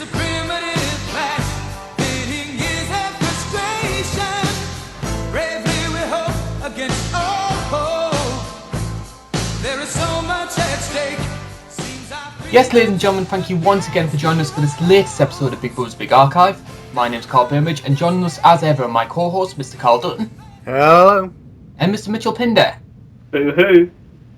It's a primitive clash, pitting years of frustration. Bravely we hope against all hope. There is so much at stake. Yes, ladies and gentlemen, thank you once again for joining us for this latest episode of Big Brother's Big Archive. My name's Karl and Mitch, and joining us as ever are my co-host, Mr. Carl Dutton. Hello. And Mr. Mitchell Pinder. Boo-hoo.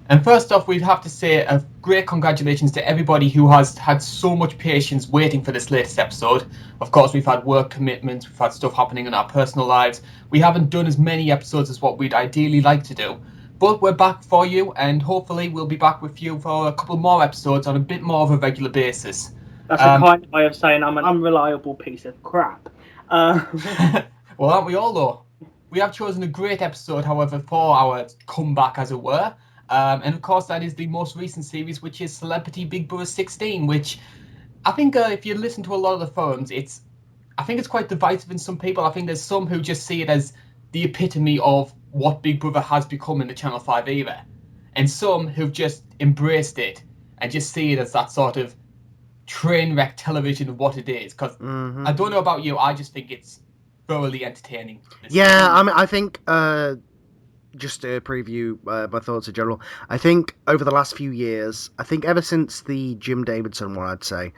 And first off, we'd have to say a great congratulations to everybody who has had so much patience waiting for this latest episode. Of course, we've had work commitments, we've had stuff happening in our personal lives. We haven't done as many episodes as what we'd ideally like to do. But we're back for you, and hopefully we'll be back with you for a couple more episodes on a bit more of a regular basis. That's a kind way of saying I'm an unreliable piece of crap. Well, aren't we all, though? We have chosen a great episode, however, for our comeback, as it were. And of course, that is the most recent series, which is Celebrity Big Brother 16, which I think if you listen to a lot of the forums, I think it's quite divisive in some people. I think there's some who just see it as the epitome of what Big Brother has become in the Channel 5 era. And some who've just embraced it and just see it as that sort of train wreck television of what it is. Because I don't know about you, I just think it's thoroughly entertaining. Yeah, I mean, I think, just to preview my thoughts in general, I think over the last few years, I think ever since the Jim Davidson one, I'd say,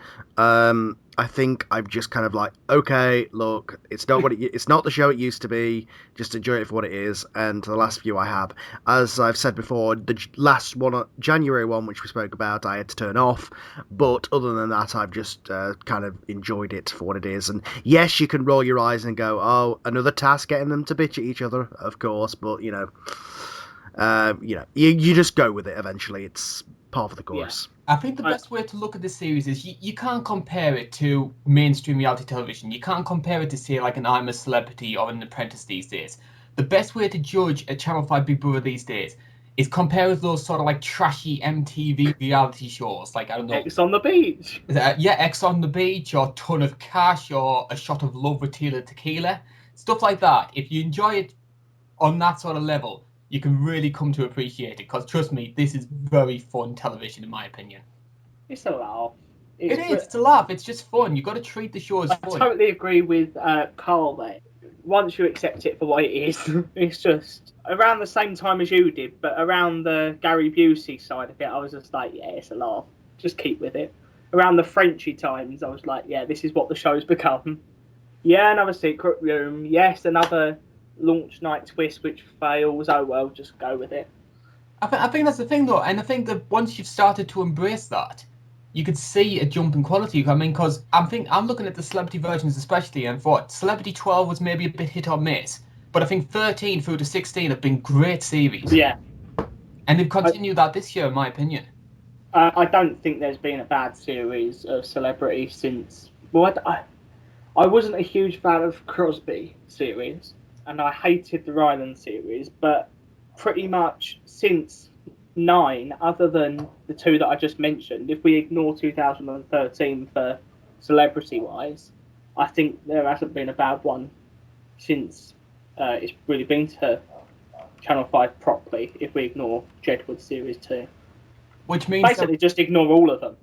I think I've just kind of like, okay, look, it's not it's not the show it used to be. Just enjoy it for what it is. And the last few I have, as I've said before, the last one, January one, which we spoke about, I had to turn off. But other than that, I've just kind of enjoyed it for what it is. And yes, you can roll your eyes and go, oh, another task getting them to bitch at each other, of course. But you just go with it. Eventually, it's part of the course. Yeah. I think the best way to look at this series is you can't compare it to mainstream reality television. You can't compare it to, say, like an I'm a Celebrity or an Apprentice these days. The best way to judge a Channel 5 Big Brother these days is compare with those sort of like trashy MTV reality shows, like, I don't know, X on the Beach. X on the Beach, or Ton of Cash, or A Shot of Love with Tila Tequila, stuff like that. If you enjoy it on that sort of level, you can really come to appreciate it, because trust me, this is very fun television in my opinion. It's a laugh. It's a laugh. It's just fun. You've got to treat the show as fun. I totally agree with Carl there. Once you accept it for what it is, it's just around the same time as you did, but around the Gary Busey side of it, I was just like, yeah, it's a laugh. Just keep with it. Around the Frenchy times, I was like, yeah, this is what the show's become. Yeah, another secret room. Yes, another launch night twist which fails. Oh well, just go with it. I think that's the thing though, and I think that once you've started to embrace that, you could see a jump in quality. I mean, because I'm looking at the celebrity versions especially, and thought Celebrity 12 was maybe a bit hit or miss, but I think 13 through to 16 have been great series. Yeah, and they've continued that this year, in my opinion. I don't think there's been a bad series of Celebrity since. Well, I wasn't a huge fan of Crosby series, and I hated the Ryland series, but pretty much since 9, other than the two that I just mentioned, if we ignore 2013 for celebrity-wise, I think there hasn't been a bad one since it's really been to Channel 5 properly, if we ignore Jedward Series 2. Which means basically just ignore all of them.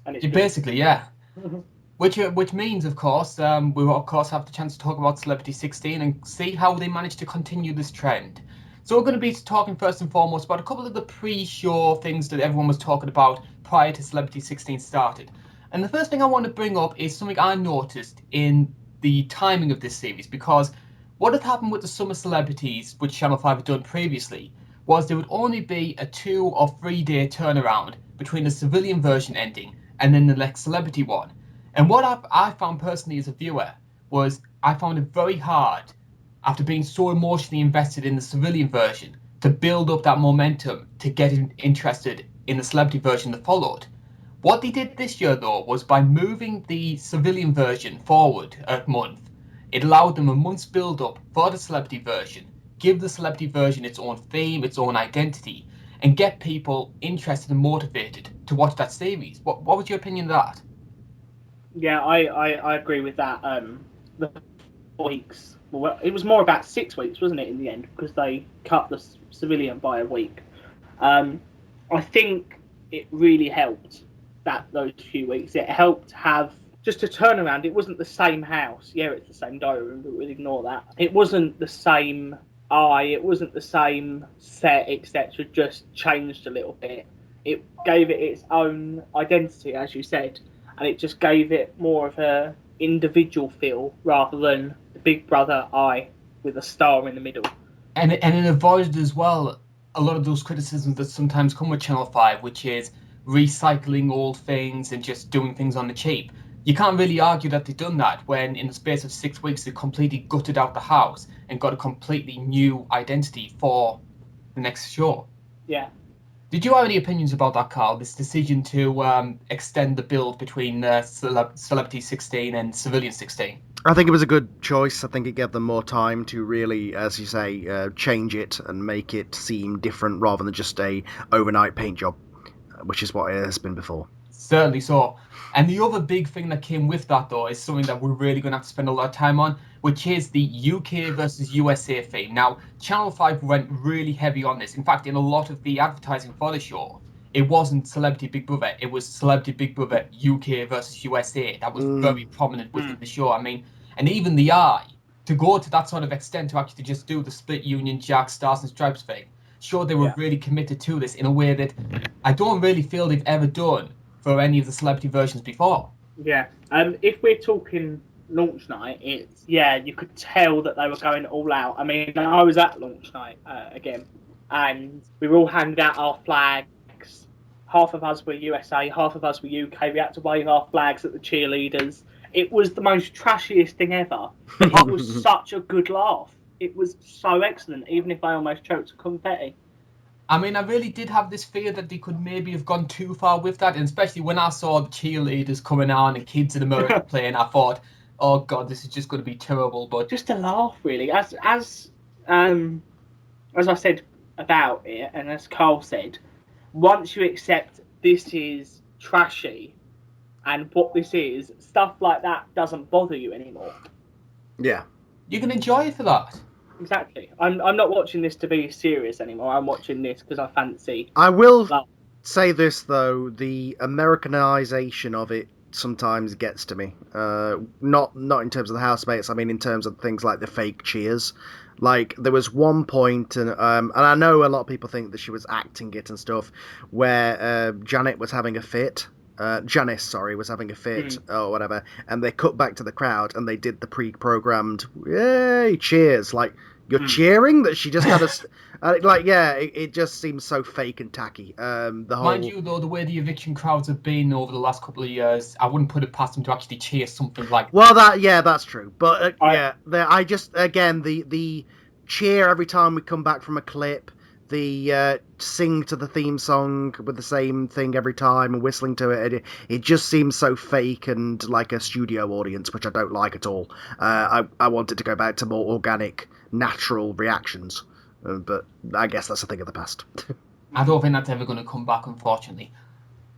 And it's basically, yeah. Which means, of course, we will, of course, have the chance to talk about Celebrity 16 and see how they managed to continue this trend. So we're going to be talking first and foremost about a couple of the pre-show things that everyone was talking about prior to Celebrity 16 started. And the first thing I want to bring up is something I noticed in the timing of this series, because what had happened with the Summer Celebrities, which Channel 5 had done previously, was there would only be a 2 or 3 day turnaround between the civilian version ending and then the next celebrity one. And what I found personally as a viewer was I found it very hard, after being so emotionally invested in the civilian version, to build up that momentum to get interested in the celebrity version that followed. What they did this year, though, was by moving the civilian version forward a month, it allowed them a month's build-up for the celebrity version, give the celebrity version its own theme, its own identity, and get people interested and motivated to watch that series. What was your opinion of that? Yeah, I agree with that. The weeks. Well, it was more about 6 weeks, wasn't it, in the end, because they cut the civilian by a week. I think it really helped those few weeks. It helped have just a turnaround. It wasn't the same house. Yeah, it's the same diary room, but we'll ignore that. It wasn't the same it wasn't the same set, etc. Just changed a little bit. It gave it its own identity, as you said, and it just gave it more of a individual feel rather than the Big Brother eye with a star in the middle. And it avoided as well a lot of those criticisms that sometimes come with Channel 5, which is recycling old things and just doing things on the cheap. You can't really argue that they've done that when in the space of 6 weeks they completely gutted out the house and got a completely new identity for the next show. Yeah. Did you have any opinions about that, Karl? This decision to extend the build between Celebrity 16 and Civilian 16? I think it was a good choice. I think it gave them more time to really, as you say, change it and make it seem different rather than just a overnight paint job, which is what it has been before. Certainly so. And the other big thing that came with that, though, is something that we're really going to have to spend a lot of time on, which is the UK versus USA theme. Now, Channel 5 went really heavy on this. In fact, in a lot of the advertising for the show, it wasn't Celebrity Big Brother. It was Celebrity Big Brother UK versus USA. That was very prominent within the show. I mean, and even the Eye, to go to that sort of extent to actually just do the split Union Jack, Stars and Stripes thing, showed they were really committed to this in a way that I don't really feel they've ever done for any of the celebrity versions before. Yeah. If we're talking launch night, it's, you could tell that they were going all out. I mean, I was at launch night again, and we were all handing out our flags. Half of us were USA, half of us were UK. We had to wave our flags at the cheerleaders. It was the most trashiest thing ever, but it was such a good laugh. It was so excellent, even if I almost choked confetti. I mean, I really did have this fear that they could maybe have gone too far with that, and especially when I saw the cheerleaders coming on and kids in America playing, I thought, oh God, this is just going to be terrible. But just a laugh, really. As I said about it, and as Karl said, once you accept this is trashy and what this is, stuff like that doesn't bother you anymore. Yeah. You can enjoy it for that. Exactly. I'm not watching this to be serious anymore. I'm watching this because I fancy. I will say this, though, the Americanization of it sometimes gets to me. Not in terms of the housemates, I mean in terms of things like the fake cheers. Like, there was one point, and I know a lot of people think that she was acting it and stuff, where Janice was having a fit, or whatever, and they cut back to the crowd and they did the pre-programmed, yay, cheers. Like, you're cheering that she just had it just seems so fake and tacky. Mind you, though, the way the eviction crowds have been over the last couple of years, I wouldn't put it past them to actually cheer something like that. Well, that's true. But I just, again, the cheer every time we come back from a clip, the sing to the theme song with the same thing every time and whistling to it, it just seems so fake and like a studio audience, which I don't like at all. I want it to go back to more organic, natural reactions. But I guess that's a thing of the past. I don't think that's ever going to come back, unfortunately.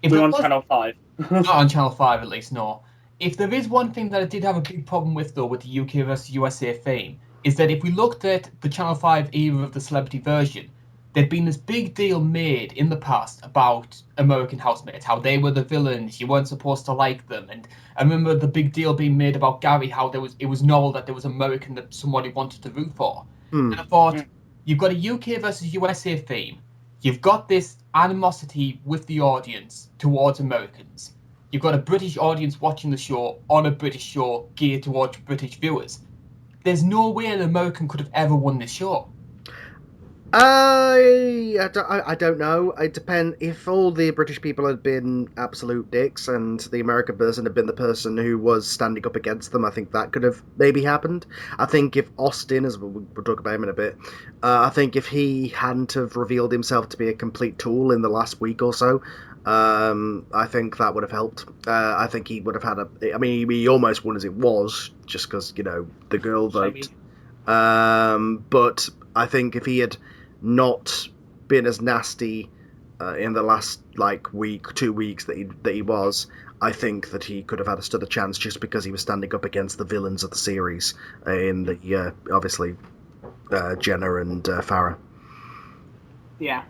We're on Channel 5. Not on Channel 5, at least, no. If there is one thing that I did have a big problem with, though, with the UK versus USA theme, is that if we looked at the Channel 5 era of the celebrity version, there'd been this big deal made in the past about American housemates, how they were the villains, you weren't supposed to like them. And I remember the big deal being made about Gary, how it was novel that there was American that somebody wanted to root for. And I thought, you've got a UK versus USA theme, you've got this animosity with the audience towards Americans, you've got a British audience watching the show on a British show geared towards British viewers. There's no way an American could have ever won this show. I don't know. It depends. If all the British people had been absolute dicks and the American person had been the person who was standing up against them, I think that could have maybe happened. I think if Austin, as we'll talk about him in a bit, I think if he hadn't have revealed himself to be a complete tool in the last week or so, I think that would have helped. I think he would have had he almost won as it was, just because, the girl vote. But I think if he had not been as nasty in the last week, 2 weeks that he was, I think that he could have stood a chance just because he was standing up against the villains of the series in the obviously Jenna and Farah. Yeah.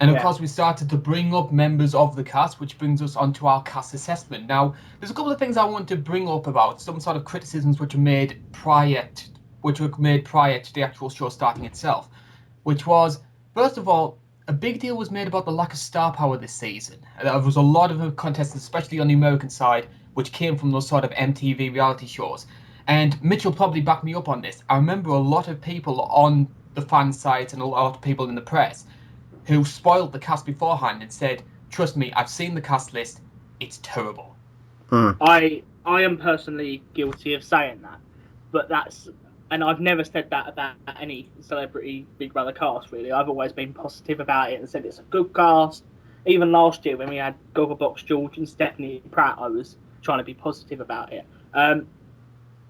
And of Yeah. course, we started to bring up members of the cast, which brings us onto our cast assessment. Now, there's a couple of things I want to bring up about some sort of criticisms which were made prior to the actual show starting itself, which was, first of all, a big deal was made about the lack of star power this season. There was a lot of contestants, especially on the American side, which came from those sort of MTV reality shows. And Mitch will probably back me up on this. I remember a lot of people on the fan sites and a lot of people in the press who spoiled the cast beforehand and said, "Trust me, I've seen the cast list. It's terrible." I am personally guilty of saying that, but and I've never said that about any celebrity Big Brother cast. Really, I've always been positive about it and said it's a good cast. Even last year when we had Gogglebox George and Stephanie Pratt, I was trying to be positive about it.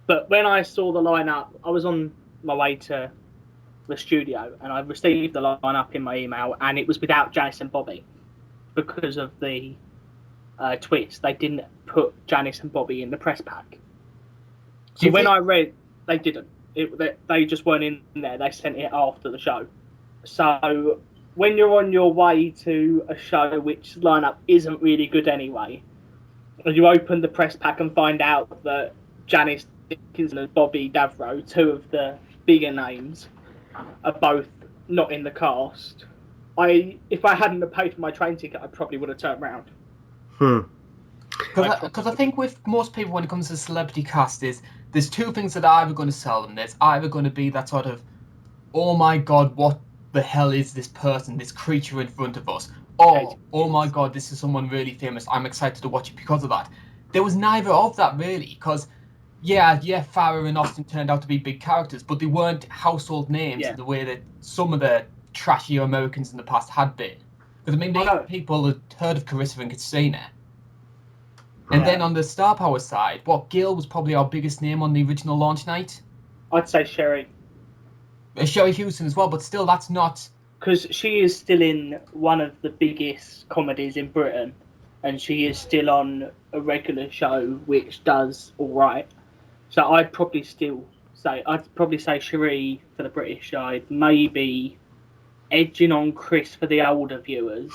But when I saw the lineup, I was on my way to the studio and I received the lineup in my email, and it was without Janice and Bobby because of the tweets. They didn't put Janice and Bobby in the press pack. So when I read, they didn't. They just weren't in there. They sent it after the show. So when you're on your way to a show which lineup isn't really good anyway, and you open the press pack and find out that Janice Dickinson and Bobby Davro, two of the bigger names, are both not in the cast, if I hadn't have paid for my train ticket, I probably would have turned around. Because I think with most people, when it comes to celebrity cast, there's two things that are either going to sell them. There's either going to be that sort of, oh my god, what the hell is this person, this creature in front of us? Or, oh my god, this is someone really famous. I'm excited to watch it because of that. There was neither of that really, because yeah, Farah and Austin turned out to be big characters, but they weren't household names in the way that some of the trashier Americans in the past had been. Because I mean, people had heard of Carissa and Christina. And then on the star power side, Gail was probably our biggest name on the original launch night. I'd say Sherry. Sherry Houston as well, but still, that's not... Because she is still in one of the biggest comedies in Britain, and she is still on a regular show which does all right. So I'd probably say Cherie for the British side, maybe edging on Chris for the older viewers.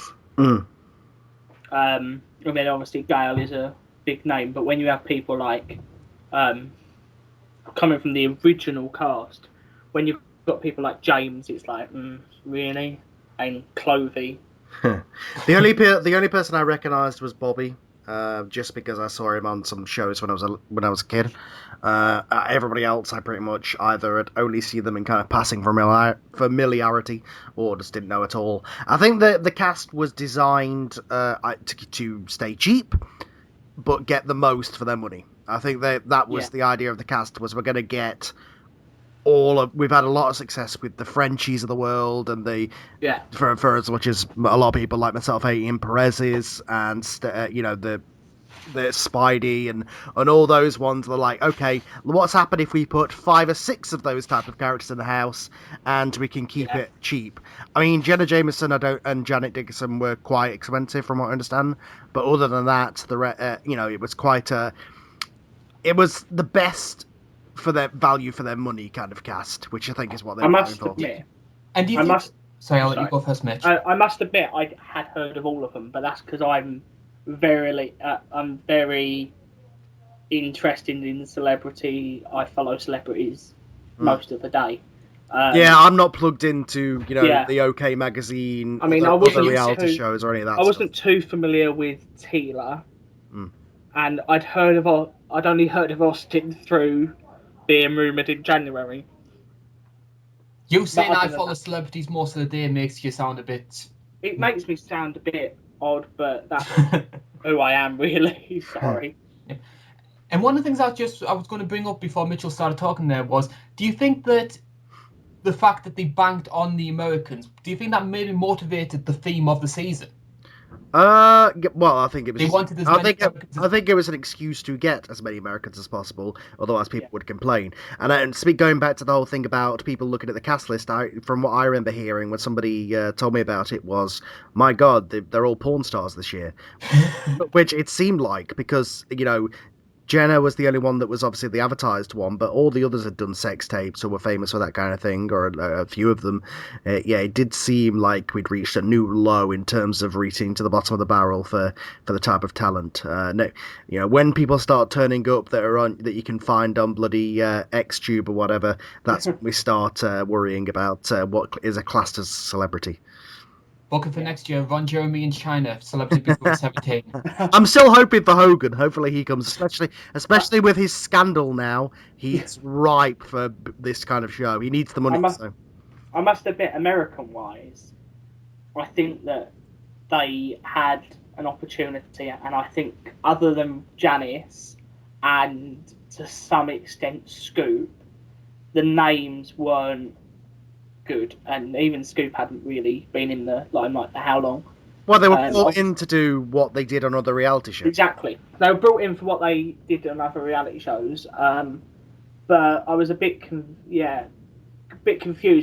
I mean, obviously Gail is a big name, but when you have people like coming from the original cast, when you've got people like James, it's like, really? And Clovey. The only person I recognised was Bobby, just because I saw him on some shows when I was a kid. Everybody else, I pretty much either had only seen them in kind of passing familiarity or just didn't know at all. I think that the cast was designed to stay cheap, but get the most for their money. I think that was the idea of the cast, was we're going to get we've had a lot of success with the Frenchies of the world, and for as much as a lot of people like myself hating Perez's and the Spidey and all those ones. They're like, okay, what's happened if we put 5 or 6 of those type of characters in the house and we can keep it cheap? I mean, Jenna Jameson and Janet Dickinson were quite expensive from what I understand, but other than that, it was it was the best for their value for their money kind of cast, which I think is what they're going for. And do you think... Sorry, I'll let you go first, Mitch. I must admit, I had heard of all of them, but that's because I'm very interested in celebrity. I follow celebrities most of the day. I'm not plugged into the OK magazine. I mean, I wasn't wasn't reality shows or any of that. I wasn't too familiar with Tila, and I'd only heard of Austin through being rumoured in January. You saying I follow celebrities most of the day makes you sound a bit... It makes me sound a bit odd, but that's who I am, really. Sorry. And one of the things I was going to bring up before Mitchell started talking there was, do you think that the fact that they banked on the Americans, do you think that maybe motivated the theme of the season? Well, I think it was. They wanted as many Americans I think it was an excuse to get as many Americans as possible, otherwise people would complain. And going back to the whole thing about people looking at the cast list, from what I remember hearing when somebody told me about it was, my God, they're all porn stars this year, which it seemed like, because Jenna was the only one that was obviously the advertised one, but all the others had done sex tapes or were famous for that kind of thing, or a few of them. Yeah, it did seem like we'd reached a new low in terms of reaching to the bottom of the barrel for the type of talent. No, when people start turning up that you can find on bloody XTube or whatever, that's when we start worrying about what is a classed as celebrity. Booking for next year, Ron Jeremy in China, Celebrity Big Brother 17. I'm still hoping for Hogan. Hopefully he comes, especially with his scandal now. He's ripe for this kind of show. He needs the money. I must admit, American-wise, I think that they had an opportunity, and I think other than Janice and to some extent Scoop, the names weren't good, and even Scoop hadn't really been in the limelight for how long. Well, they were brought in to do what they did on other reality shows. Exactly. They were brought in for what they did on other reality shows, but I was a bit confused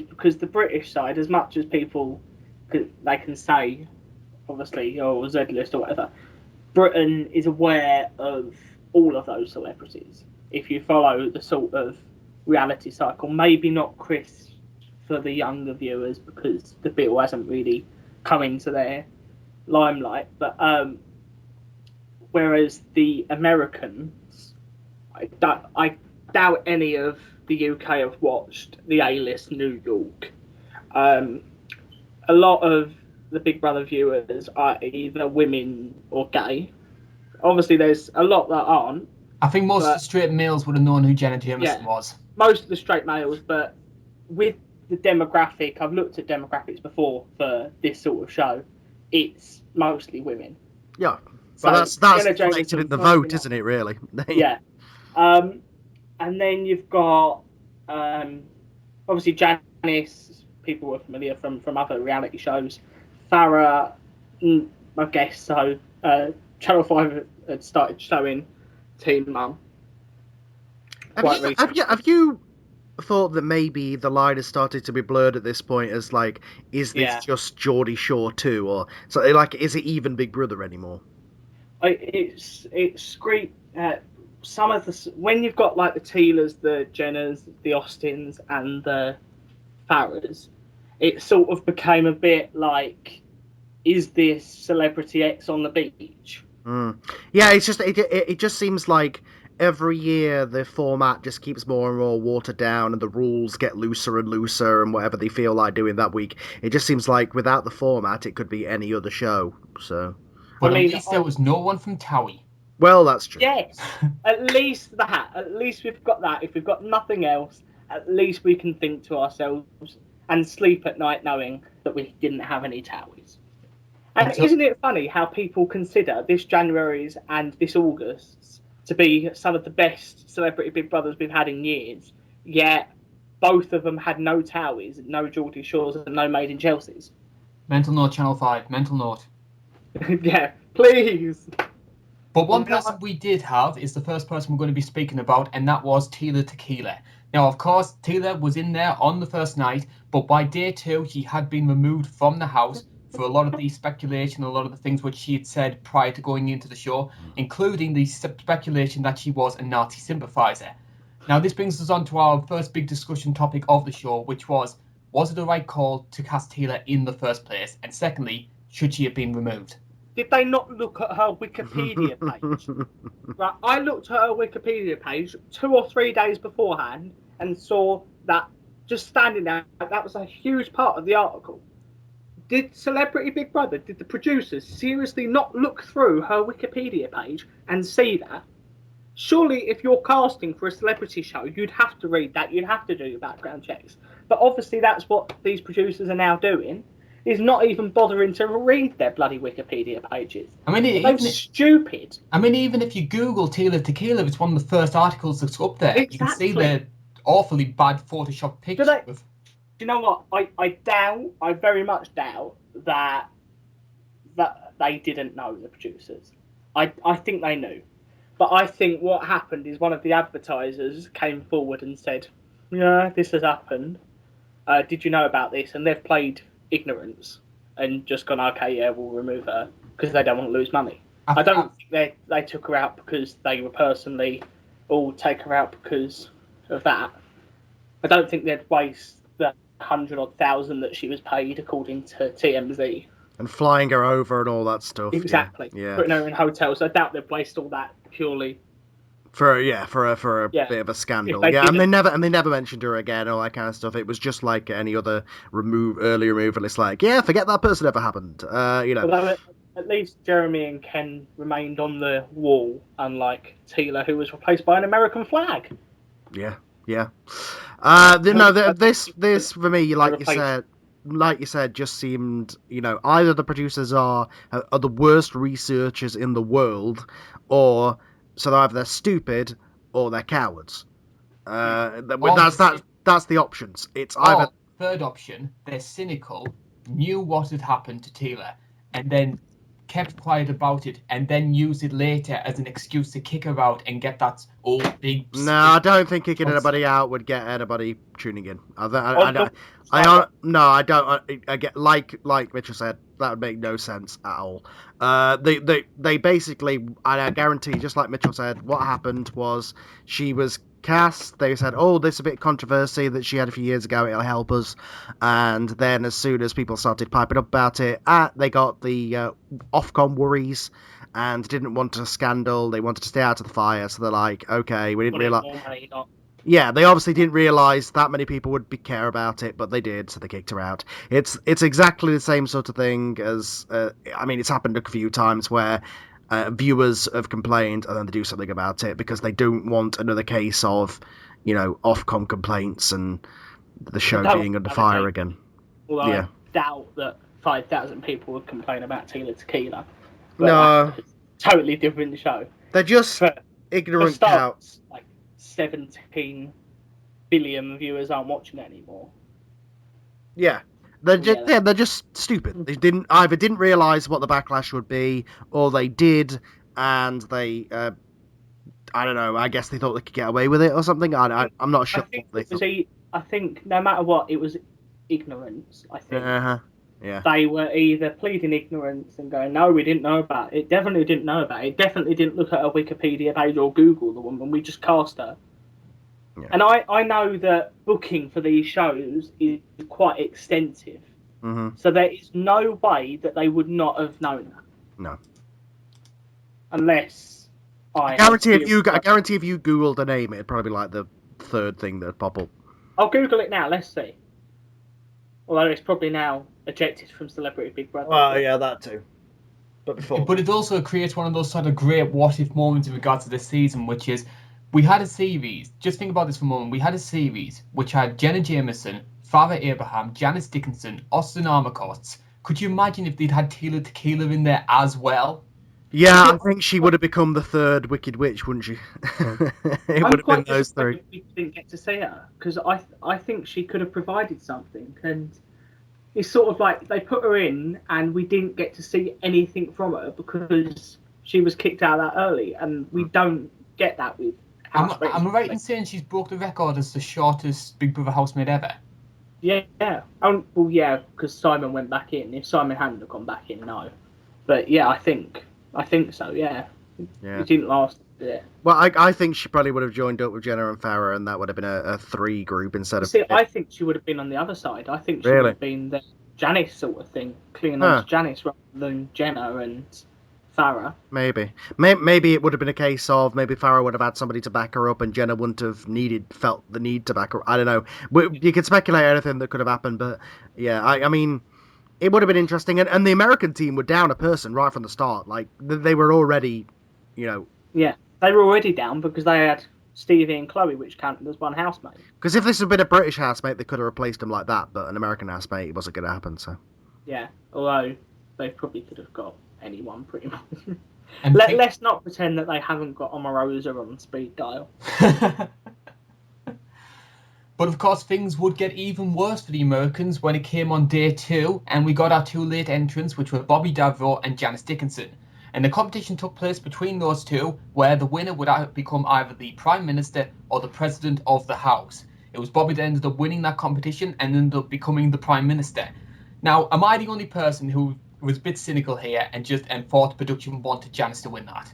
because the British side, as much as people they can say, obviously, or Z-list or whatever, Britain is aware of all of those celebrities. If you follow the sort of reality cycle, maybe not Chris for the younger viewers because the Beatle hasn't really come into their limelight, but whereas the Americans, I doubt any of the UK have watched the A-list New York. A lot of the Big Brother viewers are either women or gay. Obviously, there's a lot that aren't. I think most of the straight males would have known who Jenna Jameson was. Most of the straight males, but with the demographic, I've looked at demographics before for this sort of show. It's mostly women. Yeah, so but that's reflected in the vote, isn't it? Really? Yeah. And then you've got obviously Janice. People were familiar from other reality shows. Farah, I guess so. Channel 5 had started showing Teen Mum. Have you thought that maybe the line has started to be blurred at this point as like, is this just Geordie Shore too, or so like, is it even Big Brother anymore? It's great. Some of the when you've got like the Tilas, the Jennas, the Austins, and the Farahs, it sort of became a bit like, is this Celebrity X on the beach? Yeah, it's just it just seems like every year the format just keeps more and more watered down, and the rules get looser and looser, and whatever they feel like doing that week. It just seems like without the format, it could be any other show. So, but at least there was no one from Towie. Well, that's true. Yes, at least that. At least we've got that. If we've got nothing else, at least we can think to ourselves and sleep at night knowing that we didn't have any Towies. And isn't it funny how people consider this January's and this August's to be some of the best Celebrity Big Brothers we've had in years, yet both of them had no Towies, no Geordie Shores, and no Made in Chelseas? Mental note, Channel 5. Mental note. Yeah, please. But one person we did have is the first person we're going to be speaking about, and that was Tila Tequila. Now, of course, Tila was in there on the first night, but by day 2, she had been removed from the house for a lot of the speculation, a lot of the things which she had said prior to going into the show, including the speculation that she was a Nazi sympathiser. Now, this brings us on to our first big discussion topic of the show, which was it the right call to cast Tila in the first place? And secondly, should she have been removed? Did they not look at her Wikipedia page? Right, I looked at her Wikipedia page 2 or 3 days beforehand and saw that just standing there, that was a huge part of the article. Did Celebrity Big Brother, did the producers seriously not look through her Wikipedia page and see that? Surely if you're casting for a celebrity show, you'd have to read that, you'd have to do your background checks. But obviously that's what these producers are now doing, is not even bothering to read their bloody Wikipedia pages. I mean, they're stupid. I mean, even if you Google Tila Tequila, it's one of the first articles that's up there. Exactly. You can see the awfully bad Photoshop pictures. Do you know what? I very much doubt that they didn't know, the producers. I think they knew. But I think what happened is one of the advertisers came forward and said, yeah, this has happened. Did you know about this? And they've played ignorance and just gone, okay, yeah, we'll remove her because they don't want to lose money. I don't think they took her out because they were personally all take her out because of that. I don't think they'd waste the 100,000 that she was paid according to TMZ. And flying her over and all that stuff. Exactly. Yeah. Putting her in hotels. I doubt they'd waste all that purely. For a bit of a scandal. And they never mentioned her again, all that kind of stuff. It was just like any other early removal. It's like, yeah, forget that person ever happened. Although at least Jeremy and Ken remained on the wall, unlike Tila, who was replaced by an American flag. Yeah. This for me, like you said, just seemed, either the producers are the worst researchers in the world, or so either they're stupid or they're cowards. That's the options. It's either third option, they're cynical, knew what had happened to Tila, and then kept quiet about it, and then used it later as an excuse to kick her out and get that big. No, I don't think kicking anybody out would get anybody tuning in. I don't. I get like Mitchell said, that would make no sense at all. They basically, and I guarantee, just like Mitchell said, what happened was she was cast. They said, "Oh, this is a bit of controversy that she had a few years ago. It'll help us." And then, as soon as people started piping up about it, they got the Ofcom worries and didn't want a scandal. They wanted to stay out of the fire, so they're like, "Okay, we didn't realize." Yeah, they obviously didn't realize that many people would care about it, but they did, so they kicked her out. It's exactly the same sort of thing as it's happened a few times where viewers have complained and then they do something about it because they don't want another case of, Ofcom complaints and the show being under fire again. Although I doubt that 5,000 people would complain about Tila Tequila. No. Totally different show. They're just ignorant cows. 17 billion viewers aren't watching it anymore. Yeah. They're just stupid. They didn't realise what the backlash would be, or they did, and they, I don't know, I guess they thought they could get away with it or something. I'm not sure what they thought. I think no matter what, it was ignorance, I think. Yeah. They were either pleading ignorance and going, no, we didn't know about it. Definitely didn't know about it. Definitely didn't look at a Wikipedia page or Google the woman. We just cast her. Yeah. And I know that booking for these shows is quite extensive. Mm-hmm. So there is no way that they would not have known that. No. Unless I guarantee if you Googled the name, it'd probably be like the third thing that'd pop up. I'll Google it now. Let's see. Although it's probably now ejected from Celebrity Big Brother. Oh, yeah, that too. But before. But it also creates one of those sort of great what-if moments in regards to this season, which is, we had a series, just think about this for a moment, we had a series which had Jenna Jameson, Farah Abraham, Janice Dickinson, Austin Armacost. Could you imagine if they'd had Tila Tequila in there as well? Yeah, I think she would have become the third Wicked Witch, wouldn't she? It would have been those three. We didn't get to see her, because I think she could have provided something, and it's sort of like they put her in and we didn't get to see anything from her because she was kicked out that early, and we don't get that with housemates. Am I right in saying she's broke the record as the shortest Big Brother housemate ever? Yeah. Well, yeah, because Simon went back in. If Simon hadn't have gone back in, no. But yeah, I think so, yeah. It didn't last. Yeah. Well, I think she probably would have joined up with Jenna and Farah, and that would have been a three group instead of... See, I think she would have been on the other side. I think she would have been the Janice sort of thing, clinging on to Janice rather than Jenna and Farah. Maybe it would have been a case of maybe Farah would have had somebody to back her up, and Jenna wouldn't have felt the need to back her. I don't know. You could speculate anything that could have happened, but yeah, I mean, it would have been interesting. And the American team were down a person right from the start. Like they were already, Yeah, they were already down because they had Stevie and Chloe, which counted as one housemate. Because if this had been a British housemate, they could have replaced them like that, but an American housemate, it wasn't going to happen. So yeah, although they probably could have got anyone pretty much. And let's not pretend that they haven't got Omarosa on speed dial. But of course, things would get even worse for the Americans when it came on day 2, and we got our 2 late entrants, which were Bobby Davro and Janice Dickinson. And the competition took place between those two, where the winner would become either the Prime Minister or the President of the House. It was Bobby that ended up winning that competition and ended up becoming the Prime Minister. Now, am I the only person who was a bit cynical here and thought production wanted Janice to win that.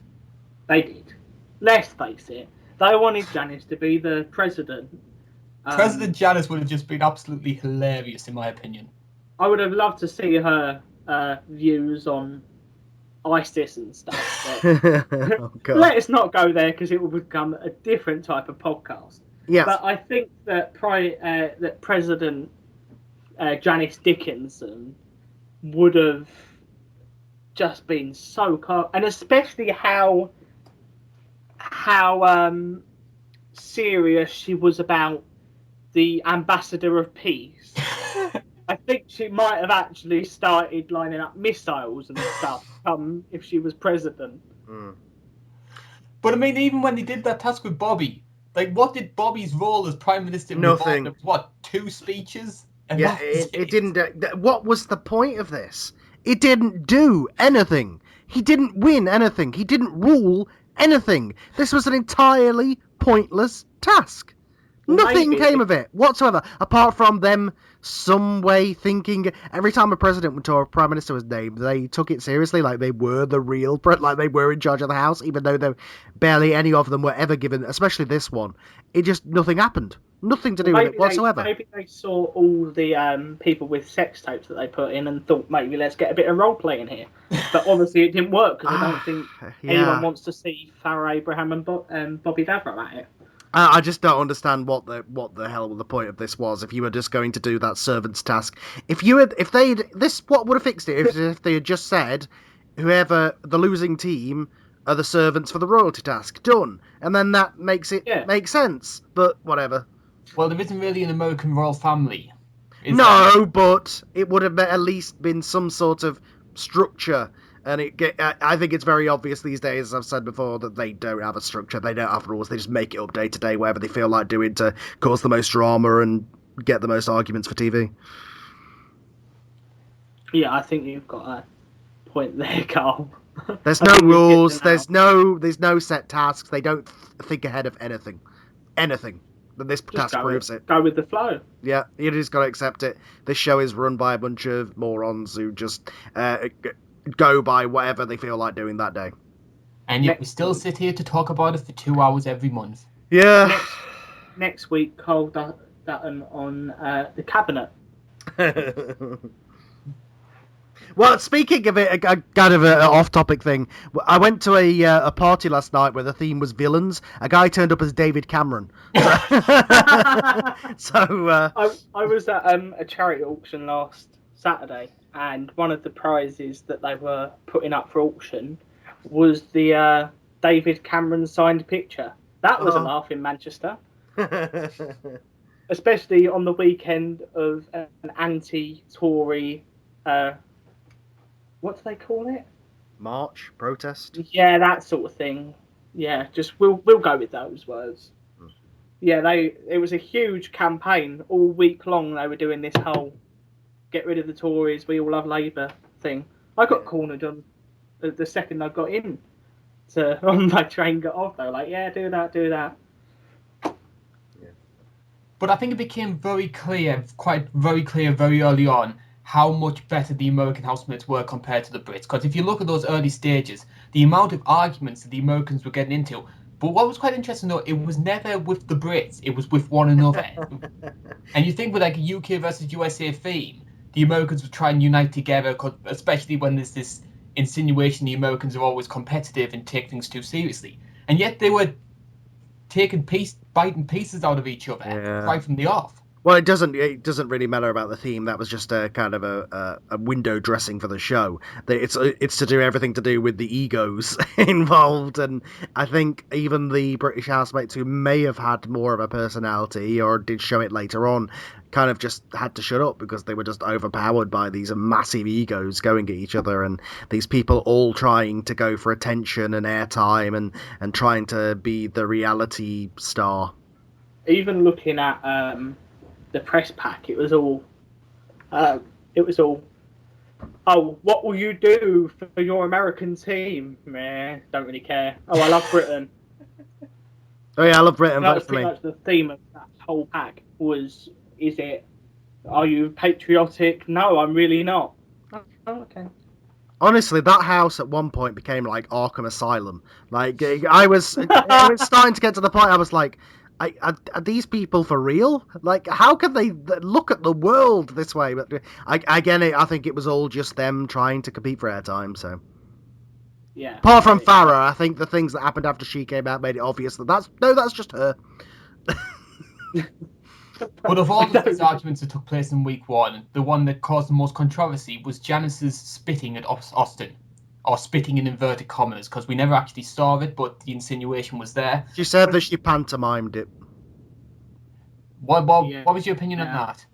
They did. Let's face it. They wanted Janice to be the president. President Janice would have just been absolutely hilarious, in my opinion. I would have loved to see her views on ISIS and stuff. But let's not go there because it will become a different type of podcast. Yeah. But I think that that President Janice Dickinson would have just been so calm, and especially how serious she was about the ambassador of peace. I think she might have actually started lining up missiles and stuff if she was president. Mm. But I mean, even when they did that task with Bobby, like, what did Bobby's role as Prime Minister Nothing. involve? What, 2 speeches? And Yeah, it didn't. What was the point of this? It didn't do anything. He didn't win anything. He didn't rule anything. This was an entirely pointless task. Nothing came of it whatsoever, apart from them some way thinking every time a president or a prime minister was named, they took it seriously, like they were the real, like they were in charge of the house, even though barely any of them were ever given, especially this one. It just, nothing happened. Nothing to do with it whatsoever. Maybe they saw all the people with sex tapes that they put in and thought, maybe let's get a bit of role play in here. But obviously it didn't work because I don't think anyone wants to see Farah Abraham and Bobby Davro at it. I just don't understand what the hell the point of this was. If you were just going to do that servant's task, what would have fixed it if they had just said, whoever the losing team are the servants for the royalty task, done, and then that makes it make sense. But whatever. Well, there isn't really an American royal family. But it would have at least been some sort of structure. And I think it's very obvious these days, as I've said before, that they don't have a structure. They don't have rules. They just make it up day to day, whatever they feel like doing to cause the most drama and get the most arguments for TV. Yeah, I think you've got a point there, Carl. There's no rules. There's no set tasks. They don't think ahead of anything. Anything. But this task proves it. Go with the flow. Yeah, you just got to accept it. This show is run by a bunch of morons who just go by whatever they feel like doing that day. And yet we still sit here to talk about it for 2 hours every month. Yeah. Next week, Carl Dutton on the cabinet. Well, speaking of it, a kind of an off-topic thing, I went to a party last night where the theme was villains. A guy turned up as David Cameron. I was at a charity auction last Saturday, and one of the prizes that they were putting up for auction was the David Cameron signed picture. That was a laugh in Manchester. Especially on the weekend of an anti-Tory... what do they call it? March? Protest? Yeah, that sort of thing. Yeah, just we'll go with those words. Yeah, it was a huge campaign all week long. They were doing this whole get rid of the Tories, we all love Labour thing. I got cornered on the second I got in on my train got off. They were like, yeah, do that. Yeah. But I think it became very clear very early on how much better the American housemates were compared to the Brits. Because if you look at those early stages, the amount of arguments that the Americans were getting into. But what was quite interesting, though, it was never with the Brits. It was with one another. And you think with like a UK versus USA theme, the Americans would try and unite together, especially when there's this insinuation the Americans are always competitive and take things too seriously. And yet they were biting pieces out of each other right from the off. Well, it doesn't really matter about the theme. That was just a kind of a window dressing for the show. It's to do everything to do with the egos involved, and I think even the British housemates who may have had more of a personality or did show it later on, kind of just had to shut up because they were just overpowered by these massive egos going at each other, and these people all trying to go for attention and airtime and trying to be the reality star. Even looking at the press pack, it was all, oh, what will you do for your American team? Meh, don't really care. Oh, I love Britain. Oh yeah, I love Britain. That was pretty much the theme of that whole pack was, are you patriotic? No, I'm really not. Oh, okay. Honestly, that house at one point became like Arkham Asylum. Like, it was starting to get to the point I was like, are these people for real? Like, how can they look at the world this way? But again, I think it was all just them trying to compete for airtime, so. Yeah. Apart from Farah, I think the things that happened after she came out made it obvious that that's just her. But of all of these arguments that took place in week 1, the one that caused the most controversy was Janice's spitting at Austin. Or spitting in inverted commas, because we never actually saw it, but the insinuation was there. She said that she pantomimed it. What was your opinion on that?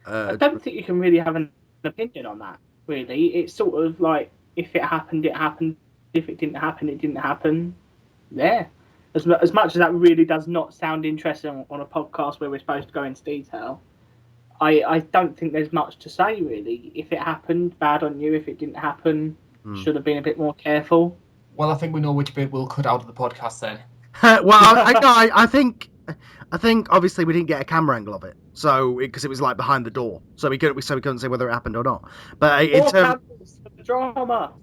I don't think you can really have an opinion on that, really. It's sort of like, if it happened, it happened. If it didn't happen, it didn't happen. There. As much as that really does not sound interesting on a podcast where we're supposed to go into detail, I don't think there's much to say, really. If it happened, bad on you. If it didn't happen, should have been a bit more careful. Well, I think we know which bit we'll cut out of the podcast then. I think obviously we didn't get a camera angle of it, so because it was like behind the door, so we couldn't say whether it happened or not. But in terms of drama,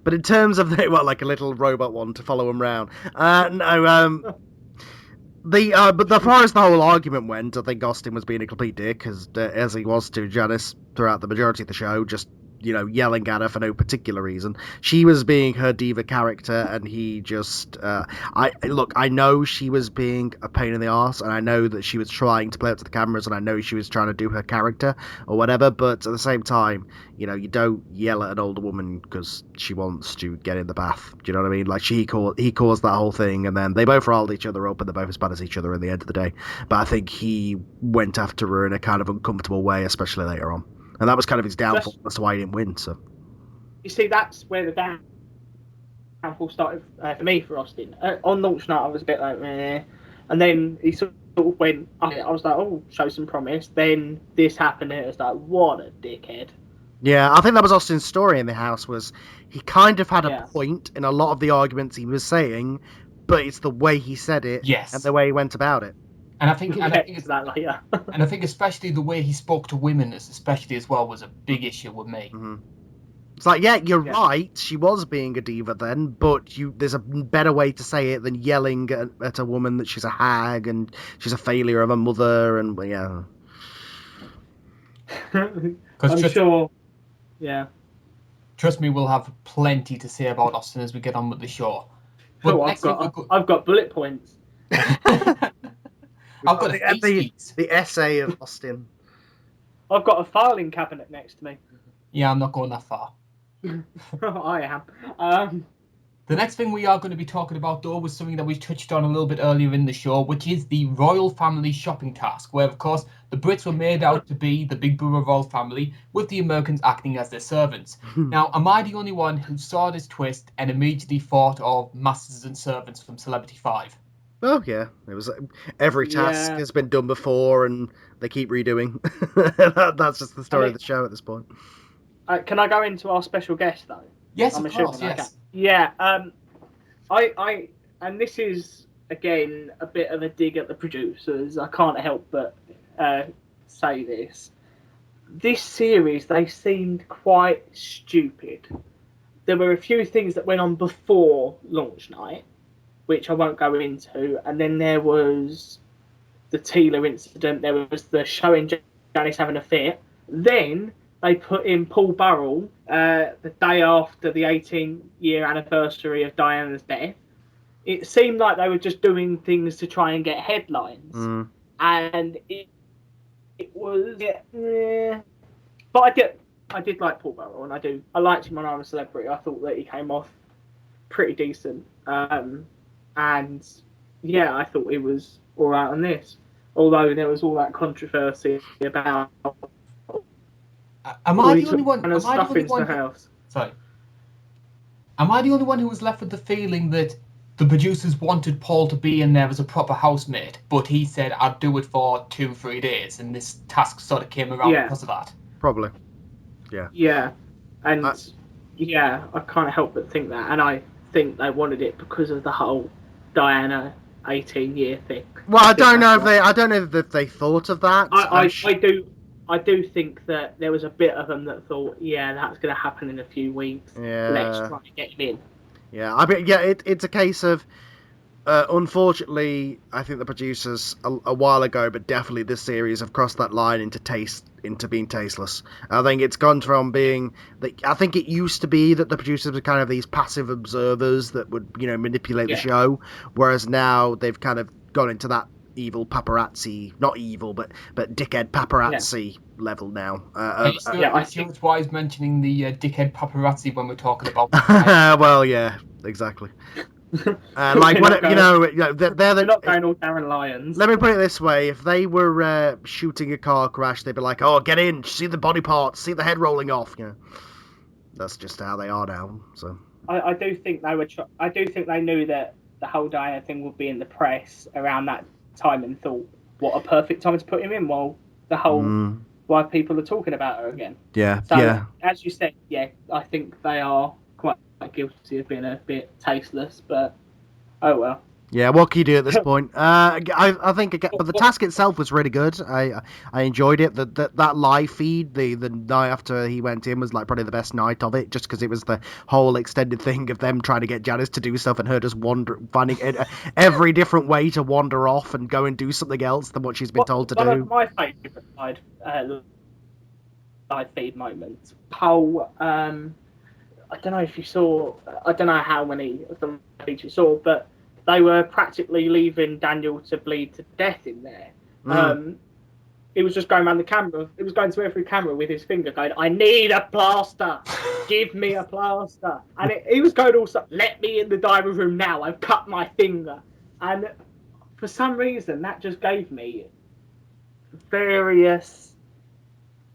but in terms of like a little robot one to follow him around, no. But as far as the whole argument went, I think Austin was being a complete dick, as he was to Janice throughout the majority of the show, just yelling at her for no particular reason. She was being her diva character, and he just I know she was being a pain in the arse, and I know that she was trying to play up to the cameras, and I know she was trying to do her character or whatever, but at the same time, you don't yell at an older woman because she wants to get in the bath. Do you know what I mean? Like, he caused that whole thing, and then they both riled each other up, and they're both as bad as each other in the end of the day. But I think he went after her in a kind of uncomfortable way, especially later on. And that was kind of his downfall. That's why he didn't win. So, you see, that's where the downfall started for me, for Austin. On launch night, I was a bit like, meh. And then he sort of went, I was like, oh, show some promise. Then this happened, and it was like, what a dickhead. Yeah, I think that was Austin's story in the house, was he kind of had a point in a lot of the arguments he was saying, but it's the way he said it and the way he went about it. And I think especially the way he spoke to women, especially as well, was a big issue with me. Mm-hmm. It's like, you're right, she was being a diva then, but there's a better way to say it than yelling at a woman that she's a hag and she's a failure of a mother, and yeah. I'm sure. Yeah. Trust me, we'll have plenty to say about Austin as we get on with the show. But I've got bullet points. I've got the essay of Austin. I've got a filing cabinet next to me. Yeah, I'm not going that far. I am. The next thing we are going to be talking about, though, was something that we touched on a little bit earlier in the show, which is the royal family shopping task, where, of course, the Brits were made out to be the big brother royal family, with the Americans acting as their servants. Now, am I the only one who saw this twist and immediately thought of Masters and Servants from Celebrity 5? Oh, yeah. It was every task has been done before, and they keep redoing. That's just the story of the show at this point. Can I go into our special guest, though? Yes, of course, yes. Yeah, I and this is, again, a bit of a dig at the producers. I can't help but say this. This series, they seemed quite stupid. There were a few things that went on before launch night, which I won't go into, and then there was the Tila incident, there was the showing Janice having a fit. Then they put in Paul Burrell the day after the 18-year anniversary of Diana's death. It seemed like they were just doing things to try and get headlines. And it was... But I did like Paul Burrell, and I liked him when I was a celebrity. I thought that he came off pretty decent. And yeah, I thought it was all right on this. Although there was all that controversy about... Am I the only one? Sorry. Am I the only one who was left with the feeling that the producers wanted Paul to be in there as a proper housemate, but he said, I'd do it for 2-3 days, and this task sort of came around because of that? Probably. Yeah. Yeah. And I can't help but think that. And I think they wanted it because of the whole Diana 18-year thing. Well, I don't know if they thought of that. I do think that there was a bit of them that thought, yeah, that's going to happen in a few weeks. Yeah. Let's try to get him in. Yeah, I mean, yeah, it's a case of, unfortunately, I think the producers a while ago, but definitely this series have crossed that line into being tasteless. I think it's gone from being, I think it used to be that the producers were kind of these passive observers that would, manipulate the show, whereas now they've kind of gone into that evil paparazzi, not evil, but dickhead paparazzi level now. I think it's wise mentioning the dickhead paparazzi when we're talking about. Well, yeah, exactly. Like what they're not going all Darren Lyons. Let me put it this way: if they were shooting a car crash, they'd be like, "Oh, get in, see the body parts, see the head rolling off." That's just how they are now. So I do think they were. I do think they knew that the whole Diana thing would be in the press around that time and thought, "What a perfect time to put him in." While the whole why people are talking about her again. Yeah. So, yeah. As you said, I think they are quite guilty of being a bit tasteless, but oh well. Yeah, what can you do at this point? I think again, but the task itself was really good. I enjoyed it. That live feed, the night after he went in, was like probably the best night of it, just because it was the whole extended thing of them trying to get Janice to do stuff and her just finding every different way to wander off and go and do something else than what she's been told to do. One of my favourite live feed moments. Whole I don't know if you saw. I don't know how many of the feeds you saw, but they were practically leaving Daniel to bleed to death in there. He was just going around the camera. He was going to every camera with his finger going, "I need a plaster. Give me a plaster." And he was going also, "Let me in the diary room now. I've cut my finger." And for some reason, that just gave me various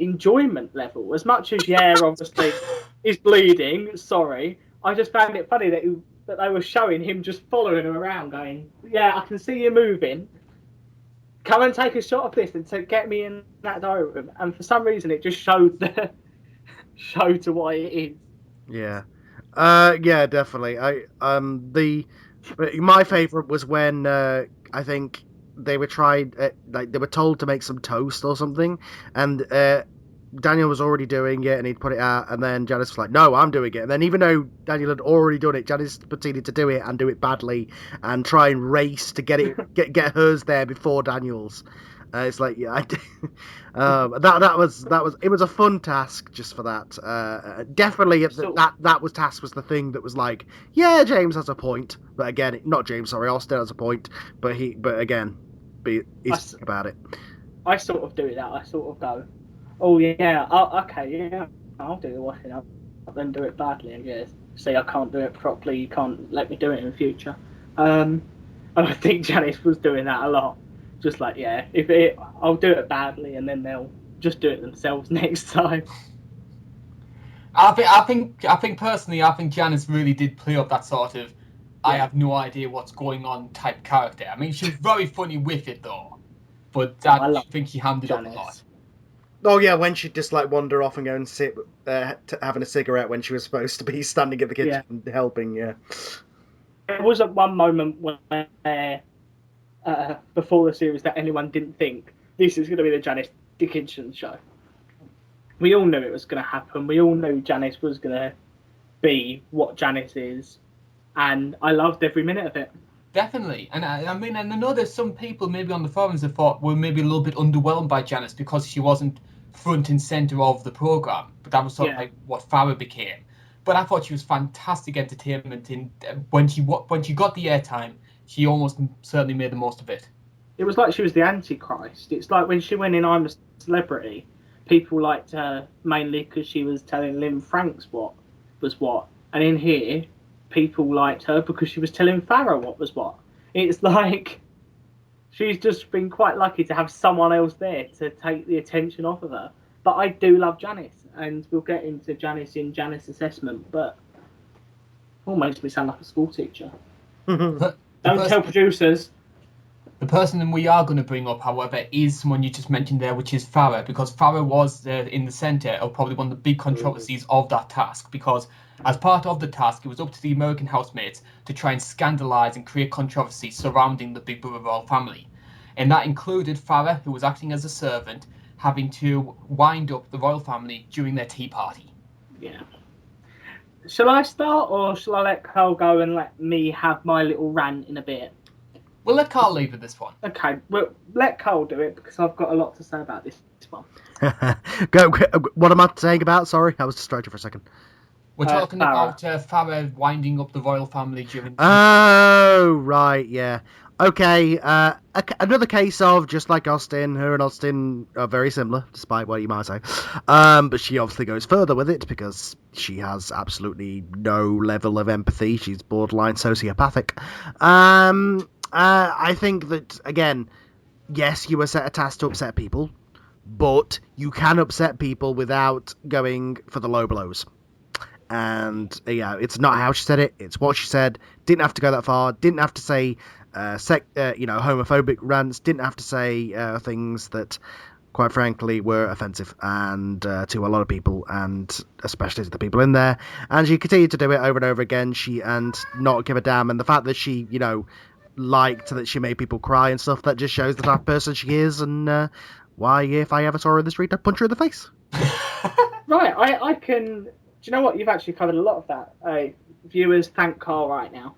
enjoyment level. As much as, obviously, he's bleeding. Sorry. I just found it funny that they were showing him just following him around going, "Yeah, I can see you moving. Come and take a shot of this and to get me in that diary room." And for some reason, it just showed to what it is. Yeah, yeah, definitely. My favorite was when I think they were they were told to make some toast or something, and Daniel was already doing it and he'd put it out, and then Janice was like, "No, I'm doing it." And then even though Daniel had already done it, Janice proceeded to do it and do it badly and try and race to get it get hers there before Daniel's. It's like, yeah, that was a fun task just for that. Definitely that task was the thing that was like, yeah, James has a point, but again, not James, sorry, Austin has a point, but again, he's about it. I sort of do that. I sort of go, "Oh yeah, I'll do the washing up, then do it badly, I guess. See, I can't do it properly. You can't let me do it in the future." And I think Janice was doing that a lot. Just like, I'll do it badly, and then they'll just do it themselves next time. I think personally, Janice really did play up that sort of, I have no idea what's going on type character. I mean, she was very funny with it though, but I think she hammed it up a lot. Oh yeah, when she'd just like wander off and go and sit having a cigarette when she was supposed to be standing at the kitchen helping. Yeah, there was at one moment where before the series that anyone didn't think this is going to be the Janice Dickinson show. We all knew it was going to happen. We all knew Janice was going to be what Janice is, and I loved every minute of it. Definitely, and I mean, and I know there's some people maybe on the forums that thought were maybe a little bit underwhelmed by Janice because she wasn't front and center of the program, but that was sort of like what Farah became. But I thought she was fantastic entertainment, and when she got the airtime, she almost certainly made the most of it. It was like she was the Antichrist. It's like when she went in I'm a Celebrity, people liked her mainly because she was telling Lynn Franks what was what. And in here, people liked her because she was telling Farah what was what. It's like she's just been quite lucky to have someone else there to take the attention off of her. But I do love Janice, and we'll get into Janice in Janice Assessment, but it makes me sound like a school teacher. Don't tell producers. The person we are going to bring up, however, is someone you just mentioned there, which is Farah, because Farah was in the centre of probably one of the big controversies of that task, because as part of the task, it was up to the American housemates to try and scandalise and create controversy surrounding the Big Brother royal family. And that included Farah, who was acting as a servant, having to wind up the royal family during their tea party. Yeah. Shall I start, or shall I let Carl go and let me have my little rant in a bit? We'll let Karl lead with this one. Okay, well, let Carl do it, because I've got a lot to say about this one. Go. What am I saying about? Sorry, I was distracted for a second. We're talking Farah. about Farah winding up the royal family during... Oh, right, yeah. Okay, another case of, just like Austin, her and Austin are very similar, despite what you might say. But she obviously goes further with it because she has absolutely no level of empathy. She's borderline sociopathic. I think that, again, yes, you were set a task to upset people, but you can upset people without going for the low blows. And yeah, it's not how she said it, it's what she said. Didn't have to go that far, didn't have to say homophobic rants, didn't have to say things that quite frankly were offensive and to a lot of people, and especially to the people in there. And she continued to do it over and over again, and not give a damn. And the fact that she liked that she made people cry and stuff, that just shows the type of person she is. And why, if I ever saw her in the street, I'd punch her in the face. Right, I can... Do you know what? You've actually covered a lot of that. Viewers, thank Carl right now.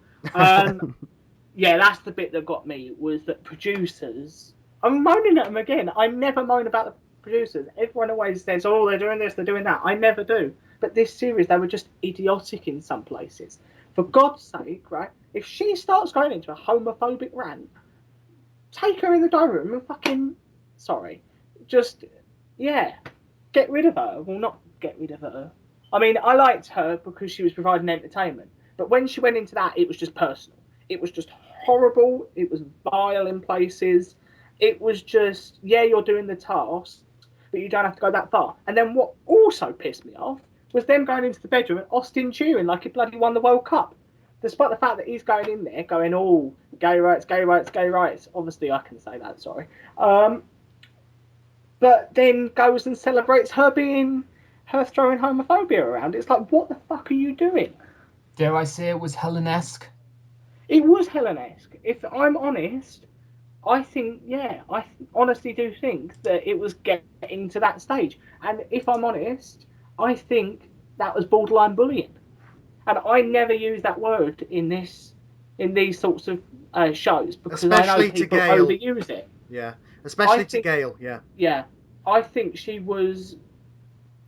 Yeah, that's the bit that got me, was that producers... I'm moaning at them again. I never moan about the producers. Everyone always says, oh, they're doing this, they're doing that. I never do. But this series, they were just idiotic in some places. For God's sake, right, if she starts going into a homophobic rant, take her in the dining room and fucking... Sorry. Just, yeah, get rid of her. Well, not get rid of her. I mean, I liked her because she was providing entertainment. But when she went into that, it was just personal. It was just horrible. It was vile in places. It was just, yeah, you're doing the task, but you don't have to go that far. And then what also pissed me off was them going into the bedroom and Austin cheering like he bloody won the World Cup. Despite the fact that he's going in there going, oh, gay rights, gay rights, gay rights. Obviously, I can say that, sorry. But then goes and celebrates her throwing homophobia around. It's like, what the fuck are you doing? Dare I say it was Helen-esque? It was Helen-esque. If I'm honest, I think, yeah, I honestly do think that it was getting to that stage. And if I'm honest, I think that was borderline bullying. And I never use that word in these sorts of shows, because Especially I know people overuse it. Yeah, especially to Gail, yeah. Yeah, I think she was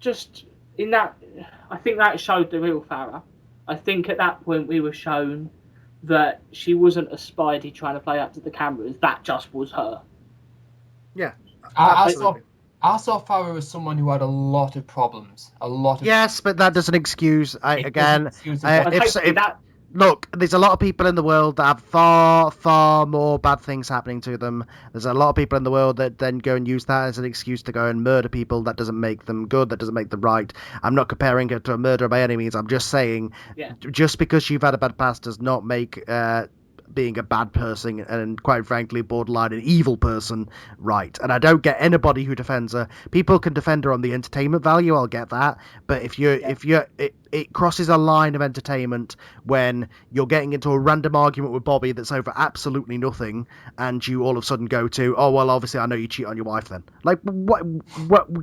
just in that. I think that showed the real Farah. I think at that point we were shown that she wasn't a Spidey trying to play up to the cameras. That just was her. Yeah, I saw Farah as someone who had a lot of problems. Yes, but that doesn't excuse. Look, there's a lot of people in the world that have far, far more bad things happening to them. There's a lot of people in the world that then go and use that as an excuse to go and murder people. That doesn't make them good. That doesn't make them right. I'm not comparing her to a murderer by any means. I'm just saying, just because you've had a bad past does not make being a bad person and, quite frankly, borderline an evil person right. And I don't get anybody who defends her. People can defend her on the entertainment value. I'll get that. But it crosses a line of entertainment when you're getting into a random argument with Bobby that's over absolutely nothing, and you all of a sudden go to, oh, well, obviously I know you cheat on your wife then. Like, what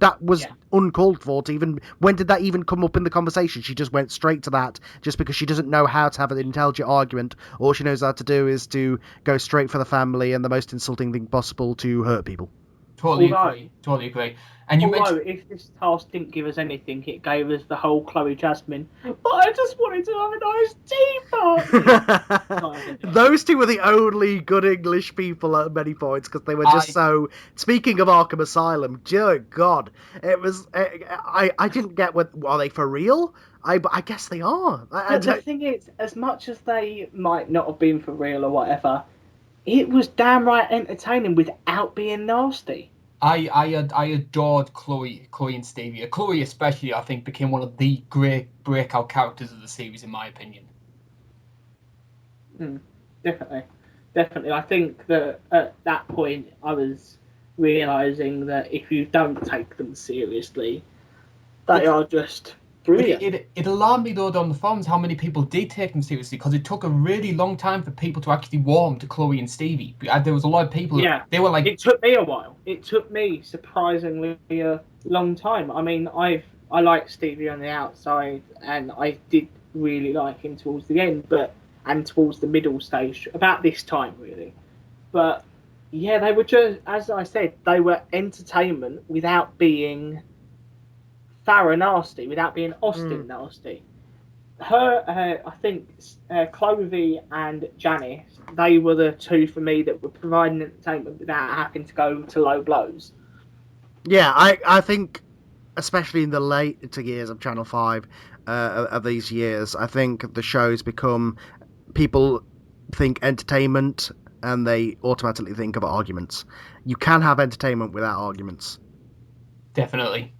that was uncalled for to even... When did that even come up in the conversation? She just went straight to that just because she doesn't know how to have an intelligent argument. All she knows how to do is to go straight for the family and the most insulting thing possible to hurt people. Totally agree. And you mentioned... if this task didn't give us anything, it gave us the whole Chloe Jasmine, but I just wanted to have a nice tea party. Those two were the only good English people at many points, because they were just so... Speaking of Arkham Asylum, dear God, it was... I didn't get what... Are they for real? I guess they are. The thing is, as much as they might not have been for real or whatever, it was damn right entertaining without being nasty. I adored Chloe and Stevie. Chloe especially, I think, became one of the great breakout characters of the series, in my opinion. Definitely. I think that at that point I was realising that if you don't take them seriously, they are just brilliant. It alarmed me though on the forums how many people did take them seriously, because it took a really long time for people to actually warm to Chloe and Stevie. There was a lot of people. Yeah, they were like, it took me a while. It took me surprisingly a long time. I mean, I like Stevie on the outside, and I did really like him towards the end, and towards the middle stage, about this time really. But yeah, they were just, as I said, they were entertainment without being Farah nasty, without being Austin nasty. I think Clovey and Janice, they were the two for me that were providing entertainment without having to go to low blows. Yeah, I think, especially in the later years of Channel 5 of these years, I think the show's become, people think entertainment and they automatically think of arguments. You can have entertainment without arguments. definitely.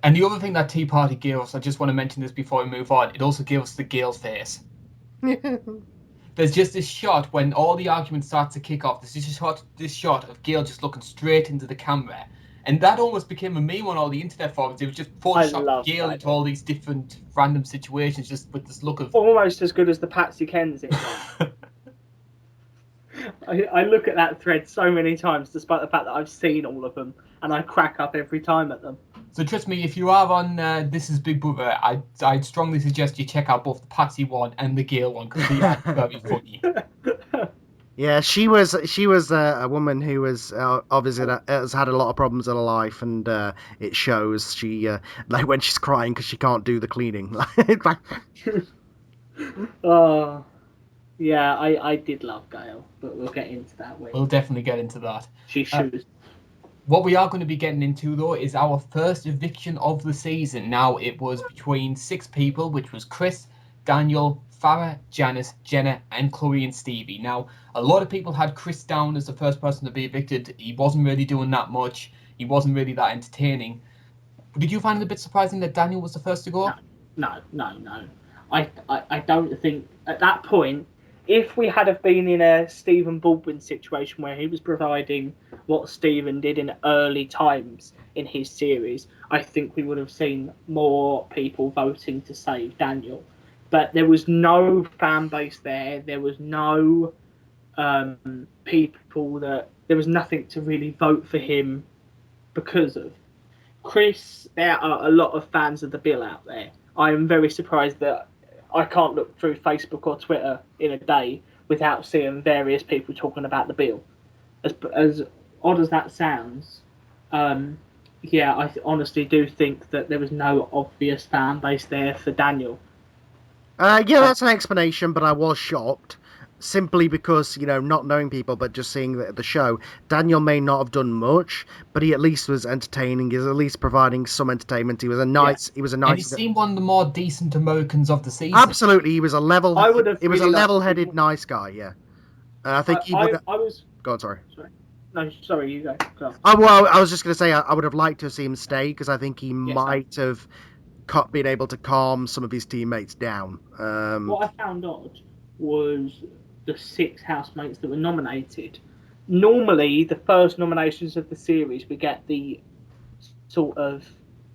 And the other thing that Tea Party gave us, I just want to mention this before we move on, it also gave us the Gail face. There's just this shot when all the arguments start to kick off. There's just this shot of Gail just looking straight into the camera. And that almost became a meme on all the internet forums. It was just Photoshop Gail into all these different random situations, just with this look of... Almost as good as the Patsy Kensit one. I look at that thread so many times, despite the fact that I've seen all of them, and I crack up every time at them. So trust me, if you are on This Is Big Brother, I'd strongly suggest you check out both the Patsy one and the Gail one, because they are very funny. Yeah, she was a woman who was obviously has had a lot of problems in her life, and it shows. She like when she's crying because she can't do the cleaning. Oh, yeah, I did love Gail, but we'll get into that. We'll definitely get into that. She should. What we are going to be getting into, though, is our first eviction of the season. Now, it was between 6 people, which was Chris, Daniel, Farah, Janice, Jenna, and Chloe and Stevie. Now, a lot of people had Chris down as the first person to be evicted. He wasn't really doing that much. He wasn't really that entertaining. Did you find it a bit surprising that Daniel was the first to go? No. I don't think, at that point, if we had have been in a Stephen Baldwin situation where he was providing what Stephen did in early times in his series, I think we would have seen more people voting to save Daniel. But there was no fan base there. There was no people that... There was nothing to really vote for him because of. Chris, there are a lot of fans of the Bill out there. I am very surprised that I can't look through Facebook or Twitter in a day without seeing various people talking about the Bill. As odd as that sounds, yeah, I honestly do think that there was no obvious fan base there for Daniel. Yeah, that's an explanation, but I was shocked. Simply because, not knowing people, but just seeing the show, Daniel may not have done much, but he at least was entertaining. He was at least providing some entertainment. He was a nice. And he seemed one of the more decent Americans of the season. Absolutely, he was a level. He was a level-headed, nice guy. Yeah, and I think he would. I was. Go on, sorry. No, sorry, you go. Oh well, I was just going to say I would have liked to see him stay because I think he might have been able to calm some of his teammates down. What I found odd was the 6 housemates that were nominated. Normally, the first nominations of the series, we get the sort of,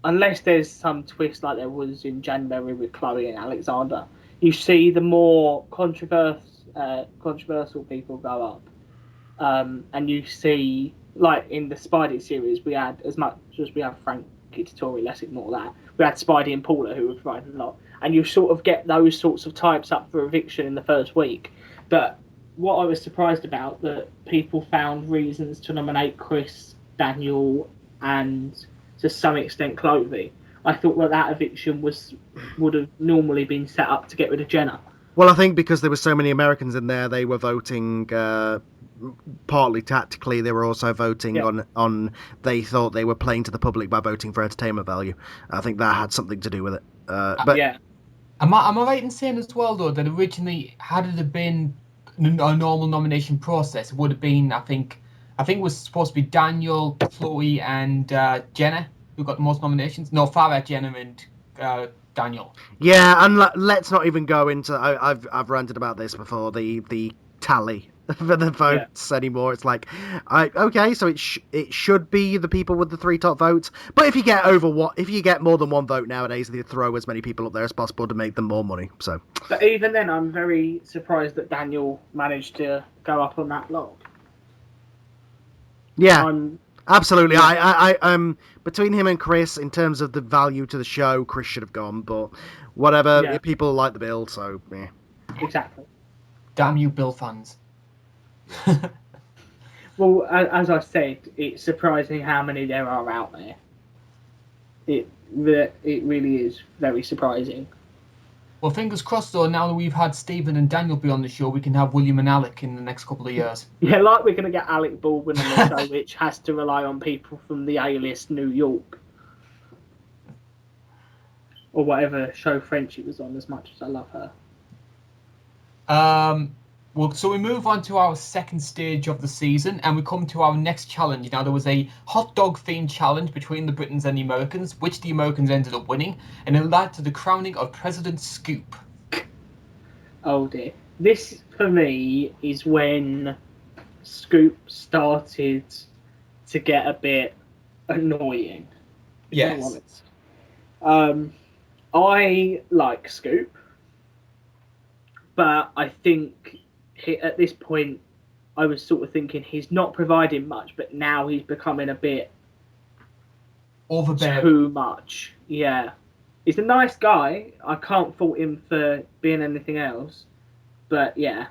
unless there's some twist like there was in January with Chloe and Alexander, you see the more controversial people go up. And you see, like in the Spidey series, we had, as much as we have Frankie Dettori, let's ignore that, we had Spidey and Paula who were providing a lot. And you sort of get those sorts of types up for eviction in the first week. But what I was surprised about, that people found reasons to nominate Chris, Daniel, and to some extent Chloe. I thought that eviction would have normally been set up to get rid of Jenna. Well, I think because there were so many Americans in there, they were voting partly tactically. They were also voting on they thought they were playing to the public by voting for entertainment value. I think that had something to do with it. But yeah. Am I right in saying as well, though, that originally, had it have been a normal nomination process, it would have been, I think it was supposed to be Daniel, Chloe, and Jenna who got the most nominations. No, Farah, Jenna, and Daniel. Yeah, and let's not even go into. I've ranted about this before. The tally for the votes anymore. It's like, okay, so it should be the people with the 3 top votes. But if you get more than 1 vote nowadays, they throw as many people up there as possible to make them more money. So, but even then, I'm very surprised that Daniel managed to go up on that log. Yeah, absolutely. I between him and Chris, in terms of the value to the show, Chris should have gone. But whatever, people like the bill, so yeah. Exactly. Damn you, Bill fans. Well, as I said, it's surprising how many there are out there. It really is very surprising. Well, fingers crossed, though, now that we've had Stephen and Daniel be on the show, we can have William and Alec in the next couple of years. Yeah, like we're going to get Alec Baldwin on the show, which has to rely on people from the A-list New York. Or whatever show Frenchie was on, as much as I love her. Well, so we move on to our second stage of the season, and we come to our next challenge. Now, there was a hot dog themed challenge between the Britons and the Americans, which the Americans ended up winning, and it led to the crowning of President Scoop. Oh dear. This, for me, is when Scoop started to get a bit annoying. Yes. I like Scoop, but I think at this point I was sort of thinking he's not providing much, but now he's becoming a bit overbearing. Too much. Yeah. He's a nice guy. I can't fault him for being anything else. But yeah.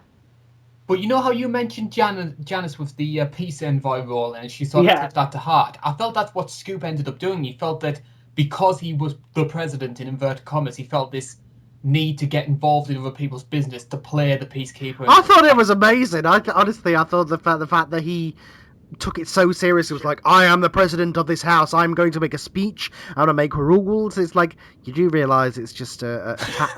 But you know how you mentioned Janice with the peace envoy role, and she sort of took that to heart? I felt that's what Scoop ended up doing. He felt that because he was the president, in inverted commas, he felt this need to get involved in other people's business to play the peacekeeper. I thought it was amazing. Honestly, I thought the fact that he took it so seriously, was like, I am the president of this house, I'm going to make a speech, I'm going to make rules. It's like, you do realise it's just a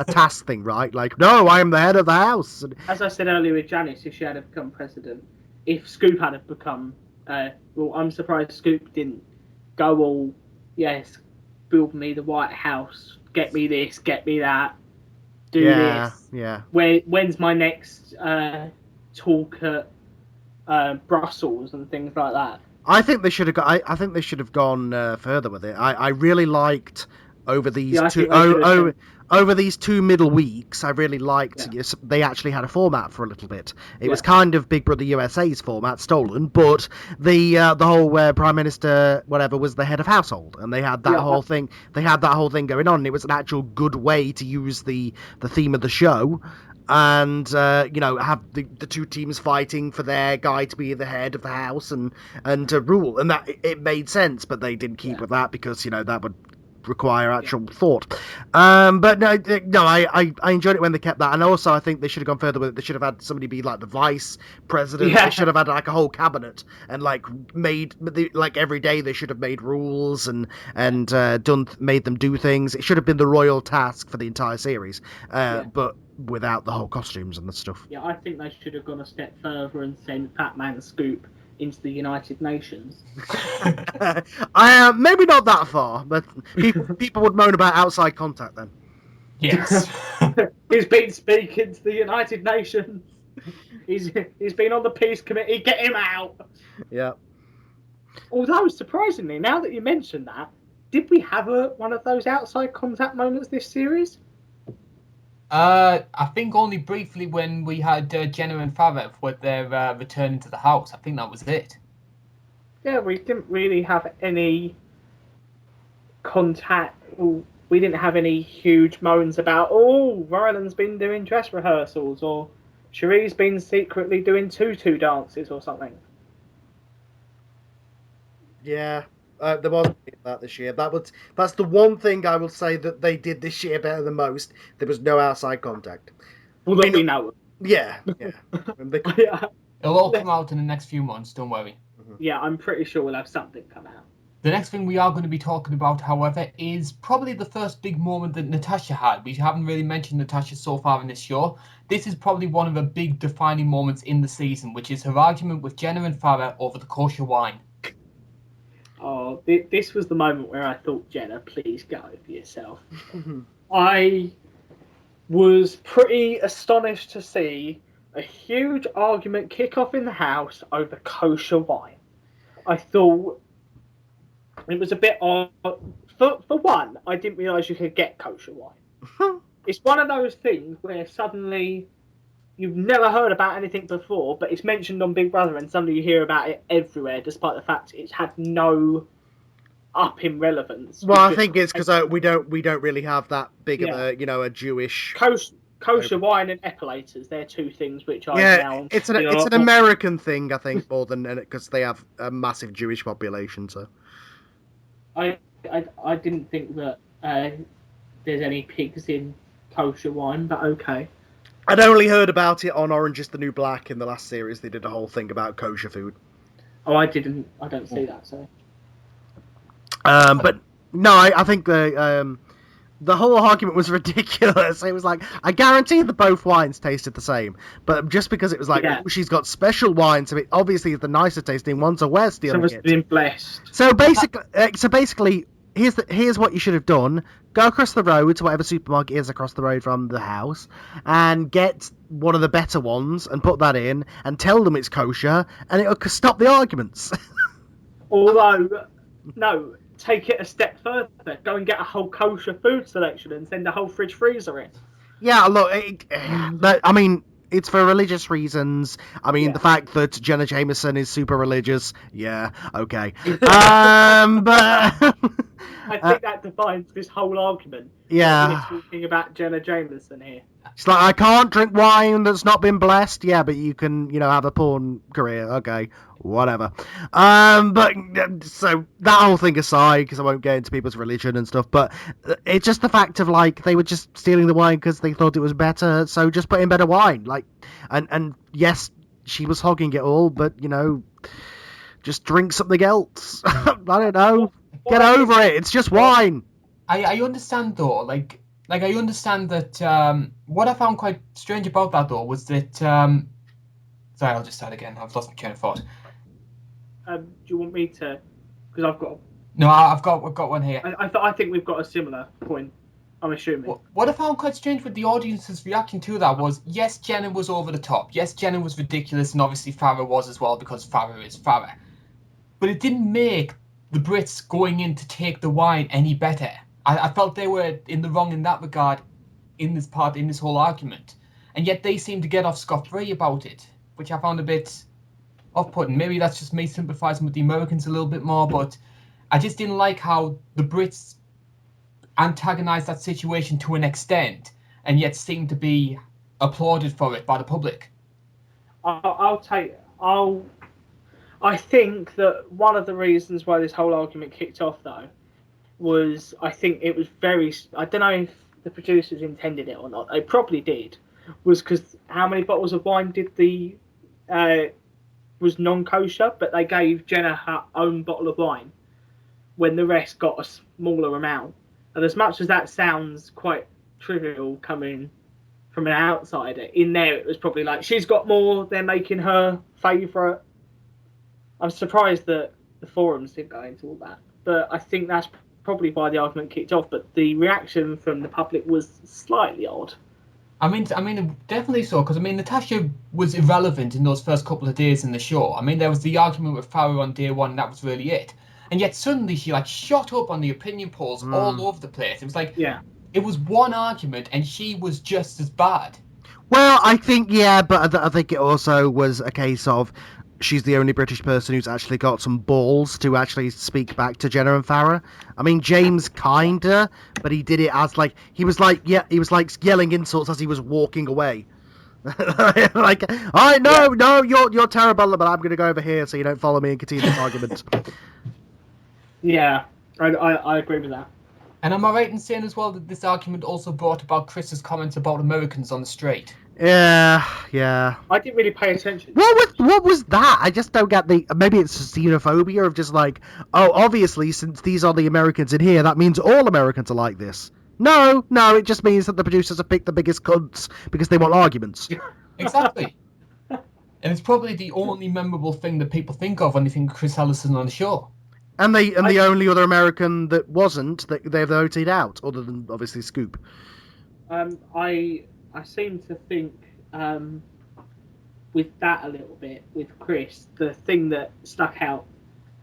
task thing, right? Like, no, I am the head of the house. As I said earlier with Janice, if she had become president, if Scoop had become, well, I'm surprised Scoop didn't go all, yes, build me the White House, get me this, get me that, do this. Yeah. When's my next talk at Brussels and things like that? I think they should have got. I think they should have gone further with it. I really liked over these over these 2 middle weeks. I really liked. They actually had a format for a little bit. It was kind of Big Brother USA's format, stolen, but the whole Prime Minister whatever was the head of household, and they had that whole thing. They had that whole thing going on. And it was an actual good way to use the theme of the show. And have the 2 teams fighting for their guy to be the head of the house and to rule, and that it made sense, but they didn't keep with that because that would require actual thought. But no, I enjoyed it when they kept that, and also I think they should have gone further with it. They should have had somebody be like the vice president. They should have had like a whole cabinet and made every day they should have made rules and made them do things. It should have been the royal task for the entire series, but without the whole costumes and the stuff. Yeah, I think they should have gone a step further and sent Fat Man Scoop into the United Nations. Maybe not that far, but people would moan about outside contact then. Yes. He's been speaking to the United Nations. He's been on the peace committee. Get him out. Yeah. Although, surprisingly, now that you mention that, did we have one of those outside contact moments this series? I think only briefly when we had Jenna and Farah with their return into the house. I think that was it. Yeah, we didn't really have any contact. We didn't have any huge moans about, Ryland's been doing dress rehearsals, or Cherie's been secretly doing tutu dances or something. Yeah. There wasn't that this year. That's the one thing I will say that they did this year better than most. There was no outside contact. Well, then we know. Yeah. It'll all come out in the next few months, don't worry. Yeah, I'm pretty sure we'll have something come out. The next thing we are going to be talking about, however, is probably the first big moment that Natasha had. We haven't really mentioned Natasha so far in this show. This is probably one of the big defining moments in the season, which is her argument with Jenna and Farah over the kosher wine. Oh, this was the moment where I thought, Jenna, please go for yourself. I was pretty astonished to see a huge argument kick off in the house over kosher wine. I thought it was a bit odd. For one, I didn't realise you could get kosher wine. It's one of those things where suddenly you've never heard about anything before, but it's mentioned on Big Brother, and suddenly you hear about it everywhere, despite the fact it's had no up in relevance. Well, I think it's because we don't really have that big of a Jewish kosher wine and epilators. They're two things which I now. It's an American thing, I think, more than because they have a massive Jewish population. So I didn't think that there's any pigs in kosher wine, but okay. I'd only heard about it on Orange is the New Black in the last series. They did a whole thing about kosher food. Oh, I didn't. I don't see that. So. But no, I think the whole argument was ridiculous. It was like, I guarantee that both wines tasted the same, but just because it was like, oh, she's got special wines, so it obviously is the nicer tasting one, so we're stealing it. Been blessed. So basically, here's what you should have done: go across the road to whatever supermarket is across the road from the house, and get one of the better ones and put that in, and tell them it's kosher, and it'll stop the arguments. Although, no. Take it a step further. Go and get a whole kosher food selection and send a whole fridge freezer in. Yeah, look, I mean, it's for religious reasons. I mean, the fact that Jenna Jameson is super religious, yeah, okay. But I think that defines this whole argument. Yeah. We're talking about Jenna Jameson here. It's like, I can't drink wine that's not been blessed. Yeah, but you can, have a porn career. Okay, whatever. But so that whole thing aside, because I won't get into people's religion and stuff, but it's just the fact of like they were just stealing the wine because they thought it was better. So just put in better wine. Like, and yes, she was hogging it all, but just drink something else. I don't know. Get over it. It's just wine. I understand though, like I understand that. What I found quite strange about that though was that. Sorry, I'll just start again. I've lost my train of thought. Do you want me to? Because I've got. No, I've got one here. I think we've got a similar point. I'm assuming. What I found quite strange with the audience's reaction to that was, yes, Jenna was over the top. Yes, Jenna was ridiculous, and obviously Farah was as well because Farah is Farah. But it didn't make the Brits going in to take the wine any better. I felt they were in the wrong in that regard in this whole argument. And yet they seemed to get off scot-free about it, which I found a bit off-putting. Maybe that's just me sympathising with the Americans a little bit more, but I just didn't like how the Brits antagonised that situation to an extent and yet seemed to be applauded for it by the public. I think that one of the reasons why this whole argument kicked off, though, was I think it was I don't know if the producers intended it or not. They probably did. Was because how many bottles of wine did was non-kosher, but they gave Jenna her own bottle of wine when the rest got a smaller amount. And as much as that sounds quite trivial coming from an outsider, in there it was probably like, she's got more, they're making her favourite. I'm surprised that the forums didn't go into all that. But I think that's probably why the argument kicked off. But the reaction from the public was slightly odd. I mean, definitely so, because, Natasha was irrelevant in those first couple of days in the show. There was the argument with Farah on day one, and that was really it. And yet suddenly she, shot up on the opinion polls all over the place. It was like, it was one argument, and she was just as bad. Well, I think, but I think it also was a case of she's the only British person who's actually got some balls to actually speak back to Jenna and Farah. James kinda, but he did it as he was yelling insults as he was walking away. No, you're terrible, but I'm gonna go over here so you don't follow me and continue this argument. Yeah, I agree with that. And am I right in saying as well that this argument also brought about Chris's comments about Americans on the street? Yeah. I didn't really pay attention. What was that? I just don't get maybe it's xenophobia of just obviously since these are the Americans in here, that means all Americans are like this. No, it just means that the producers have picked the biggest cunts because they want arguments. Exactly. And it's probably the only memorable thing that people think of when they think of Chris Ellison on the show. And the only other American that wasn't, that they've voted out, other than obviously Scoop. I seem to think with that a little bit with Chris, the thing that stuck out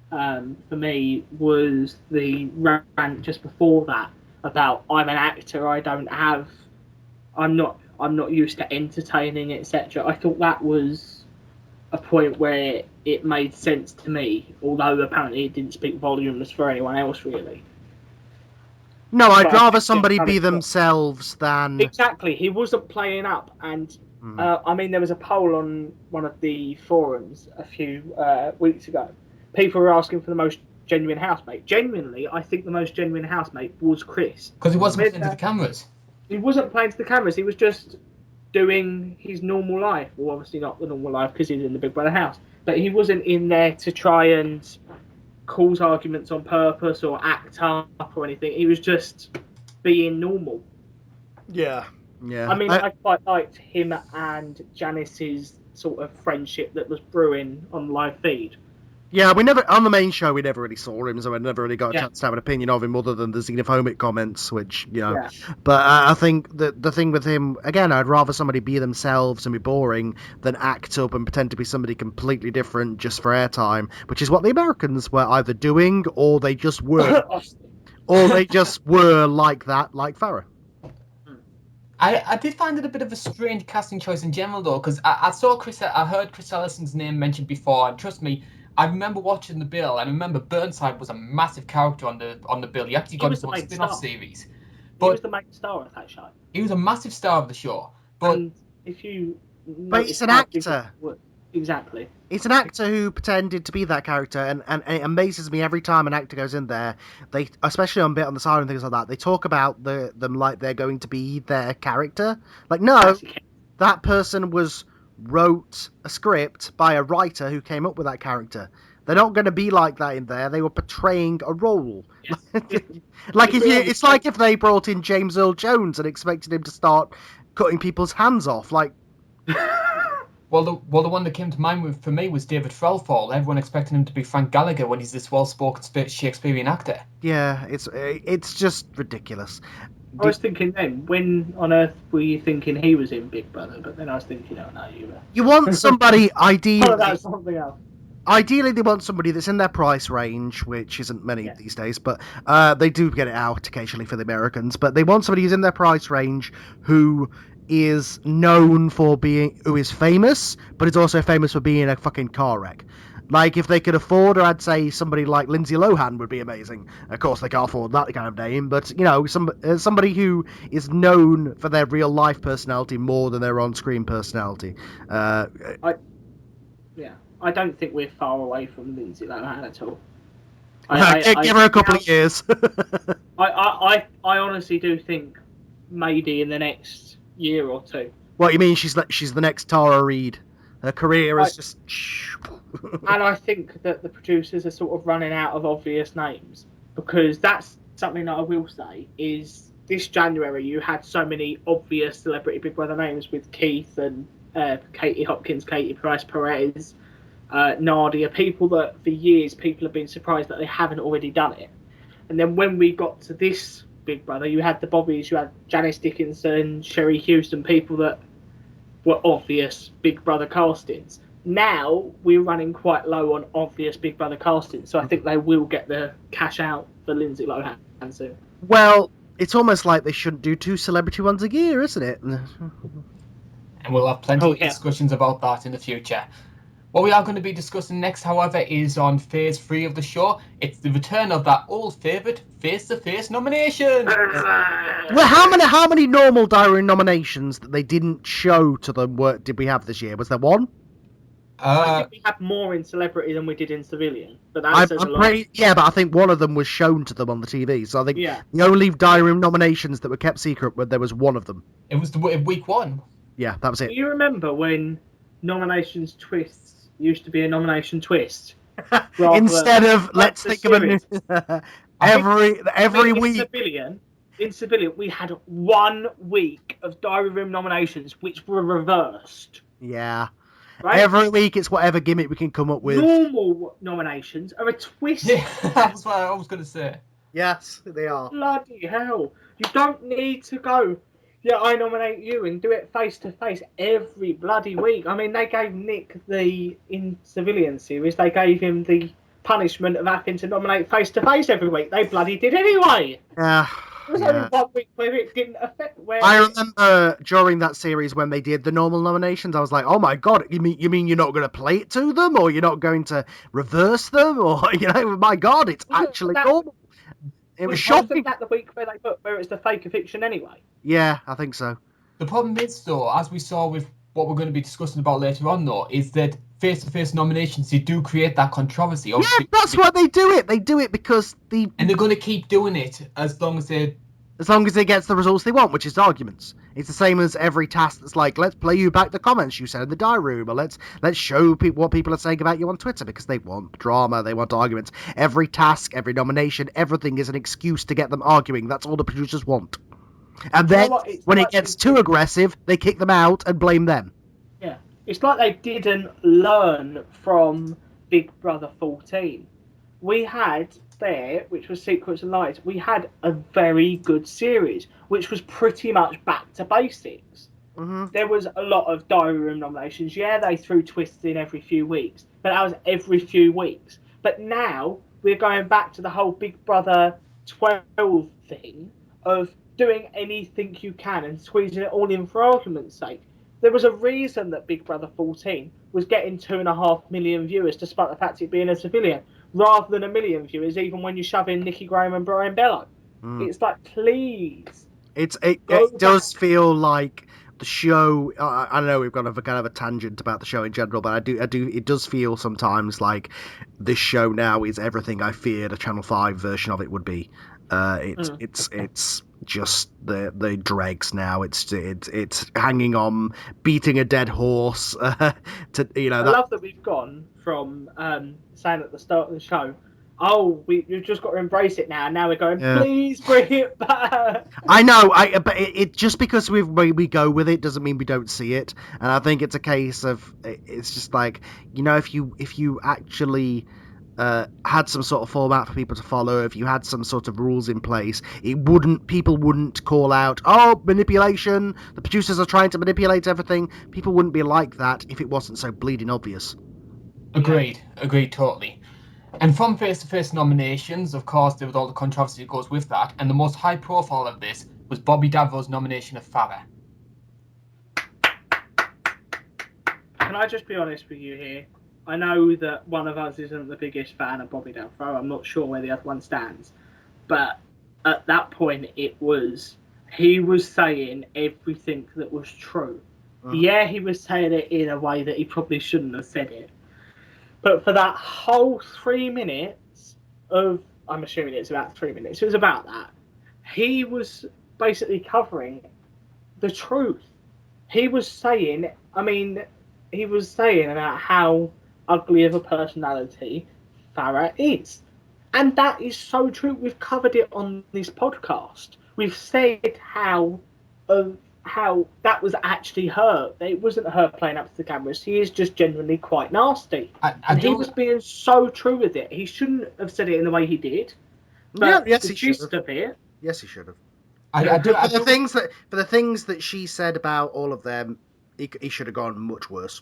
for me was the rant just before that about I'm an actor, I'm not used to entertaining, etc. I thought that was a point where it made sense to me, although apparently it didn't speak volumes for anyone else really. No, I'd But rather somebody be themselves than... Exactly, he wasn't playing up, and I mean, there was a poll on one of the forums a few weeks ago. People were asking for the most genuine housemate. Genuinely, I think the most genuine housemate was Chris. Because he wasn't playing to the cameras. He wasn't playing to the cameras. He was just doing his normal life. Well, obviously not the normal life because he's in the Big Brother house. But he wasn't in there to try and cause arguments on purpose or act up or anything. He was just being normal. Yeah. I mean, I quite liked him and Janice's sort of friendship that was brewing on the live feed. Yeah, on the main show we never really saw him, so I never really got a chance to have an opinion of him other than the xenophobic comments, which, you know. Yeah. But I think that the thing with him, again, I'd rather somebody be themselves and be boring than act up and pretend to be somebody completely different just for airtime, which is what the Americans were either doing or they just were. Or they just were like that, like Farah. I did find it a bit of a strange casting choice in general, though, because I heard Chris Ellison's name mentioned before, and trust me, I remember watching the bill, and I remember Burnside was a massive character on the bill. He actually got his own spin-off series. But he was the main star of that show. He was a massive star of the show. But it's an actor. Exactly. It's an actor who pretended to be that character, and it amazes me every time an actor goes in there. They, especially on the side and things like that, they talk about them like they're going to be their character. Like, no, that person wrote a script by a writer who came up with that character. They're not going to be like that in there. They were portraying a role. It's like if they brought in James Earl Jones and expected him to start cutting people's hands off. Like, well, the one that came to mind for me was David Threlfall. Everyone expected him to be Frank Gallagher when he's this well-spoken Shakespearean actor. Yeah, it's just ridiculous. I was thinking then, when on earth were you thinking he was in Big Brother? But then I was thinking, oh no, you were. You want somebody ideally. Oh, that's something else. Ideally, they want somebody that's in their price range, which isn't many these days, but they do get it out occasionally for the Americans. But they want somebody who's in their price range who is known for who is famous, but is also famous for being a fucking car wreck. Like, if they could afford her, I'd say somebody like Lindsay Lohan would be amazing. Of course, they can't afford that kind of name, but, you know, somebody who is known for their real-life personality more than their on-screen personality. I don't think we're far away from Lindsay Lohan at all. Give her a couple of years. I honestly do think maybe in the next year or two. What, you mean she's the next Tara Reid? Her career is just... And I think that the producers are sort of running out of obvious names, because that's something that I will say is this January you had so many obvious celebrity Big Brother names with Keith and Katie Hopkins, Katie Price Perez, Nadia, people that for years people have been surprised that they haven't already done it. And then when we got to this Big Brother, you had the Bobbies, you had Janice Dickinson, Sherry Houston, people that were obvious Big Brother castings. Now we're running quite low on obvious Big Brother castings, so I think they will get the cash out for Lindsay Lohan soon. Well, it's almost like they shouldn't do 2 celebrity ones a year, isn't it? And we'll have plenty of discussions about that in the future. What we are going to be discussing next, however, is on Phase 3 of the show. It's the return of that old favourite face-to-face nomination. Well, how many normal diary nominations that they didn't show to them did we have this year? Was there one? I think we had more in Celebrity than we did in Civilian, but that says a lot. Yeah, but I think one of them was shown to them on the TV. So I think the only diary nominations that were kept secret, there was one of them. It was week 1. Yeah, that was it. Do you remember when nominations twists used to be a nomination twist? Instead of let's think of a new every week. In Civilian, we had 1 week of diary room nominations which were reversed. Yeah. Right? Every week it's whatever gimmick we can come up with. Normal nominations are a twist. Yeah, that's what I was going to say. Yes, they are. Bloody hell. You don't need to go. Yeah, I nominate you and do it face to face every bloody week. I mean, they gave Nick in Civilian series, they gave him the punishment of having to nominate face to face every week. They bloody did anyway. Yeah. There was only 1 week where it didn't affect. I remember during that series when they did the normal nominations, I was like, "Oh my god, you mean you're not going to play it to them, or you're not going to reverse them, or my god, it's actually normal." It was shocking. Wasn't that the week where it's the fake eviction anyway? Yeah, I think so. The problem is, though, as we saw with what we're going to be discussing about later on, though, is that face-to-face nominations, they do create that controversy. Yeah, that's why they do it. They do it because and they're going to keep doing it as long as it gets the results they want, which is arguments. It's the same as every task that's like, let's play you back the comments you said in the diary room, or let's show people what people are saying about you on Twitter, because they want drama, they want arguments. Every task, every nomination, everything is an excuse to get them arguing. That's all the producers want. And then, when it gets too aggressive, they kick them out and blame them. Yeah. It's like they didn't learn from Big Brother 14. We had there, which was Secrets and Lies, we had a very good series, which was pretty much back to basics. Mm-hmm. There was a lot of diary room nominations. Yeah, they threw twists in every few weeks, but that was every few weeks. But now we're going back to the whole Big Brother 12 thing of doing anything you can and squeezing it all in for argument's sake. There was a reason that Big Brother 14 was getting 2.5 million viewers, despite the fact it being a civilian, rather than 1 million viewers, even when you shove in Nicky Graham and Brian Bello. It's like, please. It does feel like the show. I know we've got a kind of a tangent about the show in general, but I do. It does feel sometimes like this show now is everything I feared a Channel 5 version of it would be. It's just the dregs now. It's hanging on, beating a dead horse. I love that we've gone from saying at the start of the show, "Oh, you've just got to embrace it now." And now we're going, "Please bring it back." I know. But it just because we go with it doesn't mean we don't see it. And I think it's a case of it's just like, if you actually had some sort of format for people to follow, if you had some sort of rules in place, people wouldn't call out, "Oh, manipulation, the producers are trying to manipulate everything." People wouldn't be like that if it wasn't so bleeding obvious. Agreed totally. And from face-to-face nominations, of course, there was all the controversy that goes with that, and the most high profile of this was Bobby Davro's nomination of Farah. Can I just be honest with you here? I know that one of us isn't the biggest fan of Bobby Davro. I'm not sure where the other one stands. But at that point, he was saying everything that was true. Yeah, he was saying it in a way that he probably shouldn't have said it. But for that whole 3 minutes I'm assuming it's about 3 minutes, it was about that. He was basically covering the truth. He was saying about how ugly of a personality Farah is. And that is so true. We've covered it on this podcast. We've said how that was actually her. It wasn't her playing up to the cameras. She is just genuinely quite nasty. He was being so true with it. He shouldn't have said it in the way he did. But yes, the he should gist of it. Yes, he should have. For the things that she said about all of them, he should have gone much worse.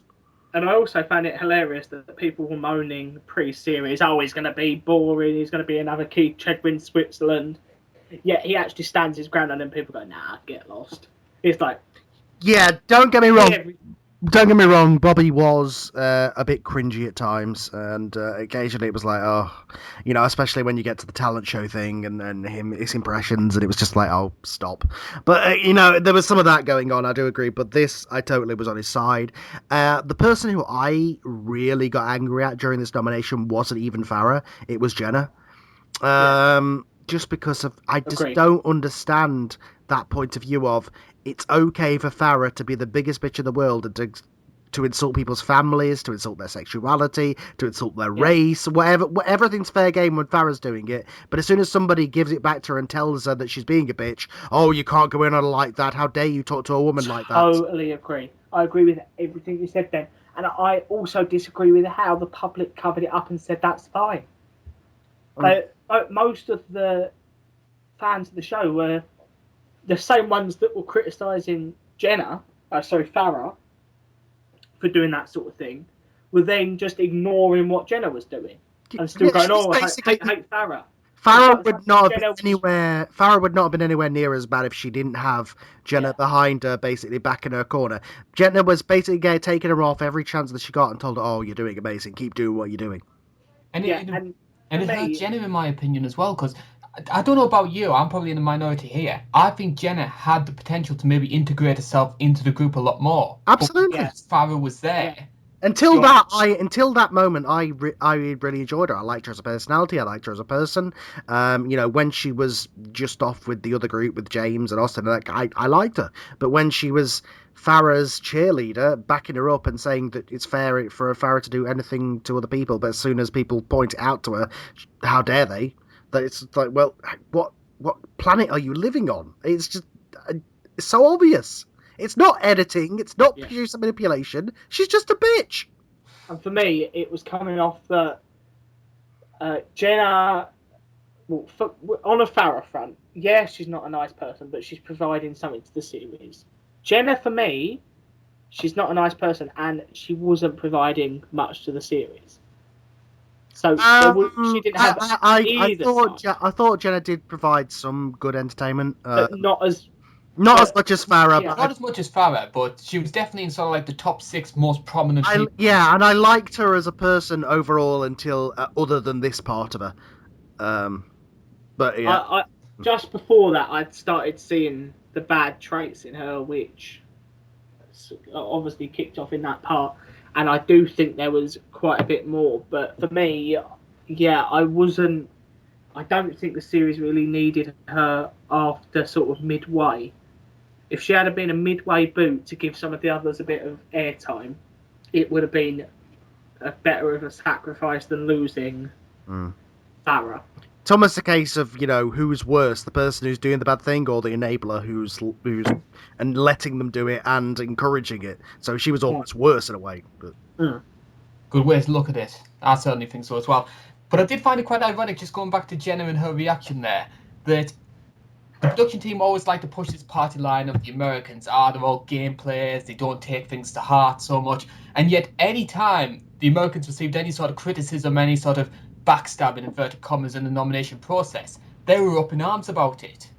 And I also found it hilarious that people were moaning pre-series, "Oh, he's going to be boring, he's going to be another Keith Chegwin Switzerland." Yet he actually stands his ground, and then people go, "Nah, get lost." It's like... Yeah, don't get me wrong, Bobby was a bit cringy at times, and occasionally it was like, especially when you get to the talent show thing and his impressions, and it was just like, oh, stop. But, there was some of that going on, I do agree, but this, I totally was on his side. The person who I really got angry at during this nomination wasn't even Farah, it was Jenna. Just because I just don't understand that point of view of, it's okay for Farah to be the biggest bitch in the world and to insult people's families, to insult their sexuality, to insult their race, whatever. Everything's fair game when Farah's doing it. But as soon as somebody gives it back to her and tells her that she's being a bitch, "Oh, you can't go in on her like that. How dare you talk to a woman like that?" Totally agree. I agree with everything you said then. And I also disagree with how the public covered it up and said that's fine. Most of the fans of the show were the same ones that were criticising Farah, for doing that sort of thing, were then just ignoring what Jenna was doing and still going, she's "Oh, basically- hate Farah." Farah It's would like not have Jenna been anywhere. Farah would not have been anywhere near as bad if she didn't have Jenna behind her, basically back in her corner. Jenna was basically taking her off every chance that she got and told her, "Oh, you're doing amazing. Keep doing what you're doing." And Yeah, it, and and for it hurt me- Jenna, in my opinion, as well, because I don't know about you, I'm probably in the minority here. I think Jenna had the potential to maybe integrate herself into the group a lot more. Absolutely. But Farah was there. Until that moment, I really enjoyed her. I liked her as a personality. I liked her as a person. When she was just off with the other group with James and Austin, I liked her. But when she was Farah's cheerleader, backing her up and saying that it's fair for Farah to do anything to other people, but as soon as people point it out to her, how dare they? That it's like, well, what planet are you living on? It's just it's so obvious. It's not editing. It's not producer manipulation. She's just a bitch. And for me, it was coming off that Jenna, on a Farah front, she's not a nice person, but she's providing something to the series. Jenna, for me, she's not a nice person, and she wasn't providing much to the series. So she didn't have either side. I thought Jenna did provide some good entertainment. But not as much as Farah. Yeah. But Not as much as Farah, but she was definitely in sort of like the top 6 most prominent people. and I liked her as a person overall until other than this part of her. But yeah, I just before that, I'd started seeing the bad traits in her, which obviously kicked off in that part. And I do think there was quite a bit more. But for me, I don't think the series really needed her after sort of midway. If she had been a midway boot to give some of the others a bit of airtime, it would have been a better of a sacrifice than losing Farah. it's almost a case of who's worse, the person who's doing the bad thing or the enabler who's and letting them do it and encouraging it. So she was almost worse in a way. But Good way to look at it. I certainly think so as well. But I did find it quite ironic, just going back to Jenna and her reaction there, that the production team always like to push this party line of the Americans. They're all game players, they don't take things to heart so much. And yet, any time the Americans received any sort of criticism, any sort of backstabbing, inverted commas, in the nomination process, they were up in arms about it.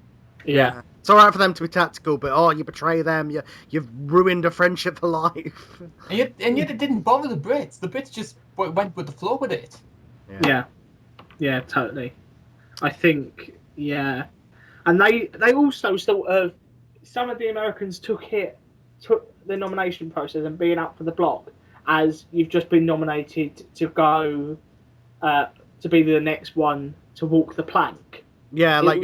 Yeah. It's all right for them to be tactical, but you betray them, you've ruined a friendship for life. And yet it didn't bother the Brits. The Brits just went with the flow with it. Yeah, totally. I think, and they also sort of, some of the Americans took the nomination process and being up for the block as you've just been nominated to go to be the next one to walk the plank. Yeah, It was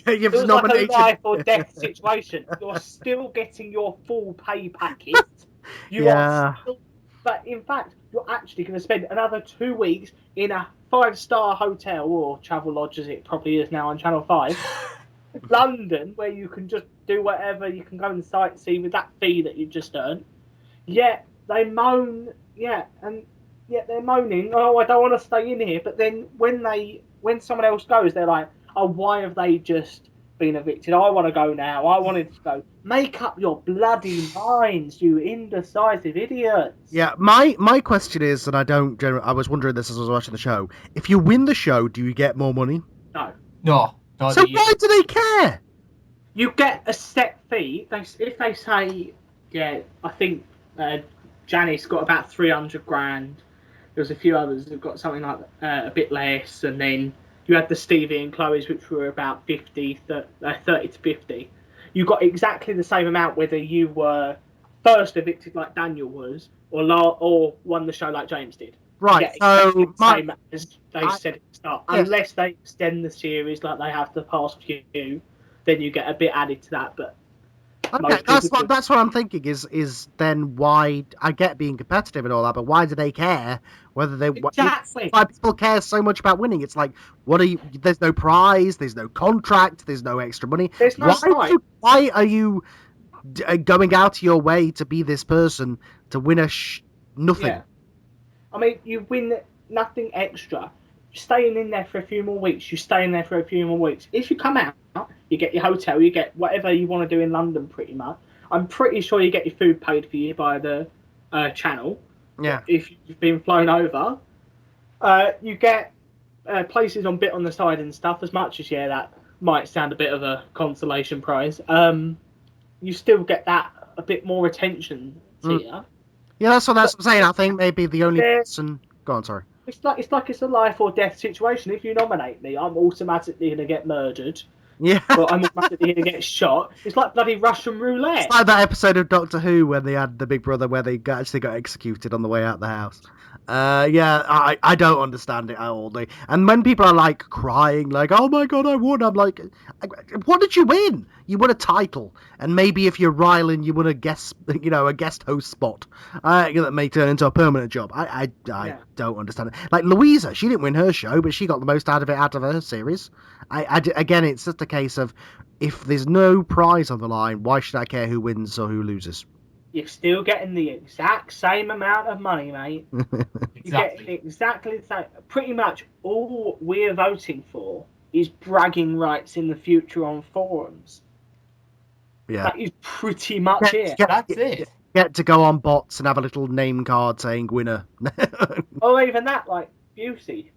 you've it was nominated like a life or death situation. You're still getting your full pay packet. You are still, but in fact, you're actually going to spend another 2 weeks in a 5-star hotel or travel lodge, as it probably is now on Channel 5, London, where you can just do whatever. You can go and sightsee with that fee that you've just earned. Yet they moan, and yet they're moaning. Oh, I don't want to stay in here. But then when someone else goes, they're like, oh, why have they just been evicted? I want to go now. I wanted to go. Make up your bloody minds, you indecisive idiots. Yeah, my question is, and I was wondering this as I was watching the show. If you win the show, do you get more money? No. So why do they care? You get a set fee. If they say, I think Janice got about 300 grand. There was a few others who got something like a bit less, and then you had the Stevie and Chloe's, which were about 30 to 50. You got exactly the same amount whether you were first evicted like Daniel was, or won the show like James did. Right. So the same as they said at the start. Yes. Unless they extend the series like they have the past few, then you get a bit added to that. But okay, that's what I'm thinking is then why I get being competitive and all that, but why do they care whether they exactly why people care so much about winning? It's like, what are you? There's no prize, there's no contract, there's no extra money. There's no why are you going out of your way to be this person to win nothing? Yeah. I mean, you win nothing extra. Staying in there for a few more weeks. You stay in there for a few more weeks. If you come out, you get your hotel, you get whatever you want to do in London, pretty much. I'm pretty sure you get your food paid for you by the channel. Yeah. If you've been flown over, you get places on bit on the side and stuff. As much as that might sound a bit of a consolation prize, you still get that a bit more attention to you. Yeah, that's what I'm saying. I think maybe the only person. Go on, sorry. It's like it's a life or death situation. If you nominate me, I'm automatically going to get murdered. Yeah. But I'm automatically going to get shot. It's like bloody Russian roulette. It's like that episode of Doctor Who when they had the Big Brother where they actually got executed on the way out the house. I don't understand it at all. And when people are like crying, like, "Oh my god, I won!" I'm like, "What did you win? You won a title, and maybe if you're Rylan, you won a guest host spot that may turn into a permanent job." I don't understand it. Like Louisa, she didn't win her show, but she got the most out of her series. Again, it's just a case of if there's no prize on the line, why should I care who wins or who loses? You're still getting the exact same amount of money, mate. You're getting exactly the same. Pretty much all we're voting for is bragging rights in the future on forums. Yeah. That is pretty much it. That's it. Get to go on bots and have a little name card saying winner. Or even that, like Busey.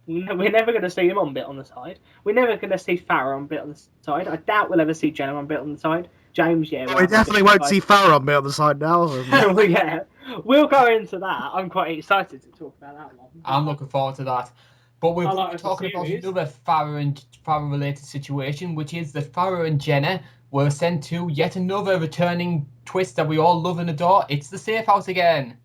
We're never going to see him on bit on the side. We're never going to see Farah on bit on the side. I doubt we'll ever see Jenna on bit on the side. James, yeah. We definitely won't see Farah on the other side now. Well, yeah, we'll go into that. I'm quite excited to talk about that one. I'm looking forward to that. But we're talking about series. another Farah related situation, which is that Farah and Jenna were sent to yet another returning twist that we all love and adore. It's the safe house again.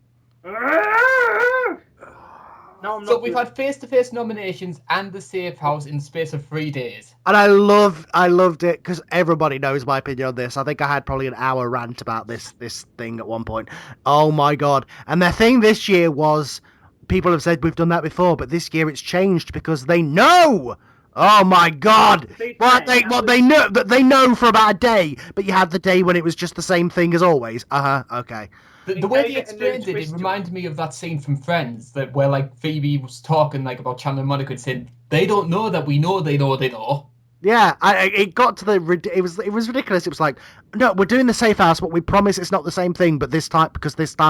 No, I'm So not we've had face-to-face nominations and the safe house in the space of 3 days. And I loved it because everybody knows my opinion on this. I think I had probably an hour rant about this thing at one point. Oh my god! And the thing this year was, people have said we've done that before, but this year it's changed because they know. Oh my god! What they know that they know for about a day, but you had the day when it was just the same thing as always. Okay. The way they explained it reminded me of that scene from Friends, that where like Phoebe was talking like about Chandler and Monica and saying they don't know that we know they know they know. Yeah, it got to it was ridiculous. It was like, no, we're doing the safe house, but we promise it's not the same thing. But this time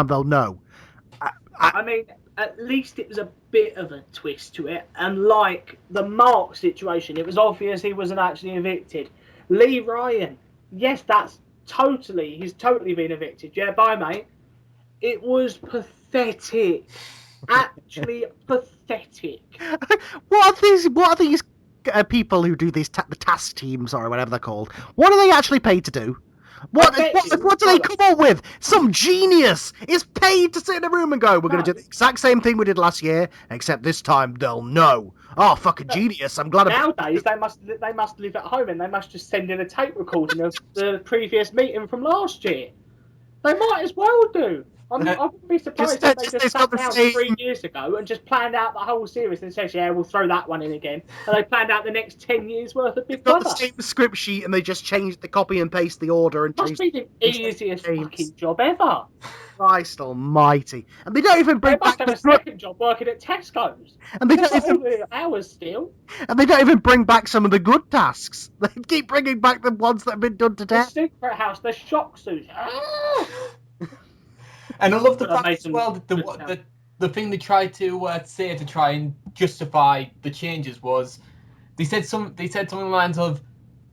they'll know. I mean, at least it was a bit of a twist to it. And like the Mark situation, it was obvious he wasn't actually evicted. Lee Ryan, yes, he's totally been evicted. Yeah, bye, mate. It was pathetic. Actually pathetic. What are these people who do these the task teams or whatever they're called? What are they actually paid to do? What do they come up with? Some genius is paid to sit in a room and go, we're going to do the exact same thing we did last year, except this time they'll know. Oh, fucking genius. I'm glad nowadays they must live at home and they must just send in a tape recording of the previous meeting from last year. They might as well do. I wouldn't be surprised if they just sat down 3 years ago and just planned out the whole series and said, yeah, we'll throw that one in again. And they planned out the next 10 years worth of Big Brother. Got the same script sheet and they just changed the copy and paste the order. And must be the easiest fucking job ever. Christ almighty. And they don't even bring back a second job working at Tesco's. And they don't even hours still. And they don't even bring back some of the good tasks. They keep bringing back the ones that have been done to death. The secret house, the shock suit. And I love the fact as well that the thing they tried to say to try and justify the changes was they said something along the lines of,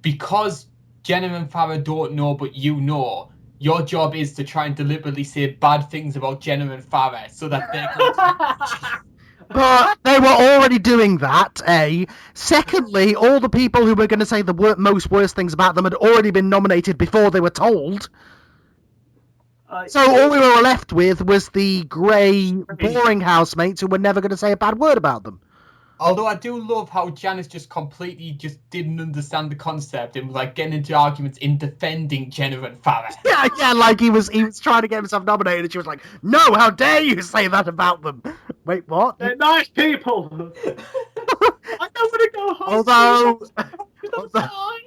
because Jenna and Farah don't know but you know, your job is to try and deliberately say bad things about Jenna and Farah so that they can... But they were already doing that, A. Secondly, all the people who were going to say the most worst things about them had already been nominated before they were told. So all we were left with was the grey, boring housemates who were never going to say a bad word about them. Although I do love how Janice just completely didn't understand the concept and was like getting into arguments in defending Jenna and Farah. Yeah, like he was trying to get himself nominated and she was like, no, how dare you say that about them? Wait, what? They're nice people. I don't want to go home.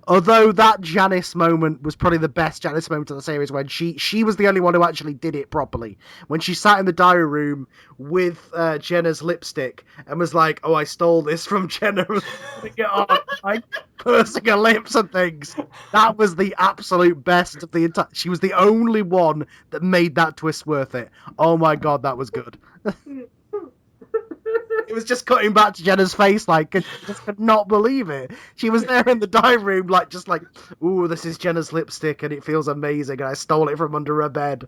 Although that Janice moment was probably the best Janice moment of the series, when she was the only one who actually did it properly. When she sat in the diary room with Jenna's lipstick and was like, "Oh, I stole this from Jenna," and putting it on, like pursing her lips and things. That was the absolute best of the entire. She was the only one that made that twist worth it. Oh my god, that was good. It was just cutting back to Jenna's face, like, she just could not believe it. She was there in the dining room, like, just like, ooh, this is Jenna's lipstick, and it feels amazing, and I stole it from under her bed.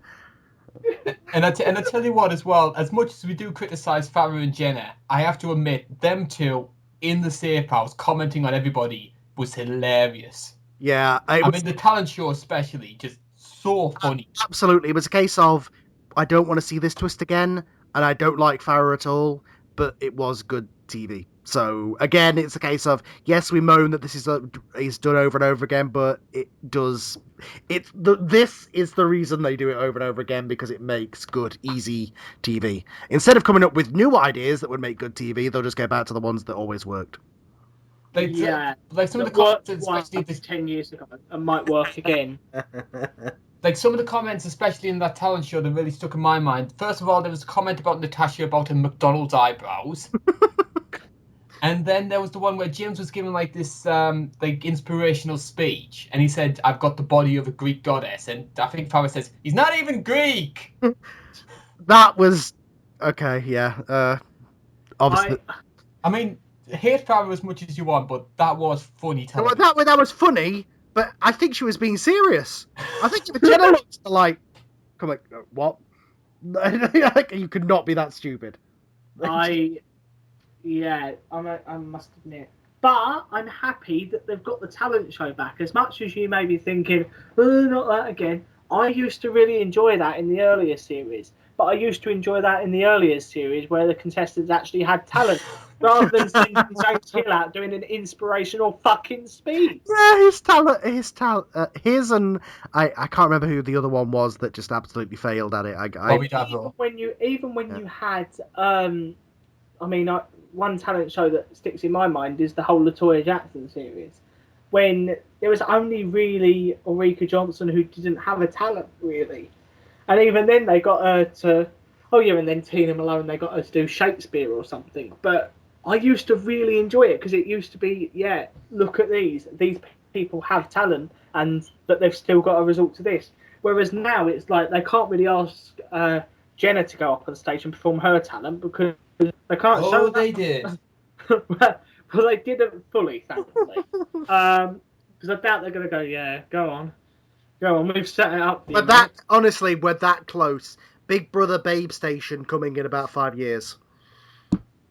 And I tell you what, as well, as much as we do criticise Farah and Jenna, I have to admit, them two in the safe house commenting on everybody was hilarious. Yeah, I mean, the talent show especially, just so funny. Absolutely. It was a case of, I don't want to see this twist again, and I don't like Farah at all, but it was good TV. So, again, it's a case of, yes, we moan that this is done over and over again, but it does... This is the reason they do it over and over again, because it makes good, easy TV. Instead of coming up with new ideas that would make good TV, they'll just go back to the ones that always worked. Like some of the Worked comments, especially 10 years ago, and might work again. Like some of the comments, especially in that talent show, that really stuck in my mind. First of all, there was a comment about Natasha about her McDonald's eyebrows. And then there was the one where James was giving like this like inspirational speech, and he said, "I've got the body of a Greek goddess," and I think Farah says, "He's not even Greek." That was okay. Yeah. Obviously, I mean, hate Farah as much as you want, but that was funny television. that was funny, but I think she was being serious. I think the Jenna looks like, come on, what? You could not be that stupid. I must admit. But I'm happy that they've got the talent show back. As much as you may be thinking, oh, not that again. I used to really enjoy that in the earlier series. But I used to enjoy that in the earlier series where the contestants actually had talent. Rather than sending James Hill out doing an inspirational fucking speech. Yeah, his and I can't remember who the other one was that just absolutely failed at it. Even when you had one talent show that sticks in my mind is the whole LaToya Jackson series, when there was only really Ulrika Johnson who didn't have a talent really, and even then they got her to and then Tina Malone, they got her to do Shakespeare or something. But I used to really enjoy it because it used to be look at these people have talent, and but they've still got a result to this. Whereas now it's like they can't really ask Jenna to go up on stage and perform her talent because they can't show that. They did. Well, they didn't fully, thankfully. Because I doubt they're going to go, go on, we've set it up. But honestly, we're that close. Big Brother Babe Station coming in about 5 years.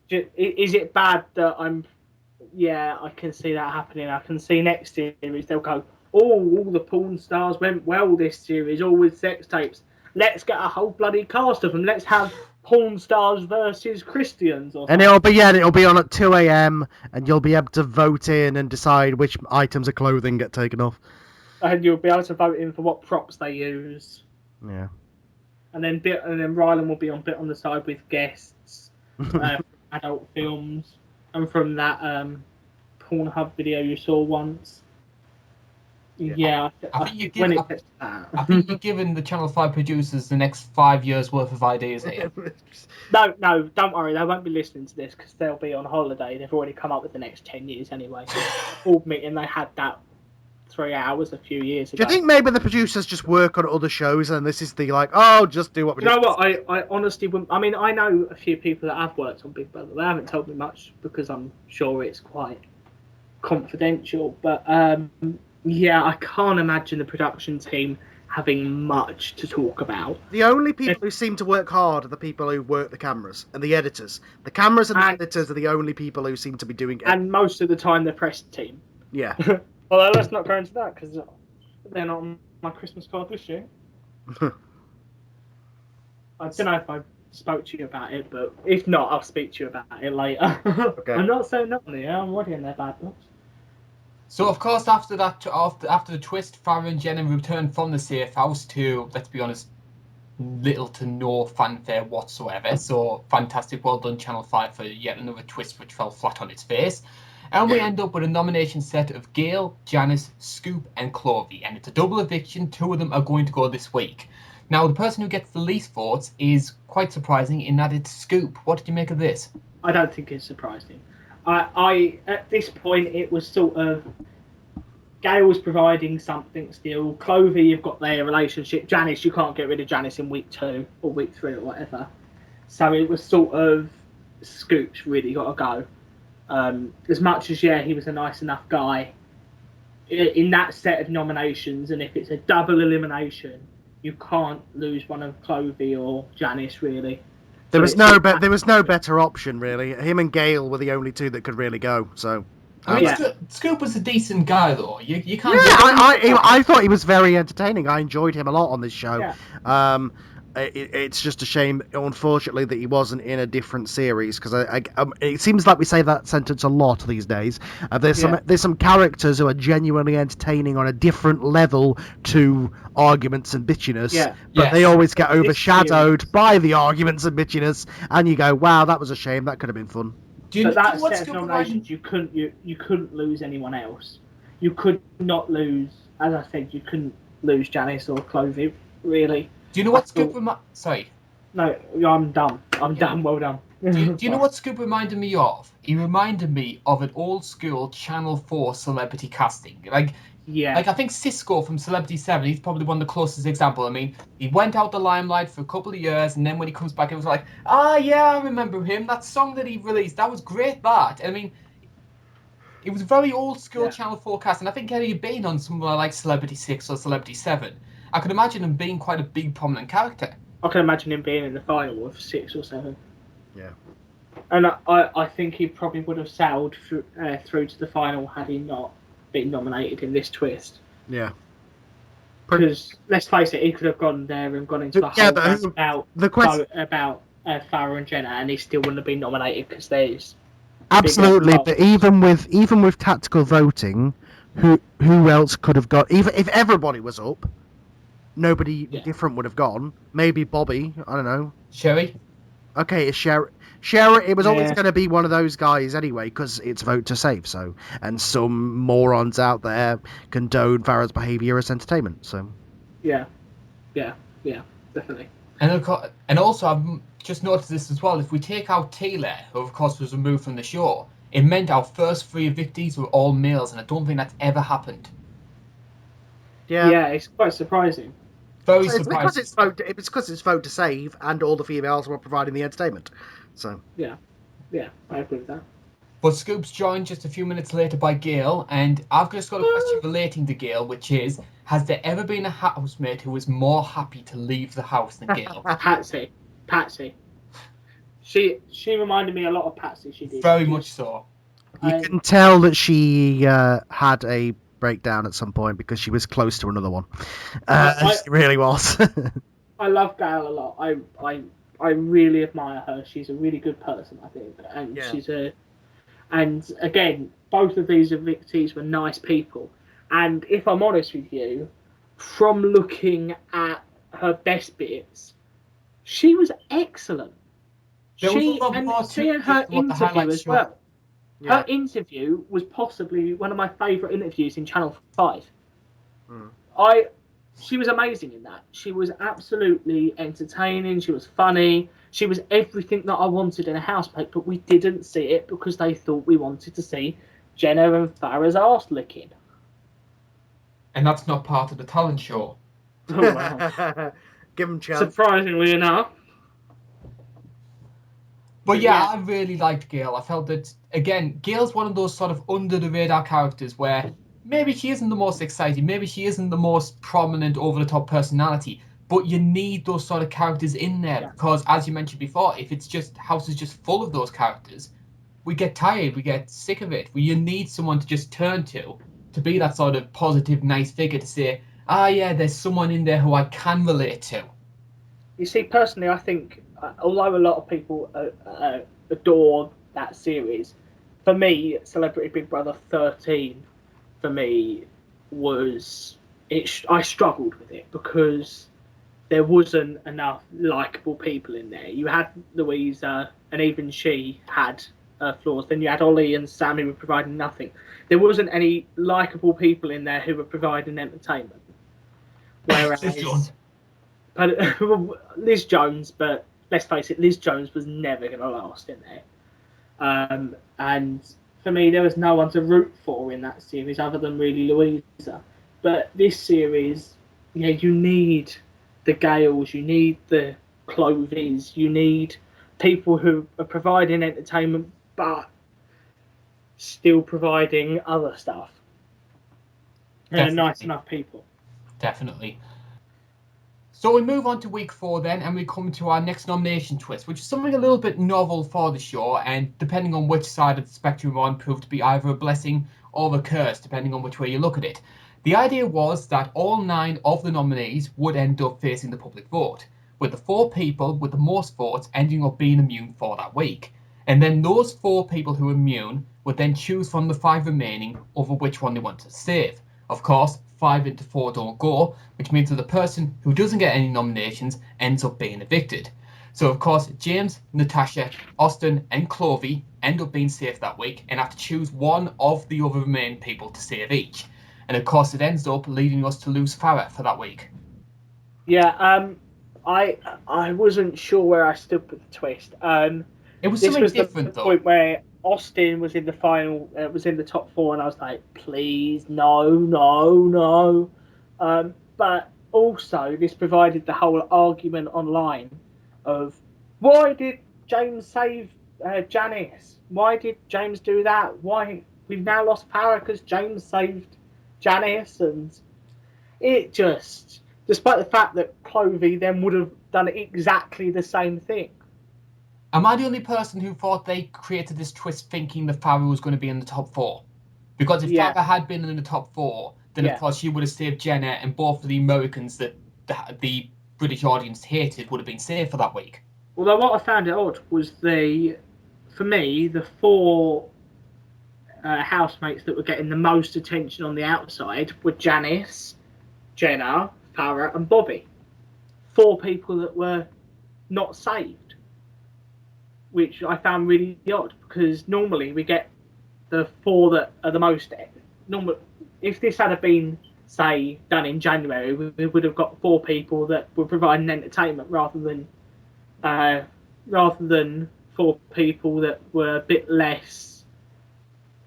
Is it bad that I can see that happening. I can see next series they'll go, all the porn stars went well this series, all with sex tapes. Let's get a whole bloody cast of them. Let's have porn stars versus Christians. And it'll be on at 2 a.m. and you'll be able to vote in and decide which items of clothing get taken off. And you'll be able to vote in for what props they use. Yeah. And then Rylan will be on Bit on the Side with guests, adult films, and from that Pornhub video you saw once. Yeah, I think you're giving the Channel 5 producers the next 5 years worth of ideas here. No, don't worry, they won't be listening to this because they'll be on holiday. They've already come up with the next 10 years anyway. Board meeting, they had that 3 hours a few years ago. Do you think maybe the producers just work on other shows and this is the just do what we do? You know what, I honestly wouldn't. I mean, I know a few people that have worked on Big Brother. They haven't told me much because I'm sure it's quite confidential, but I can't imagine the production team having much to talk about. The only people who seem to work hard are the people who work the cameras and the editors. The cameras and the editors are the only people who seem to be doing it. And most of the time, the press team. Yeah. Although let's not go into that because they're not on my Christmas card this year. I don't know if I spoke to you about it, but if not, I'll speak to you about it later. Okay. I'm not saying nothing here. I'm already in their bad books. So, of course, after the twist, Farah and Jenna returned from the safe house to, let's be honest, little to no fanfare whatsoever. So, fantastic. Well done, Channel 5, for yet another twist which fell flat on its face. And we end up with a nomination set of Gail, Janice, Scoop, and Clovey. And it's a double eviction. 2 of them are going to go this week. Now, the person who gets the least votes is quite surprising in that it's Scoop. What did you make of this? I don't think it's surprising. I at this point, it was sort of Gail was providing something still. Clovey, you've got their relationship. Janice, you can't get rid of Janice in week 2 or week 3 or whatever. So it was sort of Scoop's really got to go. As much as, he was a nice enough guy, in that set of nominations, and if it's a double elimination, you can't lose one of Clovey or Janice, really. There was no better option, really. Him and Gail were the only 2 that could really go, so... I mean, Scoop was a decent guy, though. You can't. Yeah, I thought he was very entertaining. I enjoyed him a lot on this show. Yeah. It's just a shame, unfortunately, that he wasn't in a different series, because it seems like we say that sentence a lot these days. There's some characters who are genuinely entertaining on a different level to arguments and bitchiness, but they always get overshadowed by the arguments and bitchiness, and you go, wow, that was a shame. That could have been fun. But that set of nominations, you couldn't lose anyone else. You could not lose, as I said, you couldn't lose Janice or Clovey, really. Do you know what Scoop Sorry. No, I'm done. I'm done. Well done. Do you know what Scoop reminded me of? He reminded me of an old school Channel 4 celebrity casting. Like I think Cisco from Celebrity 7, he's probably one of the closest example. I mean, he went out the limelight for a couple of years, and then when he comes back, it was like, I remember him. That song that he released, that was great, that. I mean, it was very old school Channel 4 casting. I think had he been on somewhere like Celebrity 6 or Celebrity 7, I could imagine him being quite a big, prominent character. I can imagine him being in the final of 6 or 7. Yeah. And I think he probably would have sailed through to the final had he not been nominated in this twist. Yeah. Because, let's face it, he could have gone there and gone into the whole about Farah and Jenna, and he still wouldn't have been nominated because there's... Absolutely, but even with tactical voting, who else could have got... Even if everybody was up, nobody different would have gone. Maybe Bobby, I don't know. Sherry? Okay, it's Sherry. It was always going to be one of those guys anyway, because it's vote to save. So, and some morons out there condone Farah's behaviour as entertainment. So, yeah, definitely. And also, I've just noticed this as well. If we take out Tila, who of course was removed from the show, it meant our first 3 evictees were all males, and I don't think that's ever happened. Yeah, it's quite surprising. Very surprising. It's because it's vote to save, and all the females were providing the entertainment. So yeah, I agree with that. But Scoop's joined just a few minutes later by Gail, and I've just got a question relating to Gail, which is: has there ever been a housemate who was more happy to leave the house than Gail? Patsy. She reminded me a lot of Patsy. She did very much so. You can tell that she had a breakdown at some point because she was close to another one. She really was. I love Gail a lot. I really admire her. She's a really good person, I think, and and again, both of these evictees were nice people. And if I'm honest with you, from looking at her best bits, she was excellent. Seeing her interview as well. Yeah. Her interview was possibly one of my favourite interviews in Channel 5. She was amazing in that. She was absolutely entertaining. She was funny. She was everything that I wanted in a housemate, but we didn't see it because they thought we wanted to see Jenna and Farah's arse licking. And that's not part of the talent show. Oh, wow. Give them a chance. Surprisingly enough. But I really liked Gail. I felt that, again, Gail's one of those sort of under-the-radar characters where maybe she isn't the most exciting, maybe she isn't the most prominent, over-the-top personality, but you need those sort of characters in there because, as you mentioned before, if it's just house is just full of those characters, we get tired, we get sick of it. You need someone to just turn to be that sort of positive, nice figure to say, there's someone in there who I can relate to. You see, personally, I think, although a lot of people adore that series, for me, Celebrity Big Brother 13, for me, was... I struggled with it because there wasn't enough likeable people in there. You had Louisa, and even she had flaws. Then you had Ollie and Sam who were providing nothing. There wasn't any likeable people in there who were providing entertainment. Whereas Liz Jones. But Liz Jones, but let's face it, Liz Jones was never going to last in there. And for me, there was no one to root for in that series other than really Louisa. But this series, yeah, you need the Gales, you need the Clovies, you need people who are providing entertainment but still providing other stuff. Nice enough people. Definitely. So we move on to week 4 then, and we come to our next nomination twist, which is something a little bit novel for the show, and depending on which side of the spectrum we're on, proved to be either a blessing or a curse, depending on which way you look at it. The idea was that all 9 of the nominees would end up facing the public vote, with the 4 people with the most votes ending up being immune for that week. And then those 4 people who are immune would then choose from the 5 remaining over which one they want to save. Of course, 5 into 4 don't go, which means that the person who doesn't get any nominations ends up being evicted. So of course, James, Natasha, Austin and Clovey end up being safe that week and have to choose one of the other remaining people to save each. And of course, it ends up leading us to lose Farah for that week. Yeah, I wasn't sure where I stood with the twist. It was This something was different the though. point where Austin was in the final, was in the top 4, and I was like, please, no. But also, this provided the whole argument online of why did James save Janice? Why did James do that? Why we've now lost power because James saved Janice, and it just, despite the fact that Clovey then would have done exactly the same thing. Am I the only person who thought they created this twist thinking that Farah was going to be in the top 4? Because if Farah had been in the top 4, then of course she would have saved Jenna, and both of the Americans that the British audience hated would have been saved for that week. Although what I found it odd was for me, the 4 housemates that were getting the most attention on the outside were Janice, Jenna, Farah and Bobby. 4 people that were not saved. Which I found really odd, because normally we get the 4 that are the most. If this had been, say, done in January, we would have got 4 people that were providing entertainment rather than 4 people that were a bit less.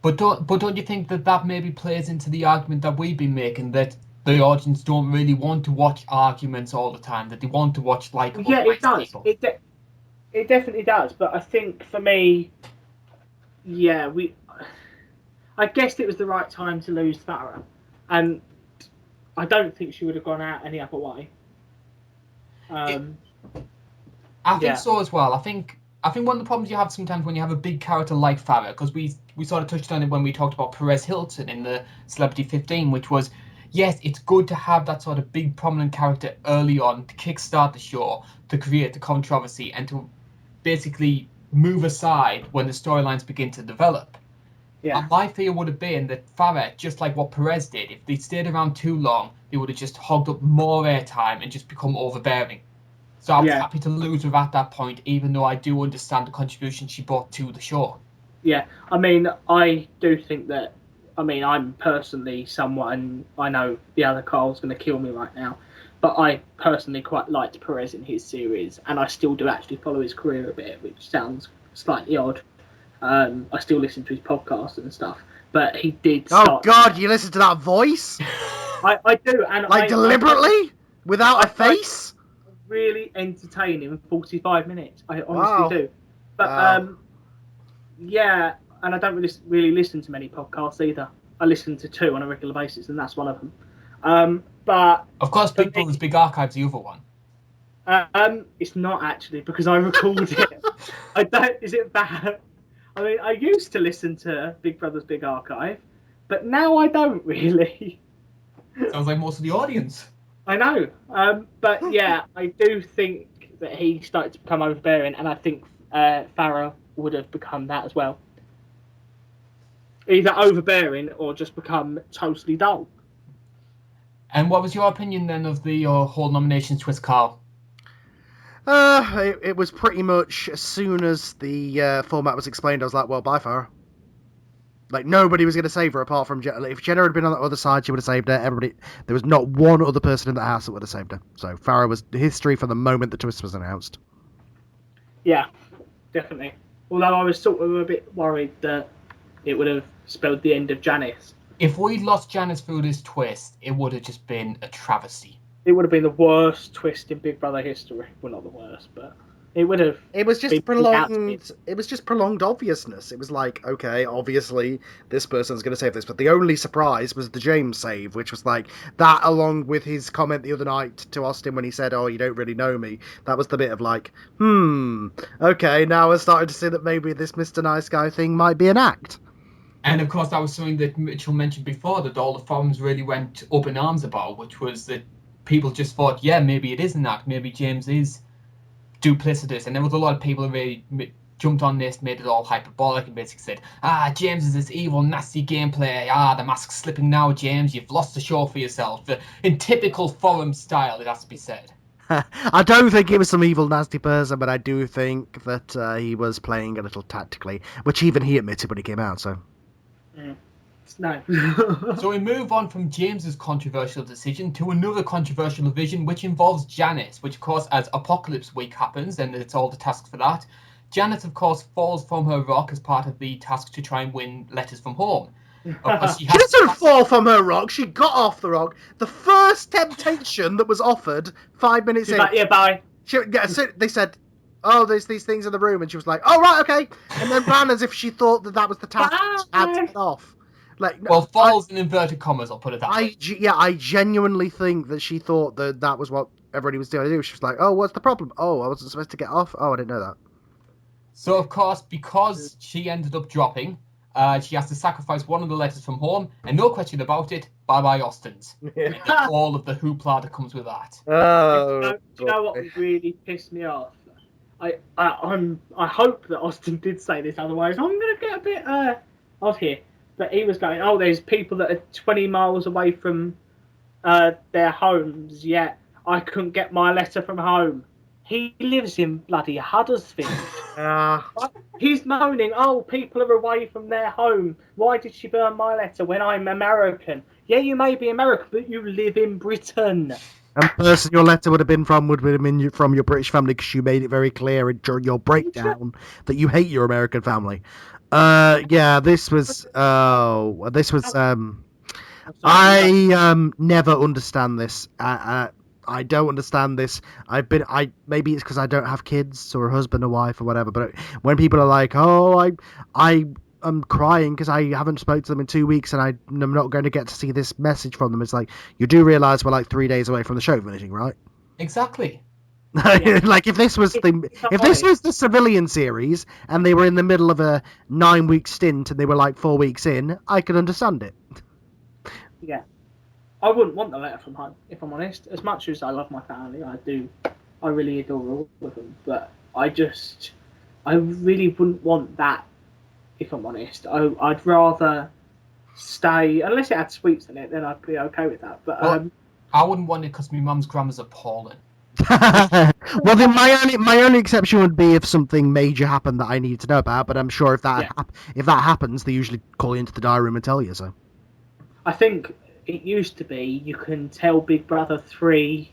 But don't you think that maybe plays into the argument that we've been making, that the audience don't really want to watch arguments all the time, that they want to watch likeable people? It definitely does, but I think for me, I guessed it was the right time to lose Farah, and I don't think she would have gone out any other way. I think so as well. I think one of the problems you have sometimes when you have a big character like Farah, because we sort of touched on it when we talked about Perez Hilton in the Celebrity 15, which was, yes, it's good to have that sort of big prominent character early on to kickstart the show, to create the controversy, and to basically move aside when the storylines begin to develop. Yeah. And my fear would have been that Farah, just like what Perez did, if they stayed around too long, they would have just hogged up more airtime and just become overbearing. So I was happy to lose her at that point, even though I do understand the contribution she brought to the show. Yeah, I mean, I do think that, I'm personally someone, I know the other Carl's going to kill me right now, but I personally quite liked Perez in his series, and I still do actually follow his career a bit, which sounds slightly odd. I still listen to his podcast and stuff, but he did start... Oh God, you listen to that voice? I do, and deliberately? Without a face? Really entertaining 45 minutes. I honestly do. But and I don't really listen to many podcasts either. I listen to 2 on a regular basis, and that's one of them. But of course, Big Brother's Big Archive's the other one. It's not actually, because I record it. I don't. Is it bad? I mean, I used to listen to Big Brother's Big Archive, but now I don't really. Sounds like most of the audience. I know, but yeah, I do think that he started to become overbearing, and I think Farah would have become that as well. Either overbearing or just become totally dull. And what was your opinion then of the whole nomination twist, Carl? It was pretty much as soon as the format was explained, I was like, well, bye, Farah. Like, nobody was going to save her apart from Jenna. If Jenna had been on the other side, she would have saved her. Everybody, there was not one other person in the house that would have saved her. So Farah was history from the moment the twist was announced. Yeah, definitely. Although I was sort of a bit worried that it would have spelled the end of Janice. If we lost Janice through this twist, it would have just been a travesty. It would have been the worst twist in Big Brother history. Well, not the worst, but it would have. It was just been prolonged. It was just prolonged obviousness. It was like, okay, obviously this person's going to save this, but the only surprise was the James save, which was like that, along with his comment the other night to Austin when he said, "Oh, you don't really know me." That was the bit of like, okay, now we're starting to see that maybe this Mr. Nice Guy thing might be an act. And of course, that was something that Mitchell mentioned before that all the forums really went up in arms about, which was that people just thought, yeah, maybe it is an act, maybe James is duplicitous, and there was a lot of people who really jumped on this, made it all hyperbolic, and basically said, James is this evil, nasty gameplay, the mask's slipping now, James, you've lost the show for yourself. In typical forum style, it has to be said. I don't think he was some evil, nasty person, but I do think that he was playing a little tactically, which even he admitted when he came out, so... No. So we move on from James's controversial decision to another controversial division, which involves Janice, which of course, as Apocalypse Week happens, and it's all the tasks for that, Janice of course falls from her rock as part of the task to try and win letters from home. She doesn't fall from her rock, she got off the rock. The first temptation that was offered 5 minutes in. Like, yeah, bye. They said, oh, there's these things in the room, and she was like, oh, right, okay, and then ran as if she thought that was the task she had to get off. Like, well, falls in inverted commas, I'll put it that way. I genuinely think that she thought that was what everybody was doing. She was like, oh, what's the problem? Oh, I wasn't supposed to get off? Oh, I didn't know that. So, of course, because she ended up dropping, she has to sacrifice one of the letters from home, and no question about it, bye-bye Austins. And all of the hoopla that comes with that. Oh, do you know what really pissed me off? I hope that Austin did say this, otherwise I'm going to get a bit odd here. But he was going, oh, there's people that are 20 miles away from their homes, yet I couldn't get my letter from home. He lives in bloody Huddersfield. He's moaning, oh, people are away from their home. Why did she burn my letter when I'm American? Yeah, you may be American, but you live in Britain. And the person your letter would have been from from your British family, because you made it very clear during your breakdown that you hate your American family. This was I never understand this. I don't understand this. Maybe it's because I don't have kids or a husband or wife or whatever, but when people are like, oh, I'm crying because I haven't spoken to them in 2 weeks and I'm not going to get to see this message from them, it's like, you do realise we're like 3 days away from the show finishing, right? Exactly. Like if this was the civilian series and they were in the middle of a 9-week stint and they were like 4 weeks in, I could understand it. Yeah, I wouldn't want the letter from home, if I'm honest. As much as I love my family, I really adore all of them. But I really wouldn't want that, if I'm honest. I'd rather stay, unless it had sweets in it, then I'd be okay with that. But well, I wouldn't want it because my mum's grandma's appalling. Well, then my only exception would be if something major happened that I needed to know about. But I'm sure if that happens, they usually call you into the diary room and tell you. So, I think it used to be you can tell Big Brother 3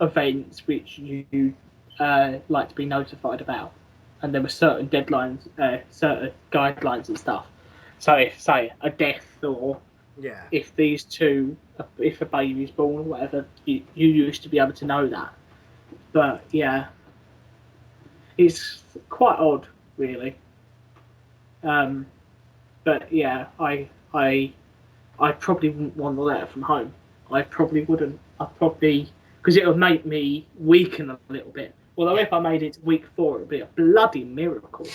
events which you like to be notified about, and there were certain deadlines, certain guidelines and stuff. So, say a death or if if a baby's born or whatever, you used to be able to know that. But yeah, it's quite odd, really. But yeah, I probably wouldn't want the letter from home. I probably wouldn't. Because it would make me weaken a little bit. Although if I made it to week 4, it would be a bloody miracle.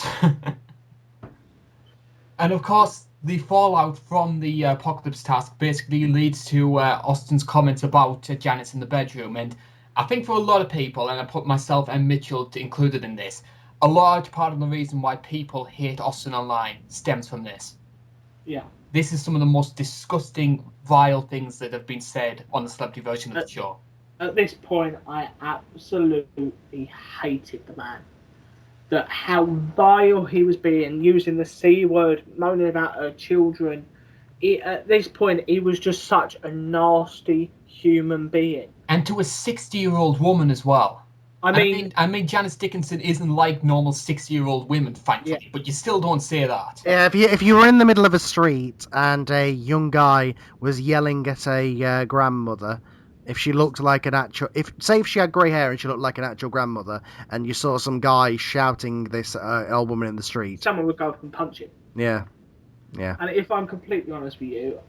And of course, the fallout from the Apocalypse task basically leads to Austin's comments about Janice in the bedroom. And I think for a lot of people, and I put myself and Mitchell included in this, a large part of the reason why people hate Austin online stems from this. Yeah. This is some of the most disgusting, vile things that have been said on the celebrity version of the show. At this point, I absolutely hated the man. That how vile he was being, using the C word, moaning about her children. At this point, he was just such a nasty human being. And to a 60-year-old woman as well. I mean, Janice Dickinson isn't like normal 60-year-old women, thankfully, Yeah. but you still don't say that. Yeah, if you were in the middle of a street and a young guy was yelling at a grandmother, if she looked like an actual, if she had grey hair and she looked like an actual grandmother, and you saw some guy shouting this old woman in the street, someone would go up and punch him. yeah. And if I'm completely honest with you,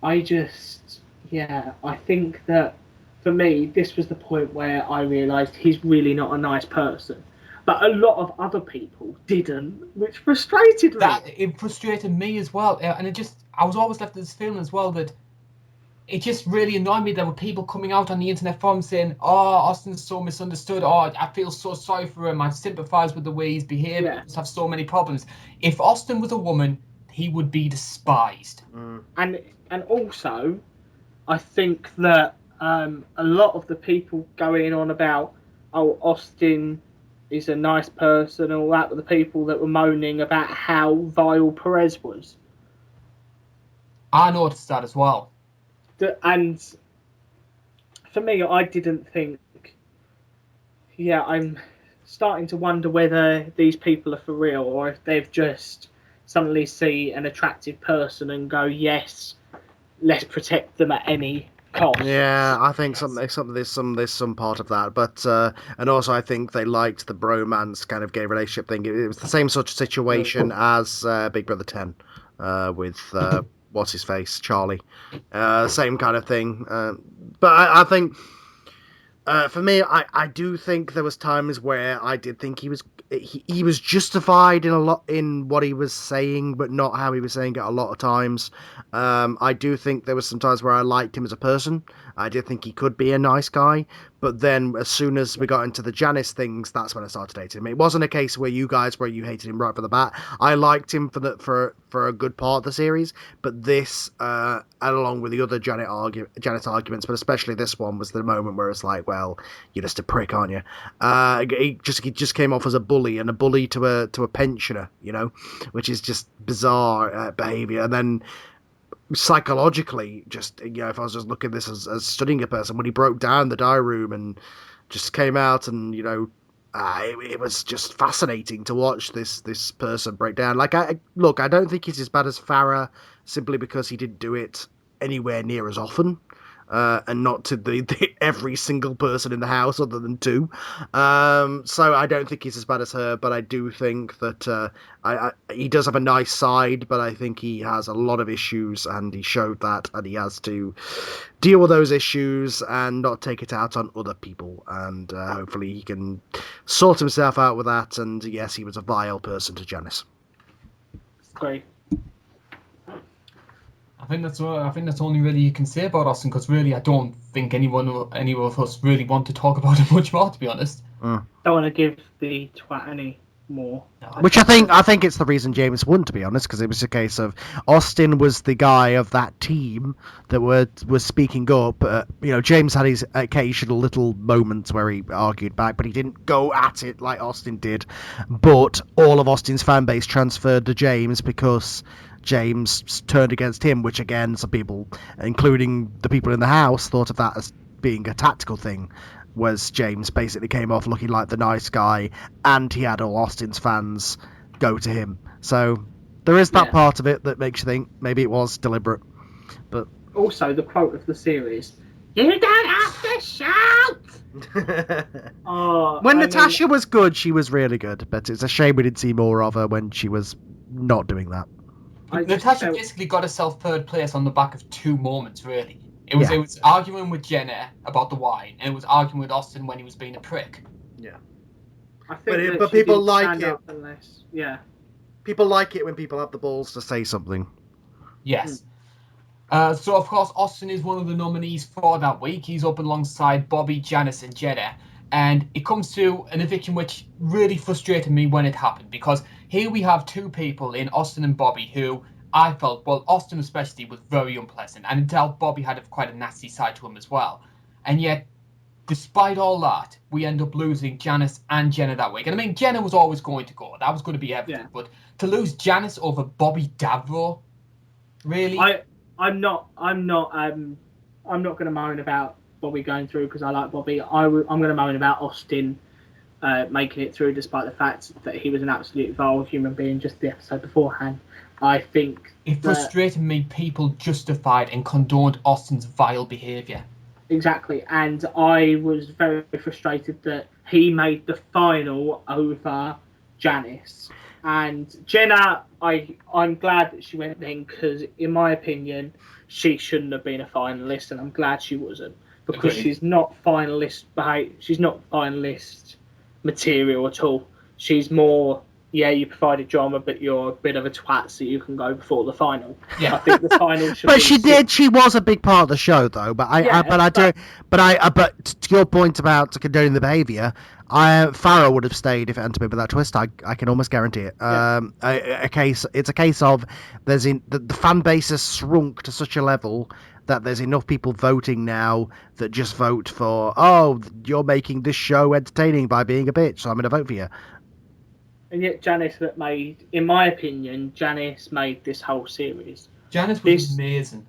I just, I think that for me, this was the point where I realised he's really not a nice person. But a lot of other people didn't, which frustrated me. It frustrated me as well, and I was always left with this feeling as well that it just really annoyed me. There were people coming out on the internet forums saying, "Oh, Austin's so misunderstood. Oh, I feel so sorry for him. I sympathise with the way he's behaved. He must have so many problems." If Austin was a woman, he would be despised. And also, I think that a lot of the people going on about, oh, Austin is a nice person and all that, were the people that were moaning about how vile Perez was. I noticed that as well. And for me, I didn't think. I'm starting to wonder whether these people are for real or if they've just suddenly see an attractive person and go, yes, let's protect them at any cost. Yeah, I think there's some part of that, but and also I think they liked the bromance kind of gay relationship thing. It was the same sort of situation as Big Brother 10 with what's his face, Charlie, same kind of thing. But I think for me, I do think there was times where I did think he was justified in what he was saying, but not how he was saying it a lot of times. I do think there was some times where I liked him as a person. I did think he could be a nice guy, but then as soon as we got into the Janice things, that's when I started hating him. It wasn't a case where you hated him right from the bat. I liked him for a good part of the series, but this, along with the other Janet arguments, but especially this one, was the moment where it's like, well, you're just a prick, aren't you? He just came off as a bully, and a bully to a pensioner, which is just bizarre behaviour. And then psychologically, just if I was just looking at this as studying a person, when he broke down the diary room and just came out, and it was just fascinating to watch this person break down. Like, I don't think he's as bad as Farah, simply because he didn't do it anywhere near as often. And not to the every single person in the house other than two. So I don't think he's as bad as her, but I do think that he does have a nice side, but I think he has a lot of issues, and he showed that, and he has to deal with those issues and not take it out on other people, and hopefully he can sort himself out with that. And yes, he was a vile person to Janice. Great. I think that's only really you can say about Austin, because really I don't think any of us really want to talk about him much more, to be honest. Don't want to give the twat any more. Which I think it's the reason James won, to be honest, because it was a case of Austin was the guy of that team that was speaking up. James had his occasional little moments where he argued back, but he didn't go at it like Austin did. But all of Austin's fan base transferred to James because James turned against him, which again, some people, including the people in the house, thought of that as being a tactical thing. Was James basically came off looking like the nice guy, and he had all Austin's fans go to him. So there is that part of it that makes you think maybe it was deliberate. But also the quote of the series: "You don't have to shout." When Natasha was good, she was really good, but it's a shame we didn't see more of her when she was not doing that. Natasha basically got herself third place on the back of two moments, really. It was arguing with Jenna about the wine, and it was arguing with Austin when he was being a prick. Yeah. I think but people like it. People like it when people have the balls to say something. Yes. So, of course, Austin is one of the nominees for that week. He's up alongside Bobby, Janice, and Jenna. And it comes to an eviction which really frustrated me when it happened, because here we have two people in Austin and Bobby who I felt, well, Austin especially was very unpleasant, and it dealt Bobby had quite a nasty side to him as well. And yet, despite all that, we end up losing Janice and Jenna that week. And I mean, Jenna was always going to go. That was going to be everything. Yeah. But to lose Janice over Bobby Davro, really? I'm not going to moan about Bobby going through because I like Bobby. I'm going to moan about Austin making it through despite the fact that he was an absolute vile human being just the episode beforehand. I think it frustrated me people justified and condoned Austin's vile behaviour. Exactly, and I was very frustrated that he made the final over Janice. And Jenna, I'm glad that she went in because, in my opinion, she shouldn't have been a finalist, and I'm glad she wasn't because Agreed. she's not finalist material at all. She's more, yeah, you provided drama, but you're a bit of a twat, so you can go before the final. Yeah. I think the final should. But she did. She was a big part of the show, though. But but to your point about condoning the behaviour, Farah would have stayed if it hadn't been with that twist. I can almost guarantee it. Yeah. It's a case of the fan base has shrunk to such a level that there's enough people voting now that just vote for, oh, you're making this show entertaining by being a bitch, so I'm going to vote for you. And yet Janice in my opinion, Janice made this whole series. Janice was amazing.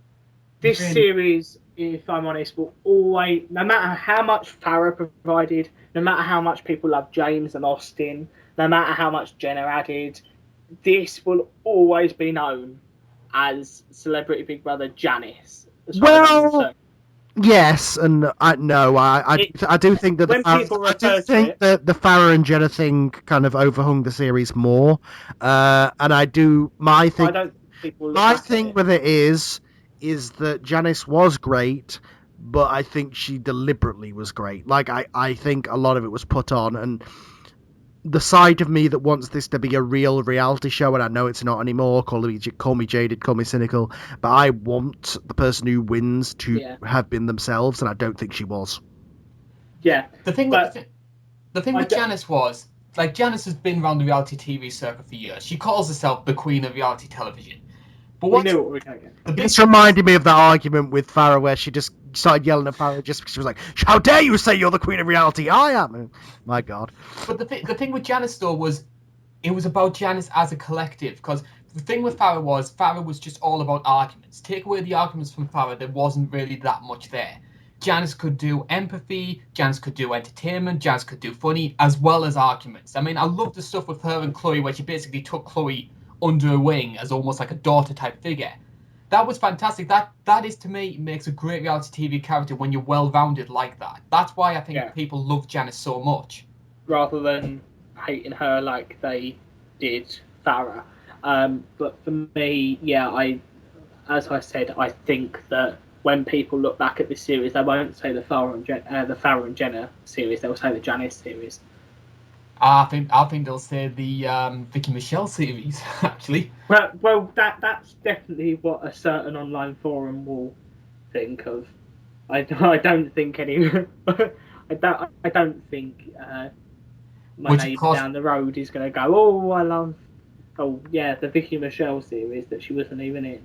This Really? series, if I'm honest, will always, no matter how much Farah provided, no matter how much people love James and Austin, no matter how much Jenna added, this will always be known as Celebrity Big Brother Janice. Well, yes, and I do think that the Farah and Jenna thing kind of overhung the series more, and I do my thing. My thing with it is that Janice was great, but I think she deliberately was great. Like I think a lot of it was put on, and the side of me that wants this to be a real reality show, and I know it's not anymore, call me jaded, call me cynical, but I want the person who wins to have been themselves, and I don't think she was. Yeah. The thing with Janice was, like, Janice has been around the reality TV circuit for years. She calls herself the queen of reality television. But we knew what we were going to get. This reminded me of that argument with Farah where she just started yelling at Farah just because she was like, how dare you say you're the queen of reality? I am. My God. But the thing with Janice, though, was it was about Janice as a collective. Because the thing with Farah was just all about arguments. Take away the arguments from Farah, there wasn't really that much there. Janice could do empathy, Janice could do entertainment, Janice could do funny, as well as arguments. I mean, I love the stuff with her and Chloe where she basically took Chloe under her wing as almost like a daughter type figure. That was fantastic. That is, to me, makes a great reality TV character when you're well rounded like that. That's why I think people love Janice so much, rather than hating her like they did Farah. But for me, as I said, I think that when people look back at this series, they won't say the Farah and Jenna series. They'll say the Janice series. I think they'll say the Vicki Michelle series, actually. Well, that's definitely what a certain online forum will think of. I don't think any. I don't think my neighbour down the road is going to go, the Vicki Michelle series that she wasn't even in.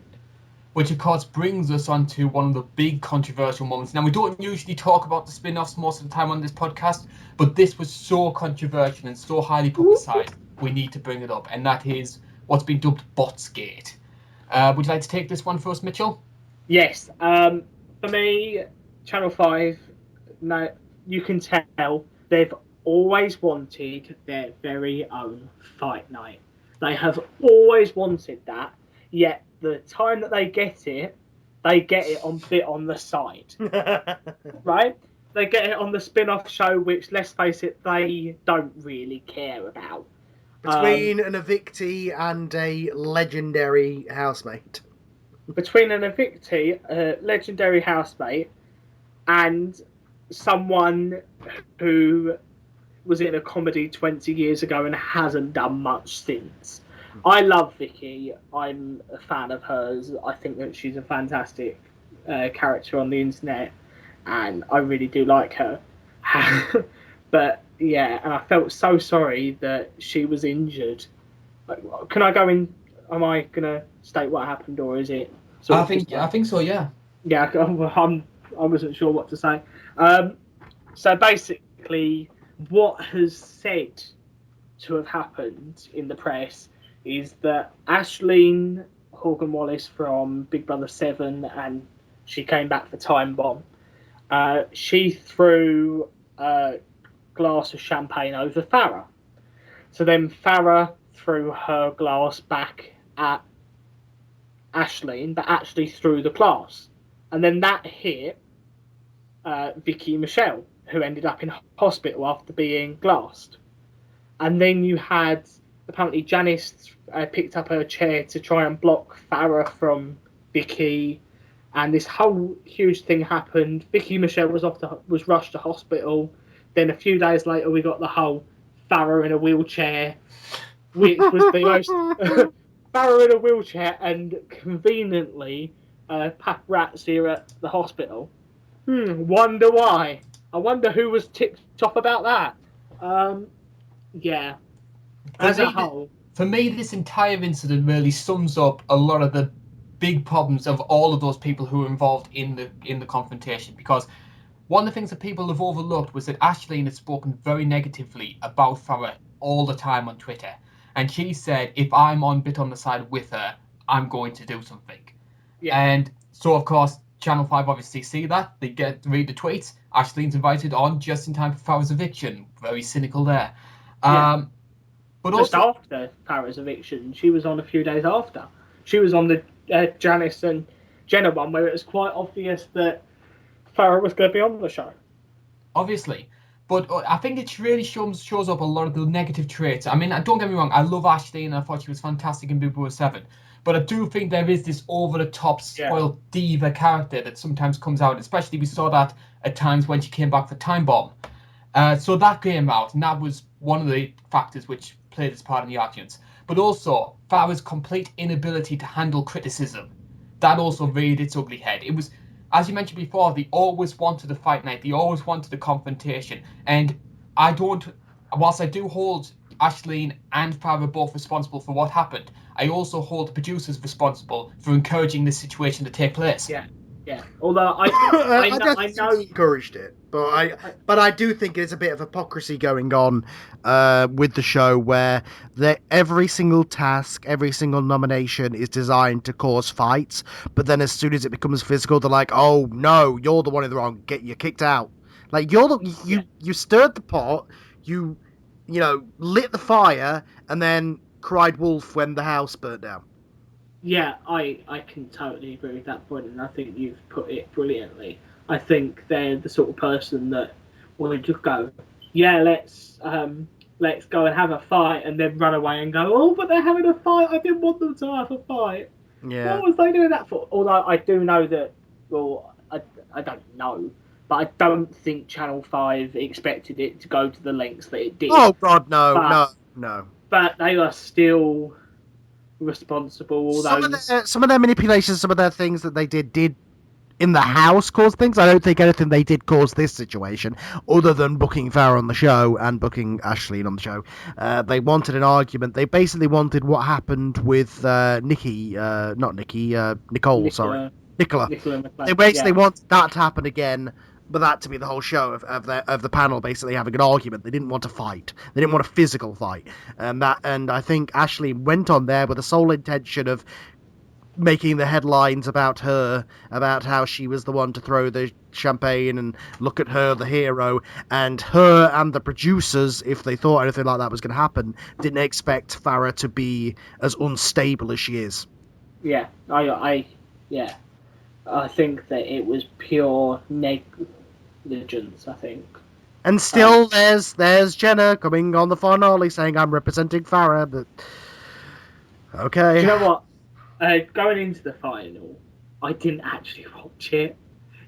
Which, of course, brings us on to one of the big controversial moments. Now, we don't usually talk about the spin-offs most of the time on this podcast, but this was so controversial and so highly publicised, we need to bring it up, and that is what's been dubbed Botsgate. Would you like to take this one first, Mitchell? Yes. For me, Channel 5, no, you can tell they've always wanted their very own fight night. They have always wanted that, yet the time that they get it on the side. Right? They get it on the spin-off show, which, let's face it, they don't really care about. Between an evictee and a legendary housemate. Between an evictee, a legendary housemate, and someone who was in a comedy 20 years ago and hasn't done much since. I love Vicki. I'm a fan of hers. I think that she's a fantastic character on the internet, and I really do like her. But yeah, and I felt so sorry that she was injured. Can I go in? am I gonna state what happened, or is it? I think so. Yeah. Yeah, I wasn't sure what to say. So basically, what has said to have happened in the press is that Aisling Horgan-Wallace from Big Brother 7, and she came back for Time Bomb. She threw a glass of champagne over Farah. So then Farah threw her glass back at Aisling, but actually threw the glass. And then that hit Vicki and Michelle, who ended up in hospital after being glassed. And then you had, apparently, Janice picked up her chair to try and block Farah from Vicki, and this whole huge thing happened. Vicki Michelle was rushed to hospital. Then a few days later, we got the whole Farah in a wheelchair, which was the most Farah in a wheelchair, and conveniently, paparazzi at the hospital. Wonder why. I wonder who was tipped off about that. Yeah. As a whole. For me, this entire incident really sums up a lot of the big problems of all of those people who were involved in the confrontation. Because one of the things that people have overlooked was that Aisling had spoken very negatively about Farah all the time on Twitter. And she said, if I'm on the side with her, I'm going to do something. Yeah. And so, of course, Channel 5 obviously see that. They read the tweets. Aisling's invited on just in time for Farah's eviction. Very cynical there. Yeah. But just also, after Farah's eviction, she was on a few days after. She was on the Janice and Jenna one, where it was quite obvious that Farah was going to be on the show. Obviously. But I think it really shows up a lot of the negative traits. I mean, don't get me wrong, I love Aisling and I thought she was fantastic in Big Brother 7. But I do think there is this over-the-top, spoiled diva character that sometimes comes out. Especially we saw that at times when she came back for Time Bomb. So that came out, and that was one of the factors which played its part in the arguments. But also, Farah's complete inability to handle criticism. That also reared its ugly head. It was, as you mentioned before, they always wanted a fight night. They always wanted a confrontation. And whilst I do hold Aisling and Farah both responsible for what happened, I also hold the producers responsible for encouraging this situation to take place. Yeah. Although I know encouraged it, but I do think there's a bit of hypocrisy going on with the show, where every single task, every single nomination is designed to cause fights, but then as soon as it becomes physical, they're like, "Oh no, you're the one in the wrong. You're kicked out." Like you stirred the pot, you lit the fire, and then cried wolf when the house burnt down. Yeah, I can totally agree with that point, and I think you've put it brilliantly. I think they're the sort of person that will just go, yeah, let's go and have a fight, and then run away and go, oh, but they're having a fight. I didn't want them to have a fight. Yeah. What was they doing that for? Although I do know that, well, I don't know, but I don't think Channel 5 expected it to go to the lengths that it did. Oh God, no. But they are still responsible. Some of their manipulations, some of their things that they did in the house cause things. I don't think anything they did cause this situation, other than booking Farah on the show and booking Aisling on the show. They wanted an argument. They basically wanted what happened with Nicola. They basically wanted that to happen again, but that to be the whole show of the panel basically having an argument. They didn't want a fight. They didn't want a physical fight. And I think Aisling went on there with the sole intention of making the headlines about her, about how she was the one to throw the champagne and look at her, the hero. And her and the producers, if they thought anything like that was going to happen, didn't expect Farah to be as unstable as she is. Yeah, I think that it was pure negligence, I think. And still, there's Jenna coming on the finale saying, I'm representing Farah, but... Okay. Do you know what? Going into the final, I didn't actually watch it.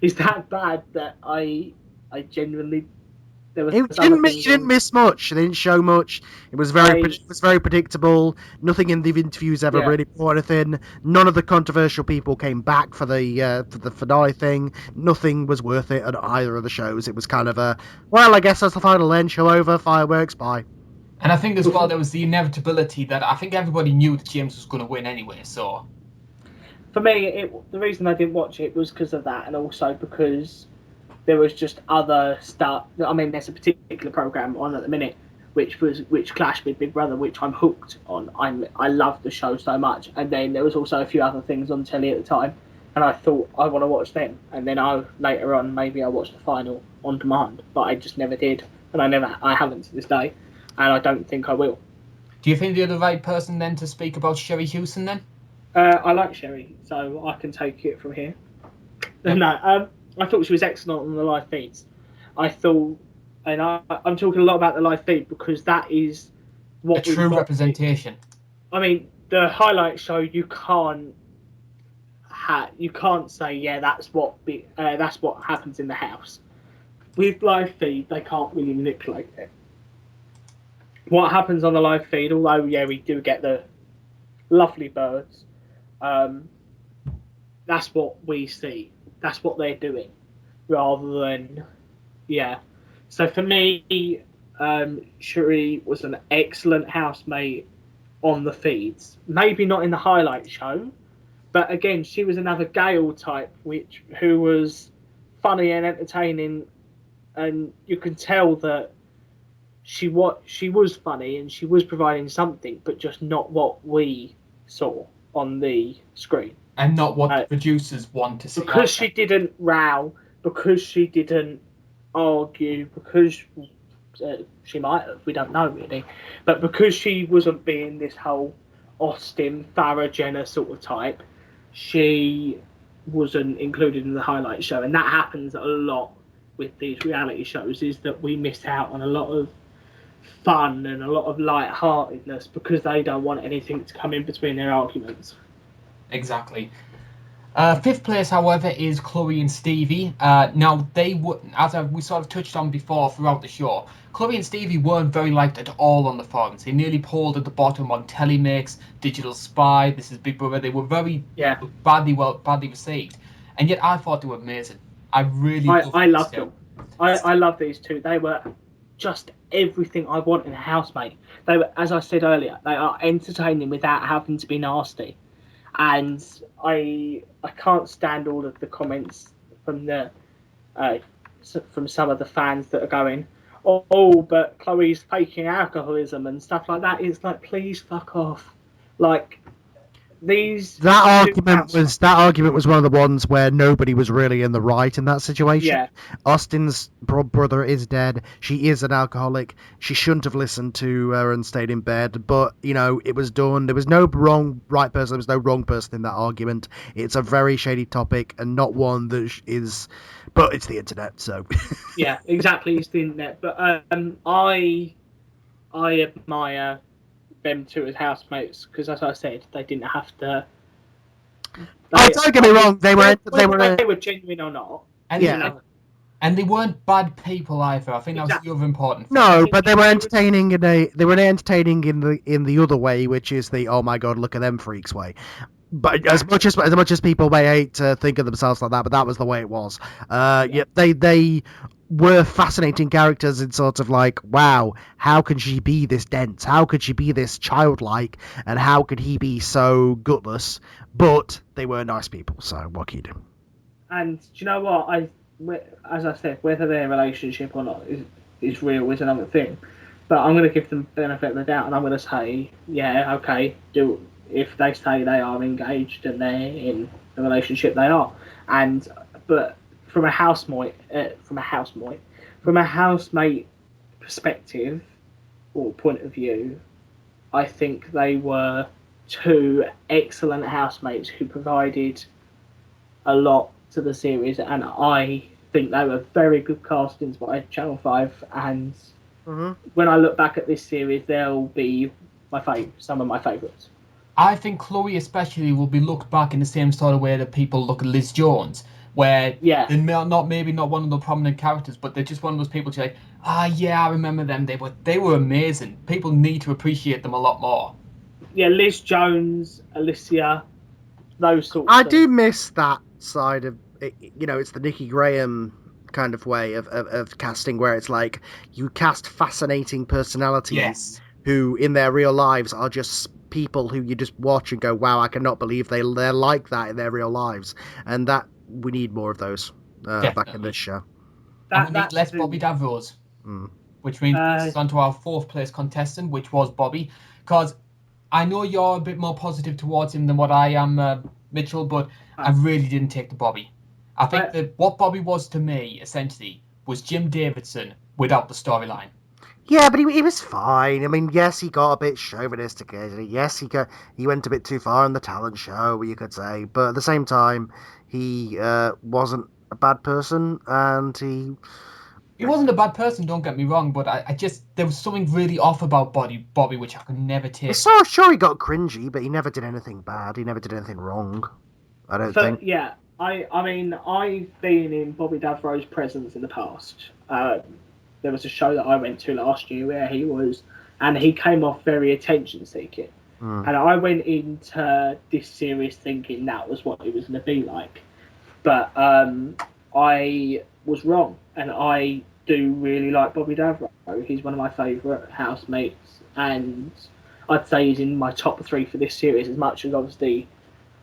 It's that bad that I genuinely... You didn't miss much. They didn't show much. It was very predictable. Nothing in the interviews ever really brought anything. None of the controversial people came back for the finale thing. Nothing was worth it at either of the shows. It was kind of I guess that's the final then. Show over, fireworks, bye. And I think as well there was the inevitability that I think everybody knew that James was going to win anyway. So For me, the reason I didn't watch it was because of that, and also because there was just other stuff. I mean, there's a particular program on at the minute which clashed with Big Brother, which I'm hooked on. I love the show so much, and then there was also a few other things on telly at the time, and I thought I want to watch them, and then later on maybe I watched the final on demand, but I just never did, and I haven't to this day, and I don't think I will. do you think you're the right person then to speak about Sherry Houston then? I like Sherry, so I can take it from here. No, I thought she was excellent on the live feeds. I thought, and I'm talking a lot about the live feed because that is what A true representation. I mean, the highlight show you can't say that's what happens in the house. With live feed, they can't really manipulate it. What happens on the live feed, although we do get the lovely birds, that's what we see. That's what they're doing, rather than So for me, Shuri was an excellent housemate on the feeds. Maybe not in the highlight show, but again, she was another Gale type, who was funny and entertaining, and you can tell that she was funny and she was providing something, but just not what we saw on the screen. And not what the producers want to see. Because she didn't row, because she didn't argue, because she might have, we don't know really, but because she wasn't being this whole Austin, Farah, Jenna sort of type, she wasn't included in the highlight show. And that happens a lot with these reality shows, is that we miss out on a lot of fun and a lot of light-heartedness because they don't want anything to come in between their arguments. Exactly. Fifth place, however, is Chloe and Stevie. Now, they would, as we sort of touched on before throughout the show, Chloe and Stevie weren't very liked at all on the forums. They nearly polled at the bottom on Telemix, Digital Spy, This Is Big Brother. They were very badly received. And yet I thought they were amazing. I loved them. I love these two. They were just everything I want in a housemate. They were, as I said earlier, they are entertaining without having to be nasty. And I can't stand all of the comments from some of the fans that are going, but Chloe's faking alcoholism and stuff like that. It's like, please fuck off. Like, that argument was one of the ones where nobody was really in the right in that situation. Yeah. Austin's brother is dead. She is an alcoholic. She shouldn't have listened to her and stayed in bed. But it was done. There was no right person. There was no wrong person in that argument. It's a very shady topic and not one that is. But it's the internet, so. Yeah, exactly. It's the internet. But I admire them two as housemates because, as I said, they didn't have to. Don't get me wrong. They were genuine or not. And they weren't bad people either. I think that was the other important thing. No, but they were entertaining in the other way, which is the oh my god, look at them freaks way. But as much as people may hate to think of themselves like that, but that was the way it was. They were fascinating characters in sort of like, wow, how can she be this dense? How could she be this childlike? And how could he be so gutless? But they were nice people, so what can you do? And do you know what? As I said, whether their relationship or not is real is another thing. But I'm going to give them the benefit of the doubt, and I'm going to say, okay, if they say they are engaged and they're in the relationship, they are. But from a housemate perspective or point of view, I think they were two excellent housemates who provided a lot to the series, and I think they were very good castings by Channel 5. And when I look back at this series, they'll be some of my favourites. I think Chloe especially will be looked back in the same sort of way that people look at Liz Jones, where they're maybe not one of the prominent characters, but they're just one of those people who's like, I remember them. They were amazing. People need to appreciate them a lot more. Yeah, Liz Jones, Alicia, those sorts. I do miss that side of it. It's the Nikki Graham kind of way of casting, where it's like you cast fascinating personalities who in their real lives are just people who you just watch and go, wow, I cannot believe they're like that in their real lives. And that we need more of those back in this show. And we need less Bobby Davros, which means this is onto our 4th place contestant, which was Bobby. Because I know you're a bit more positive towards him than what I am, Mitchell, but I really didn't take the Bobby. I think that what Bobby was to me, essentially, was Jim Davidson without the storyline. Yeah, but he was fine. I mean, yes, he got a bit chauvinistic occasionally. Yes, he went a bit too far on the talent show, you could say. But at the same time, he wasn't a bad person, and he wasn't a bad person. Don't get me wrong, but I just there was something really off about Bobby, which I could never take. So sure, he got cringy, but he never did anything bad. He never did anything wrong. I don't think. Yeah, I mean, I've been in Bobby Davro's presence in the past. There was a show that I went to last year where he was, and he came off very attention-seeking. And I went into this series thinking that was what it was going to be like. But I was wrong, and I do really like Bobby Davro. He's one of my favourite housemates, and I'd say he's in my top 3 for this series, as much as obviously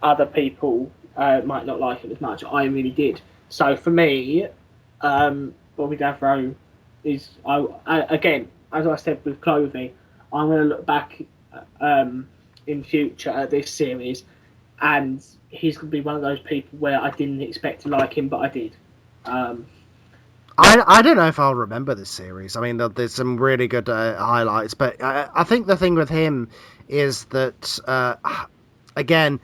other people might not like him as much. I really did. So for me, Bobby Davro is, again, as I said with Clovey, I'm going to look back in future at this series, and he's going to be one of those people where I didn't expect to like him, but I did. I don't know if I'll remember this series. I mean, there's some really good highlights, but I think the thing with him is that, again,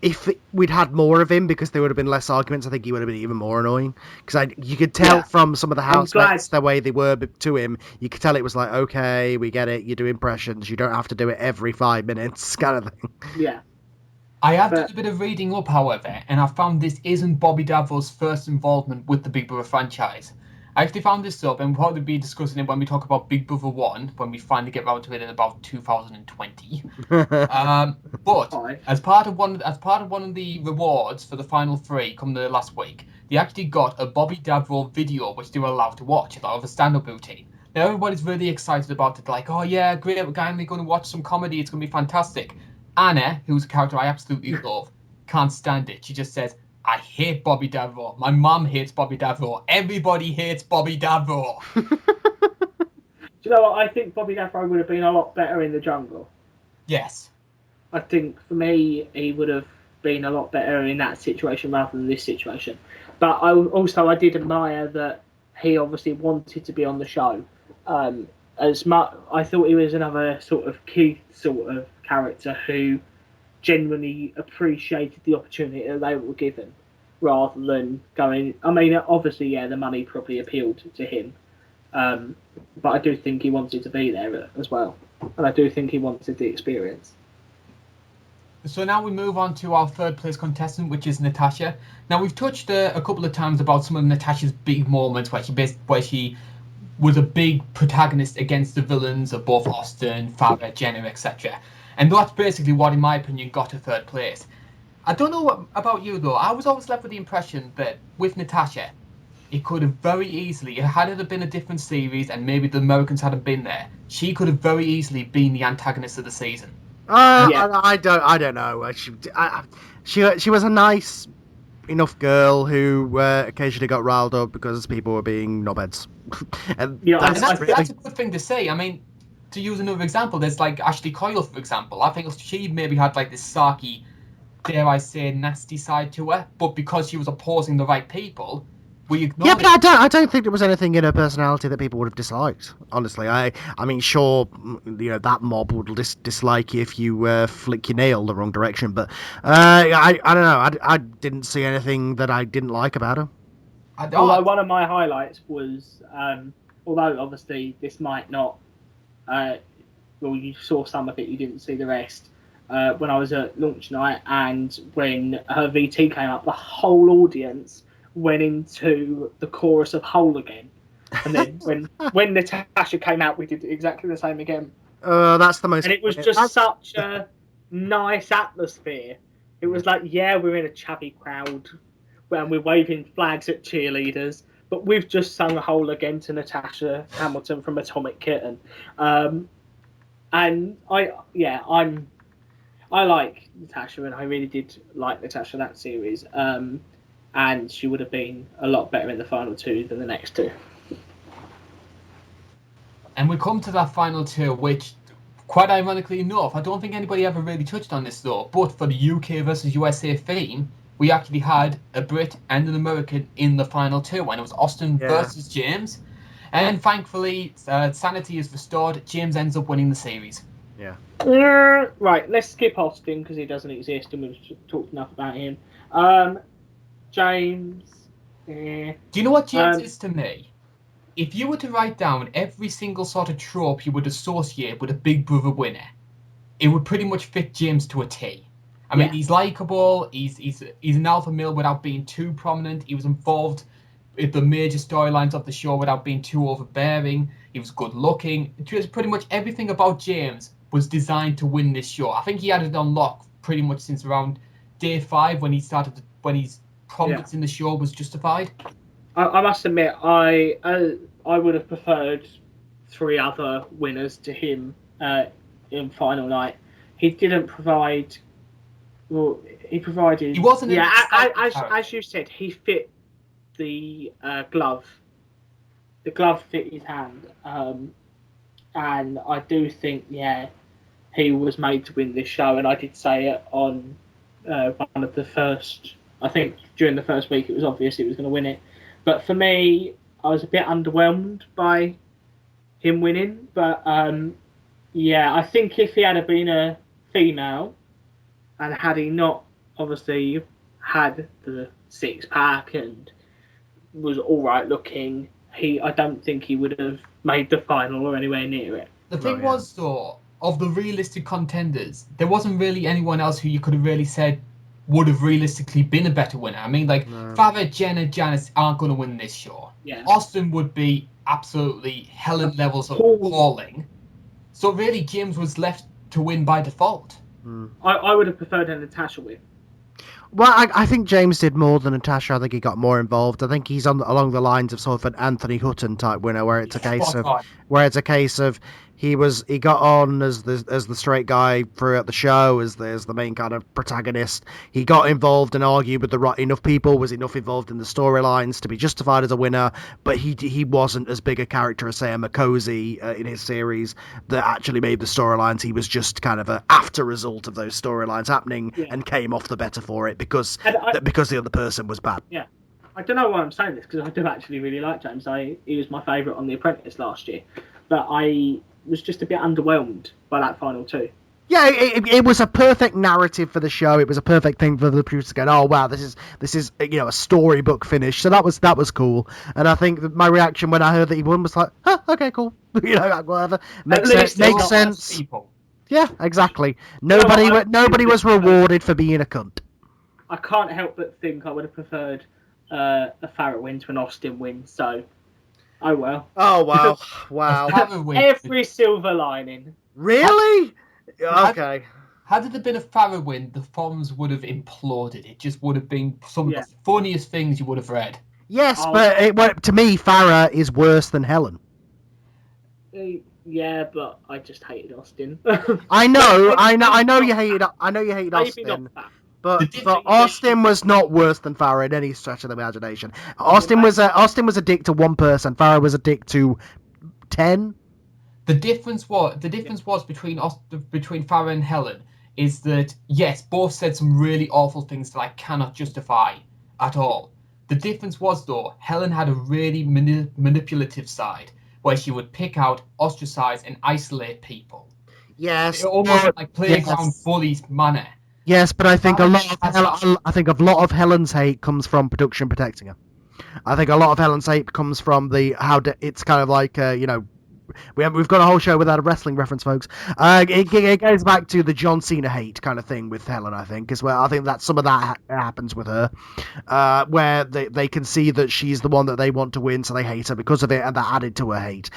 if we'd had more of him, because there would have been less arguments, I think he would have been even more annoying. Because you could tell from some of the housemates the way they were to him, you could tell it was like, okay, we get it, you do impressions, you don't have to do it every 5 minutes, kind of thing. Yeah. I have done a bit of reading up, however, and I found this isn't Bobby Davro's first involvement with the Big Brother franchise. I actually found this up, and we'll probably be discussing it when we talk about Big Brother 1, when we finally get around to it in about 2020. But as part of one of the rewards for the final 3 come the last week, they actually got a Bobby Davro video which they were allowed to watch, of a stand-up routine. Now everybody's really excited about it, like, oh yeah, great, we're finally going to watch some comedy, it's going to be fantastic. Anna, who's a character I absolutely love, can't stand it. She just says, I hate Bobby Davro. My mum hates Bobby Davro. Everybody hates Bobby Davro. Do you know what? I think Bobby Davro would have been a lot better in the jungle. Yes. I think, for me, he would have been a lot better in that situation rather than this situation. But I did admire that he obviously wanted to be on the show. As much, I thought he was another sort of key sort of character who genuinely appreciated the opportunity that they were given, rather than going. I mean, obviously, yeah, the money probably appealed to him, but I do think he wanted to be there as well, and I do think he wanted the experience. So now we move on to our 3rd place contestant, which is Natasha. Now we've touched a couple of times about some of Natasha's big moments where she was a big protagonist against the villains of both Austin, Farah, Jenna, etc. And that's basically what, in my opinion, got her 3rd place. I don't know about you, though. I was always left with the impression that with Natasha, it could have very easily, had it been a different series and maybe the Americans hadn't been there, she could have very easily been the antagonist of the season. I don't know. She was a nice enough girl who occasionally got riled up because people were being knobheads. That's a good thing to say. I mean, to use another example, there's like Ashley Coyle, for example. I think she maybe had like this sarky, dare I say, nasty side to her, but because she was opposing the right people, we ignored it. Yeah, but I don't think there was anything in her personality that people would have disliked. Honestly, I mean, sure, that mob would dislike you if you flick your nail the wrong direction, but I don't know. I didn't see anything that I didn't like about her. Although one of my highlights was, although obviously this might not, you saw some of it, you didn't see the rest. When I was at launch night and when her VT came up, the whole audience went into the chorus of Whole Again. And then when Natasha came out, we did exactly the same again. That's the most... And it was just such a nice atmosphere. It was like, yeah, we're in a chubby crowd and we're waving flags at cheerleaders, but we've just sung Whole Again to Natasha Hamilton from Atomic Kitten. And I like Natasha, and I really did like Natasha that series. And she would have been a lot better in the final two than the next two. And we come to that final two, which, quite ironically enough, I don't think anybody ever really touched on this though, but for the UK versus USA theme, we actually had a Brit and an American in the final two, and it was Austin versus James. And thankfully, sanity is restored. James ends up winning the series. Yeah. Right, let's skip Austin because he doesn't exist and we've talked enough about him. James. Do you know what James is to me? If you were to write down every single sort of trope you would associate with a Big Brother winner, it would pretty much fit James to a T. I mean, he's likable, he's an alpha male without being too prominent, he was involved with the major storylines of the show without being too overbearing, he was good looking. Just pretty much everything about James was designed to win this show. I think he had it on lock pretty much since around day 5 when his prominence in the show was justified. I must admit, I would have preferred 3 other winners to him in final night. He didn't provide. Well, he provided. He wasn't. Yeah, as you said, he fit the glove. The glove fit his hand, and I do think, he was made to win this show. And I did say it on one of the first. I think during the first week, it was obvious he was going to win it. But for me, I was a bit underwhelmed by him winning. But I think if he had been a female, and had he not obviously had the 6-pack and was all right looking, I don't think he would have made the final or anywhere near it. The thing was, though, of the realistic contenders, there wasn't really anyone else who you could have really said would have realistically been a better winner. I mean, Farah, Jenna, Janice aren't going to win this show. Yeah. Austin would be absolutely Helen levels of appalling. So really, James was left to win by default. I would have preferred a Natasha win. Well, I think James did more than Natasha. I think he got more involved. I think he's along the lines of sort of an Anthony Hutton type winner, where it's a case of he got on as the straight guy throughout the show, as the main kind of protagonist. He got involved and argued with the right enough people, was enough involved in the storylines to be justified as a winner, but he wasn't as big a character as, say, a Makosi in his series that actually made the storylines. He was just kind of an after result of those storylines happening and came off the better for it because the other person was bad. Yeah. I don't know why I'm saying this, because I do actually really like James. He was my favourite on The Apprentice last year, but I was just a bit underwhelmed by that final two. Yeah, it was a perfect narrative for the show. It was a perfect thing for the producers to go, oh wow, this is a storybook finish. So that was cool. And I think that my reaction when I heard that he won was like, huh, okay, cool. Whatever. Makes sense. Yeah, exactly. Nobody was rewarded for being a cunt. I can't help but think I would have preferred a Farah win to an Austin win. So, oh well. Oh wow, wow. Every silver lining. Really? Okay. Had it been a Farah win, the forums would have imploded. It just would have been some of the funniest things you would have read. Yes, but to me, Farah is worse than Helen. Yeah, but I just hated Austin. I know you hated Austin. But Austin was not worse than Farah in any stretch of the imagination. Austin was a dick to one person. Farah was a dick to 10. The difference was between Farah and Helen is that yes, both said some really awful things that I cannot justify at all. The difference was, though, Helen had a really manipulative side where she would pick out, ostracize, and isolate people. Yes, almost like playground bullies manner. Yes, but I think a lot of Helen's hate comes from production protecting her. I think a lot of Helen's hate comes from it's kind of like we've got a whole show without a wrestling reference, folks. It goes back to the John Cena hate kind of thing with Helen, I think, as well. I think that some of that happens with her, where they can see that she's the one that they want to win, so they hate her because of it, and that added to her hate.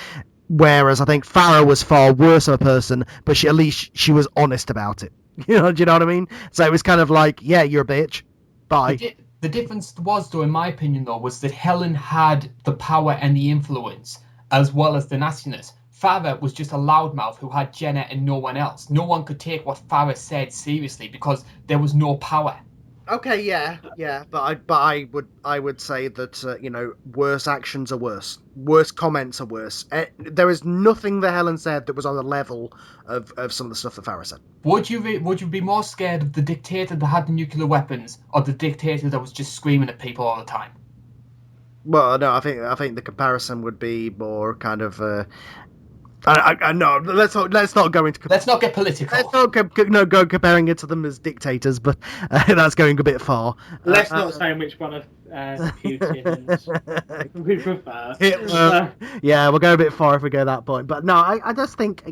Whereas I think Farah was far worse of a person, but at least she was honest about it. Do you know what I mean? So it was kind of like, yeah, you're a bitch. Bye. The difference was, though, in my opinion, though, was that Helen had the power and the influence, as well as the nastiness. Farah was just a loudmouth who had Jenna and no one else. No one could take what Farah said seriously because there was no power. Okay, yeah, but I would say that you know, worse actions are worse. Worse comments are worse. There is nothing that Helen said that was on the level of some of the stuff that Farah said. Would you be more scared of the dictator that had the nuclear weapons or the dictator that was just screaming at people all the time? Well, no, I think the comparison would be more kind of. No, let's not go into. Let's not get political. Let's not go comparing it to them as dictators, but that's going a bit far. Let's not say which one of Putin we prefer. Yeah, we'll go a bit far if we go that point. But no, I just think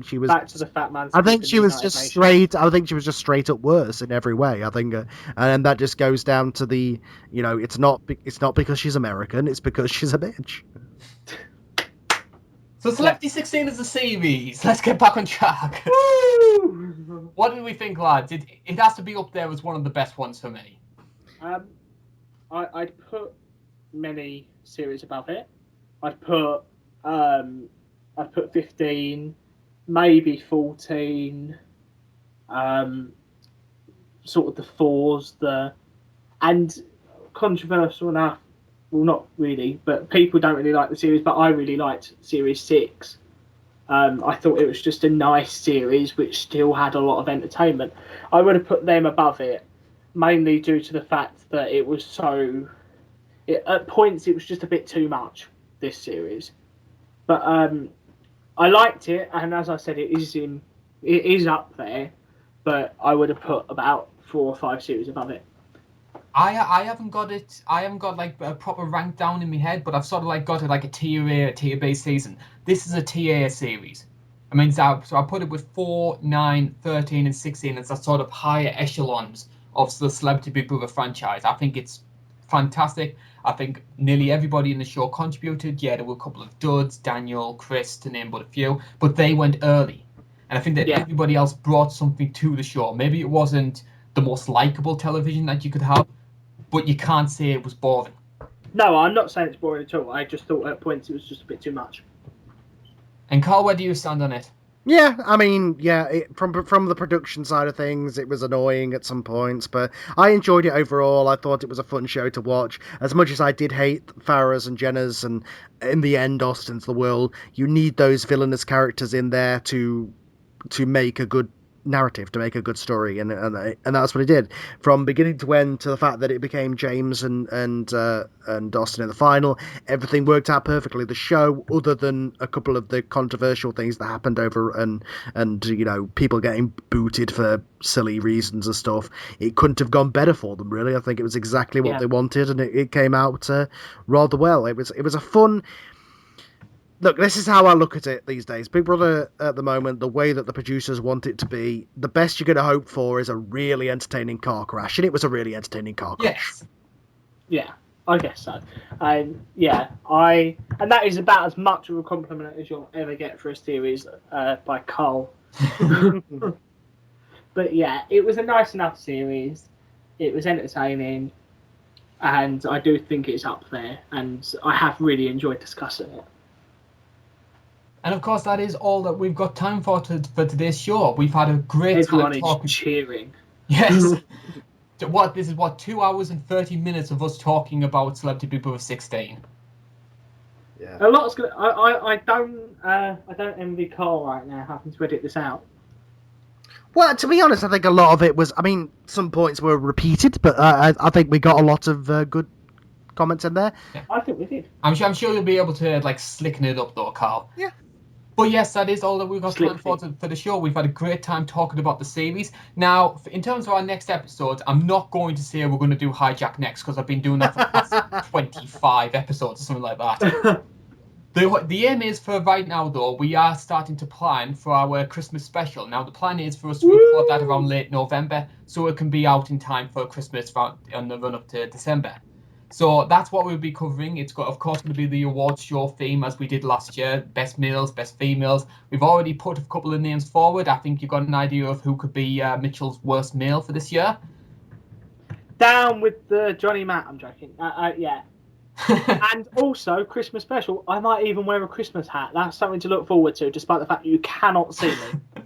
she was back to the fat man. I think she was just straight. I think she was just straight up worse in every way. I think, and that just goes down to the, you know, it's not because she's American. It's because she's a bitch. So Celebrity 16 is a series. Let's get back on track. Woo! What did we think, lads? It has to be up there as one of the best ones for me. I'd put many series above it. I'd put 15, maybe 14. Sort of the fours, and controversial enough. Well, not really, but people don't really like the series, but I really liked Series 6. I thought it was just a nice series which still had a lot of entertainment. I would have put them above it, mainly due to the fact that it was at points it was just a bit too much, this series. But I liked it, and as I said, it is up there, but I would have put about 4 or 5 series above it. I haven't got it. I haven't got like a proper rank down in my head, but I've sort of like got it like a tier A, a tier B season. This is a tier A series. I mean, so I put it with 4, 9, 13, and 16 as a sort of higher echelons of the Celebrity Big Brother franchise. I think it's fantastic. I think nearly everybody in the show contributed. Yeah, there were a couple of duds, Daniel, Chris, to name but a few, but they went early. And I think that everybody else brought something to the show. Maybe it wasn't the most likable television that you could have, but you can't say it was boring. No, I'm not saying it's boring at all. I just thought at points it was just a bit too much. And Karl, where do you stand on it? Yeah, I mean, from the production side of things, it was annoying at some points, but I enjoyed it overall. I thought it was a fun show to watch. As much as I did hate Farah's and Jenna's and, in the end, Austin's the world, you need those villainous characters in there to make a good narrative, to make a good story, and that's what it did from beginning to end. To the fact that it became James and Austin in the final, everything worked out perfectly. The show, other than a couple of the controversial things that happened over and you know, people getting booted for silly reasons and stuff, it couldn't have gone better for them, really. I think it was exactly what they wanted, and it came out rather well. It was a fun. Look, this is how I look at it these days. Big Brother, at the moment, the way that the producers want it to be, the best you're going to hope for is a really entertaining car crash. And it was a really entertaining car crash. Yes. Yeah, I guess so. And that is about as much of a compliment as you'll ever get for a series by Karl. But yeah, it was a nice enough series. It was entertaining. And I do think it's up there. And I have really enjoyed discussing it. And of course, that is all that we've got time for today's show. We've had a great Everyone time talking. Is cheering. Yes. This is 2 hours and 30 minutes of us talking about Celebrity Big Brother 16. Yeah. A lot's gonna. I don't envy Karl right now having to edit this out. Well, to be honest, I think a lot of it was. I mean, some points were repeated, but I think we got a lot of good comments in there. Yeah. I think we did. I'm sure you'll be able to like slicken it up though, Karl. Yeah. But yes, that is all that we've got time for the show. We've had a great time talking about the series. Now, in terms of our next episode, I'm not going to say we're going to do Hijack next, because I've been doing that for the past 25 episodes or something like that. The aim is, for right now, though, we are starting to plan for our Christmas special. Now, the plan is for us to record that around late November, so it can be out in time for Christmas on the run-up to December. So that's what we'll be covering. It's got, of course, going to be the awards show theme as we did last year. Best males, best females. We've already put a couple of names forward. I think you've got an idea of who could be Mitchell's worst male for this year. Down with the Johnny Matt, I'm joking. Yeah. And also, Christmas special, I might even wear a Christmas hat. That's something to look forward to, despite the fact that you cannot see me.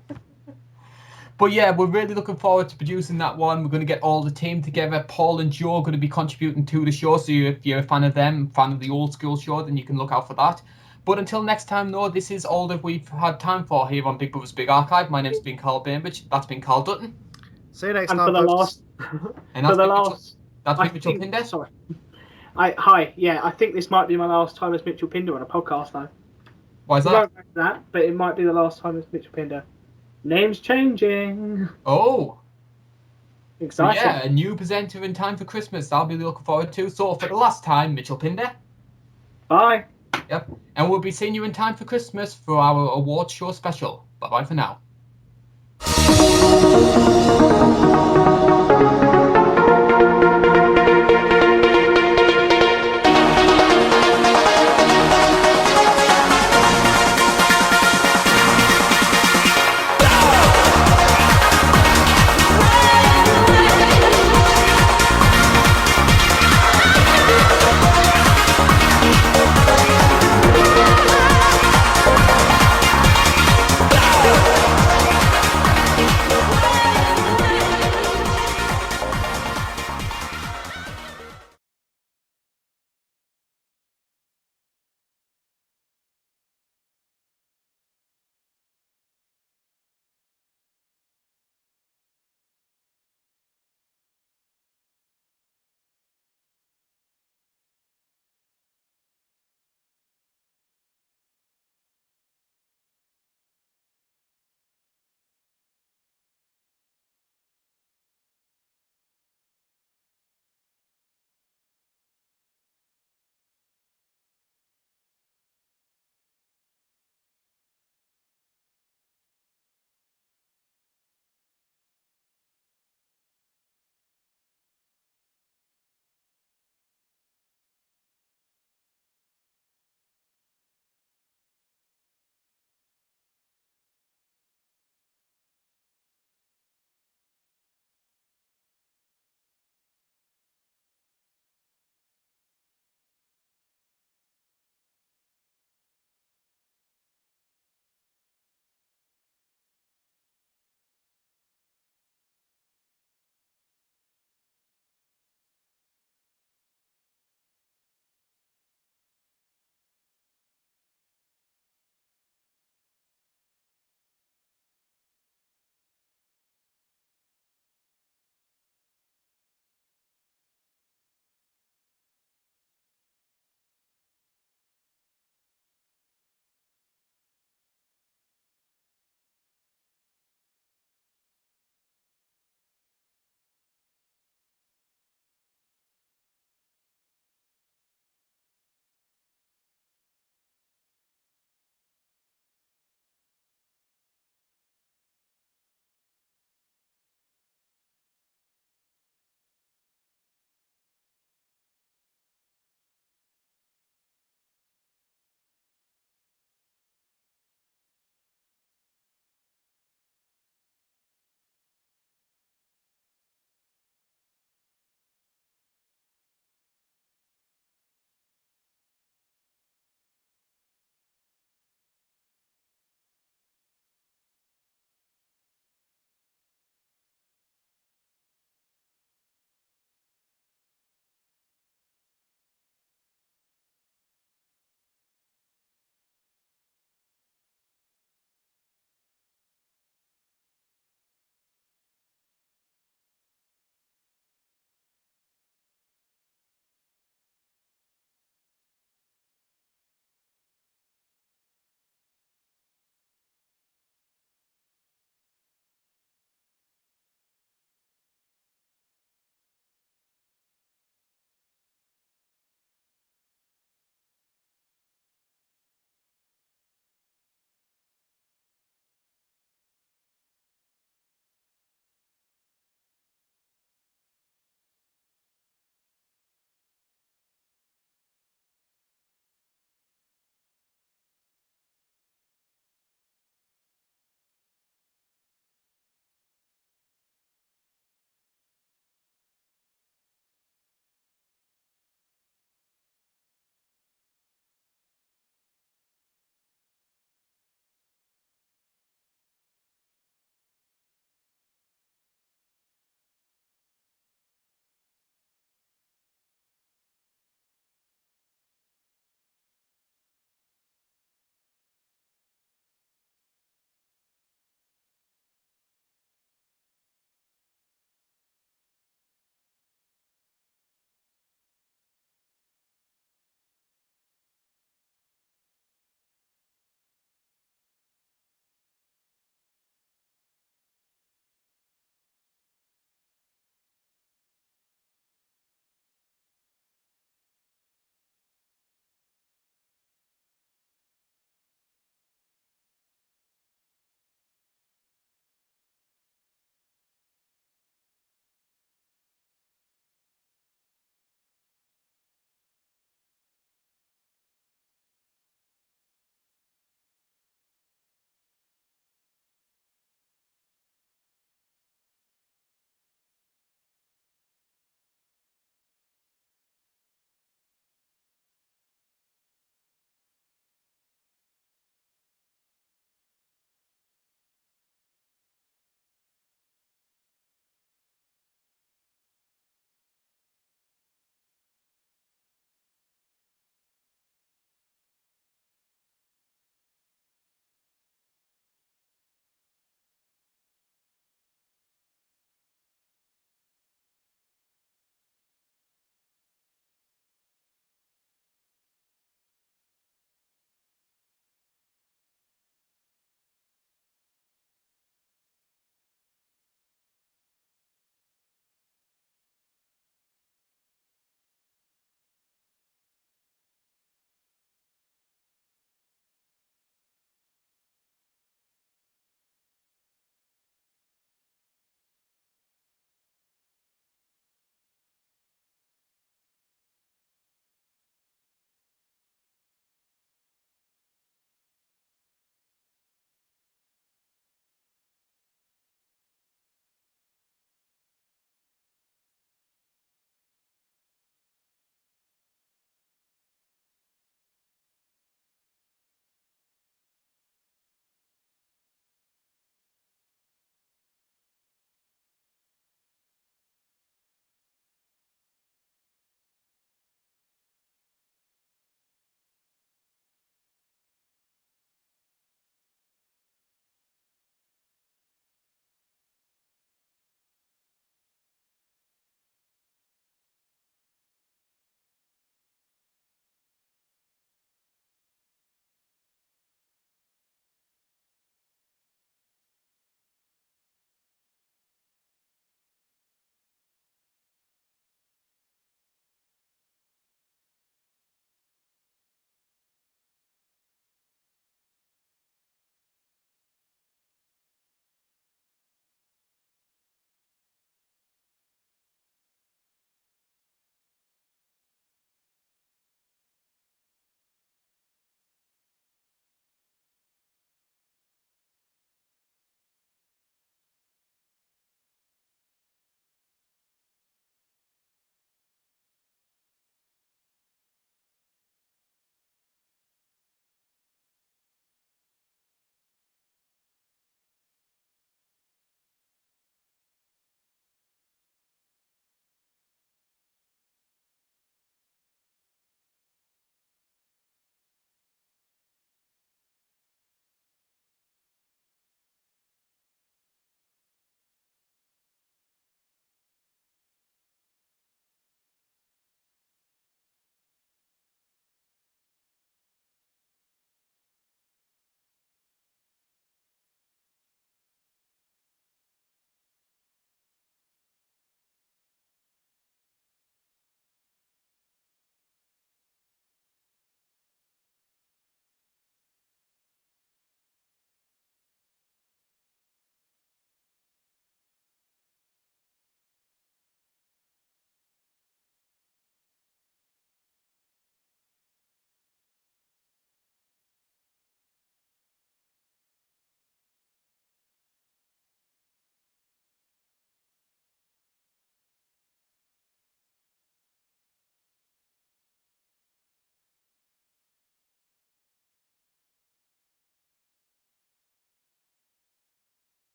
But yeah, we're really looking forward to producing that one. We're going to get all the team together. Paul and Joe are going to be contributing to the show. So if you're a fan of them, fan of the old school show, then you can look out for that. But until next time, though, this is all that we've had time for here on Big Brother's Big Archive. My name's been Karl Bainbridge. That's been Carl Dutton. See you next And time, for the folks. last, And for that's the been last, that's I been Mitchell think, Pinder. sorry. Hi, yeah, I think this might be my last time as Mitchell Pinder on a podcast, though. Why is We that? won't go to that, but it might be the last time as Mitchell Pinder. Name's changing. Oh. So Exciting. yeah, a new presenter in time for Christmas. I'll be looking forward to. So for the last time, Mitchell Pinder. Bye. Yep. And we'll be seeing you in time for Christmas for our awards show special. Bye bye for now.